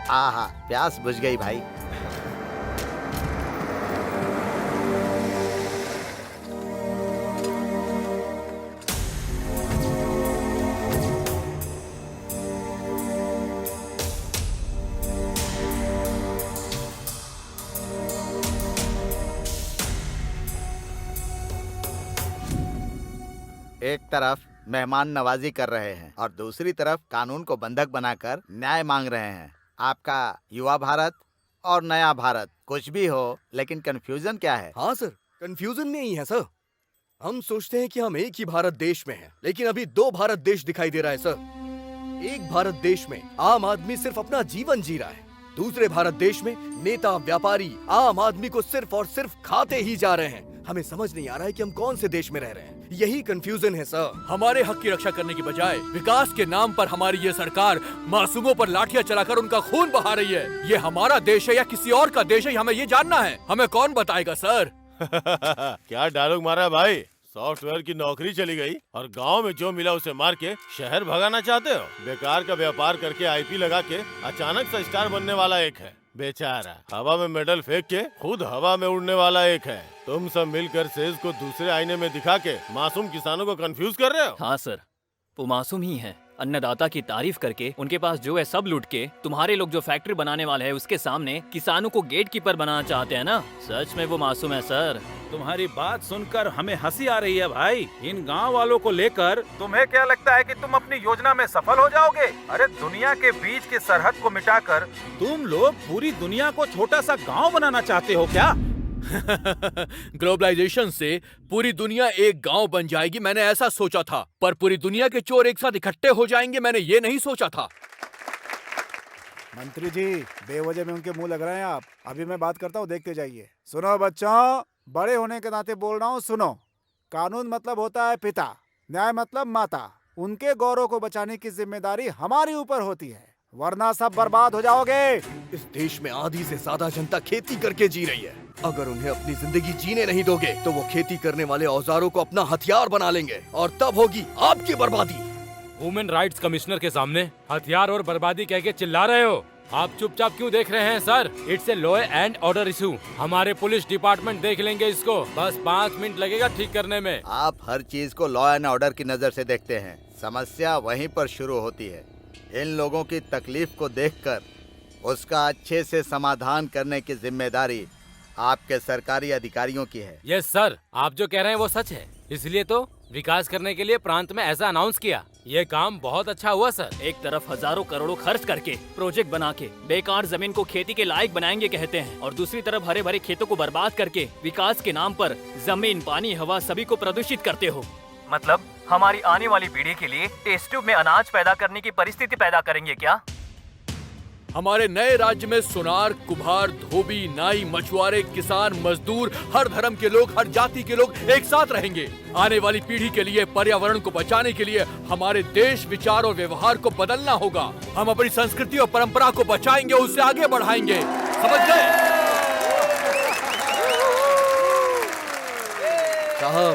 हाँ, प्यास बुझ गई भाई। एक तरफ मेहमान नवाजी कर रहे हैं और दूसरी तरफ कानून को बंधक बनाकर न्याय मांग रहे हैं। आपका युवा भारत और नया भारत कुछ भी हो, लेकिन कंफ्यूजन क्या है? हाँ सर, कंफ्यूजन नहीं है सर। हम सोचते हैं कि हम एक ही भारत देश में हैं, लेकिन अभी दो भारत देश दिखाई दे रहा है सर। एक भारत देश में आम आदमी सिर्फ अपना जीवन जी रहा है, दूसरे भारत देश में नेता व्यापारी आम आदमी को सिर्फ और सिर्फ खाते ही जा रहे हैं। हमें समझ नहीं आ रहा है कि हम कौन से देश में रह रहे हैं। यही कंफ्यूजन है सर। हमारे हक की रक्षा करने की बजाय विकास के नाम पर हमारी ये सरकार मासूमों पर लाठियां चलाकर उनका खून बहा रही है। ये हमारा देश है या किसी और का देश है, हमें ये जानना है। हमें कौन बताएगा सर? क्या डायलॉग मारा है भाई? सॉफ्टवेयर की नौकरी चली गई और गांव में जो मिला उसे मार के शहर भगाना चाहते हो? बेकार का व्यापार करके आईपी लगा के अचानक से स्टार बनने वाला एक है, बेचारा हवा में मेडल फेंक के खुद हवा में उड़ने वाला एक है। तुम सब मिलकर सेज को दूसरे आईने में दिखा के मासूम किसानों को कंफ्यूज कर रहे हो। हाँ सर, वो मासूम ही है। अन्नदाता की तारीफ करके उनके पास जो है सब लूट के तुम्हारे लोग जो फैक्ट्री बनाने वाले हैं उसके सामने किसानों को गेट कीपर बनाना चाहते हैं ना। सच में वो मासूम है सर। तुम्हारी बात सुनकर हमें हंसी आ रही है भाई। इन गांव वालों को लेकर तुम्हें क्या लगता है कि तुम अपनी योजना में सफल हो जाओगे? अरे दुनिया के बीच की सरहद को मिटाकर तुम लोग पूरी दुनिया को छोटा सा गांव बनाना चाहते हो क्या? ग्लोबलाइजेशन से पूरी दुनिया एक गांव बन जाएगी, मैंने ऐसा सोचा था, पर पूरी दुनिया के चोर एक साथ इकट्ठे हो जाएंगे, मैंने ये नहीं सोचा था। मंत्री जी, बेवजह में उनके मुंह लग रहे हैं आप। अभी मैं बात करता हूँ, देखते जाइए। सुनो बच्चों, बड़े होने के नाते बोल रहा हूँ, सुनो। कानून मतलब होता है पिता, न्याय मतलब माता। उनके गौरव को बचाने की जिम्मेदारी हमारी ऊपर होती है, वरना सब बर्बाद हो जाओगे। इस देश में आधी से ज्यादा जनता खेती करके जी रही है। अगर उन्हें अपनी जिंदगी जीने नहीं दोगे तो वो खेती करने वाले औजारों को अपना हथियार बना लेंगे और तब होगी आपकी बर्बादी। वुमेन राइट्स कमिश्नर के सामने हथियार और बर्बादी कह के चिल्ला रहे हो? आप चुपचाप क्यों देख रहे हैं sir? It's a law and order issue. हमारे पुलिस डिपार्टमेंट देख लेंगे इसको, बस 5 मिनट लगेगा ठीक करने में। आप हर चीज को लॉ एंड ऑर्डर की नजर से देखते हैं, समस्या वहीं पर शुरू होती है। इन लोगों की तकलीफ को देखकर उसका अच्छे से समाधान करने की जिम्मेदारी आपके सरकारी अधिकारियों की है। यस सर, आप जो कह रहे हैं वो सच है, इसलिए तो विकास करने के लिए प्रांत में ऐसा अनाउंस किया। ये काम बहुत अच्छा हुआ सर। एक तरफ हजारों करोड़ों खर्च करके प्रोजेक्ट बना के बेकार जमीन को खेती के लायक बनाएंगे कहते हैं, और दूसरी तरफ हरे भरे खेतों को बर्बाद करके विकास के नाम पर जमीन, पानी, हवा सभी को प्रदूषित करते हो। मतलब हमारी आने वाली पीढ़ी के लिए टेस्ट ट्यूब में अनाज पैदा करने की परिस्थिति पैदा करेंगे क्या? हमारे नए राज्य में सुनार, कुम्हार, धोबी, नाई, मछुआरे, किसान, मजदूर, हर धर्म के लोग, हर जाति के लोग एक साथ रहेंगे। आने वाली पीढ़ी के लिए, पर्यावरण को बचाने के लिए हमारे देश, विचार और व्यवहार को बदलना होगा। हम अपनी संस्कृति और परंपरा को बचाएंगे, उससे आगे बढ़ाएंगे। समझ गए? साहब,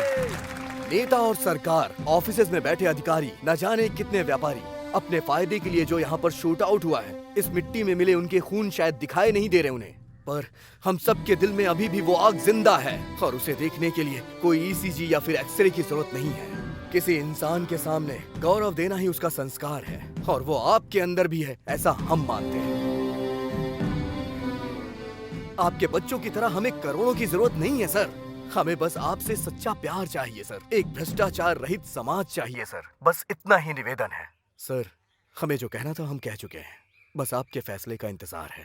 नेता और सरकार, ऑफिसेज में बैठे अधिकारी, न जाने कितने व्यापारी अपने फायदे के लिए जो यहाँ पर शूट आउट हुआ है, इस मिट्टी में मिले उनके खून शायद दिखाई नहीं दे रहे उन्हें, पर हम सब के दिल में अभी भी वो आग जिंदा है और उसे देखने के लिए कोई ईसीजी या फिर एक्सरे की जरूरत नहीं है। किसी इंसान के सामने गौरव देना ही उसका संस्कार है और वो आपके अंदर भी है, ऐसा हम मानते हैं। आपके बच्चों की तरह हमें करोड़ों की जरूरत नहीं है सर, हमें बस आपसे सच्चा प्यार चाहिए सर, एक भ्रष्टाचार रहित समाज चाहिए सर, बस इतना ही निवेदन है। सर, हमें जो कहना था हम कह चुके हैं, बस आपके फैसले का इंतजार है।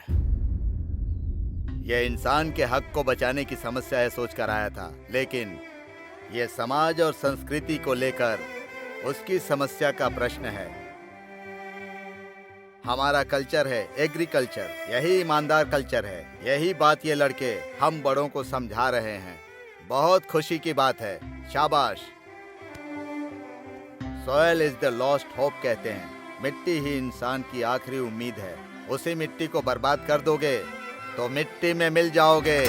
यह इंसान के हक को बचाने की समस्या है सोच कर आया था, लेकिन यह समाज और संस्कृति को लेकर उसकी समस्या का प्रश्न है। हमारा कल्चर है एग्रीकल्चर, यही ईमानदार कल्चर है। यही बात ये लड़के हम बड़ों को समझा रहे हैं। बहुत खुशी की बात है, शाबाश। Soil is the lost hope कहते हैं, मिट्टी ही इंसान की आखिरी उम्मीद है। उसी मिट्टी को बर्बाद कर दोगे तो मिट्टी में मिल जाओगे।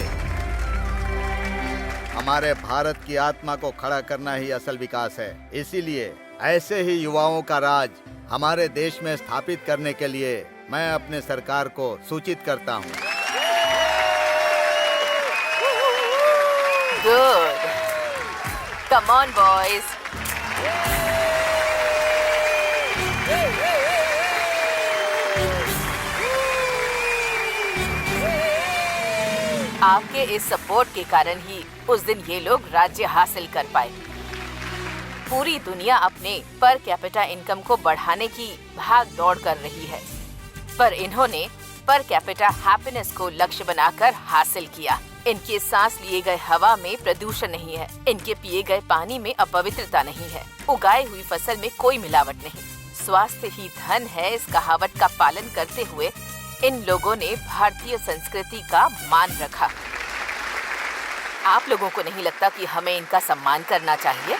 हमारे भारत की आत्मा को खड़ा करना ही असल विकास है, इसीलिए ऐसे ही युवाओं का राज हमारे देश में स्थापित करने के लिए मैं अपने सरकार को सूचित करता हूँ। Good, come on boys. आपके इस सपोर्ट के कारण ही उस दिन ये लोग राज्य हासिल कर पाए। पूरी दुनिया अपने पर कैपिटा इनकम को बढ़ाने की भाग दौड़ कर रही है, पर इन्होंने पर कैपिटा हैप्पीनेस को लक्ष्य बनाकर हासिल किया। इनके सांस लिए गए हवा में प्रदूषण नहीं है, इनके पिए गए पानी में अपवित्रता नहीं है, उगाई हुई फसल में कोई मिलावट नहीं। स्वास्थ्य ही धन है, इस कहावत का पालन करते हुए इन लोगों ने भारतीय संस्कृति का मान रखा। आप लोगों को नहीं लगता कि हमें इनका सम्मान करना चाहिए?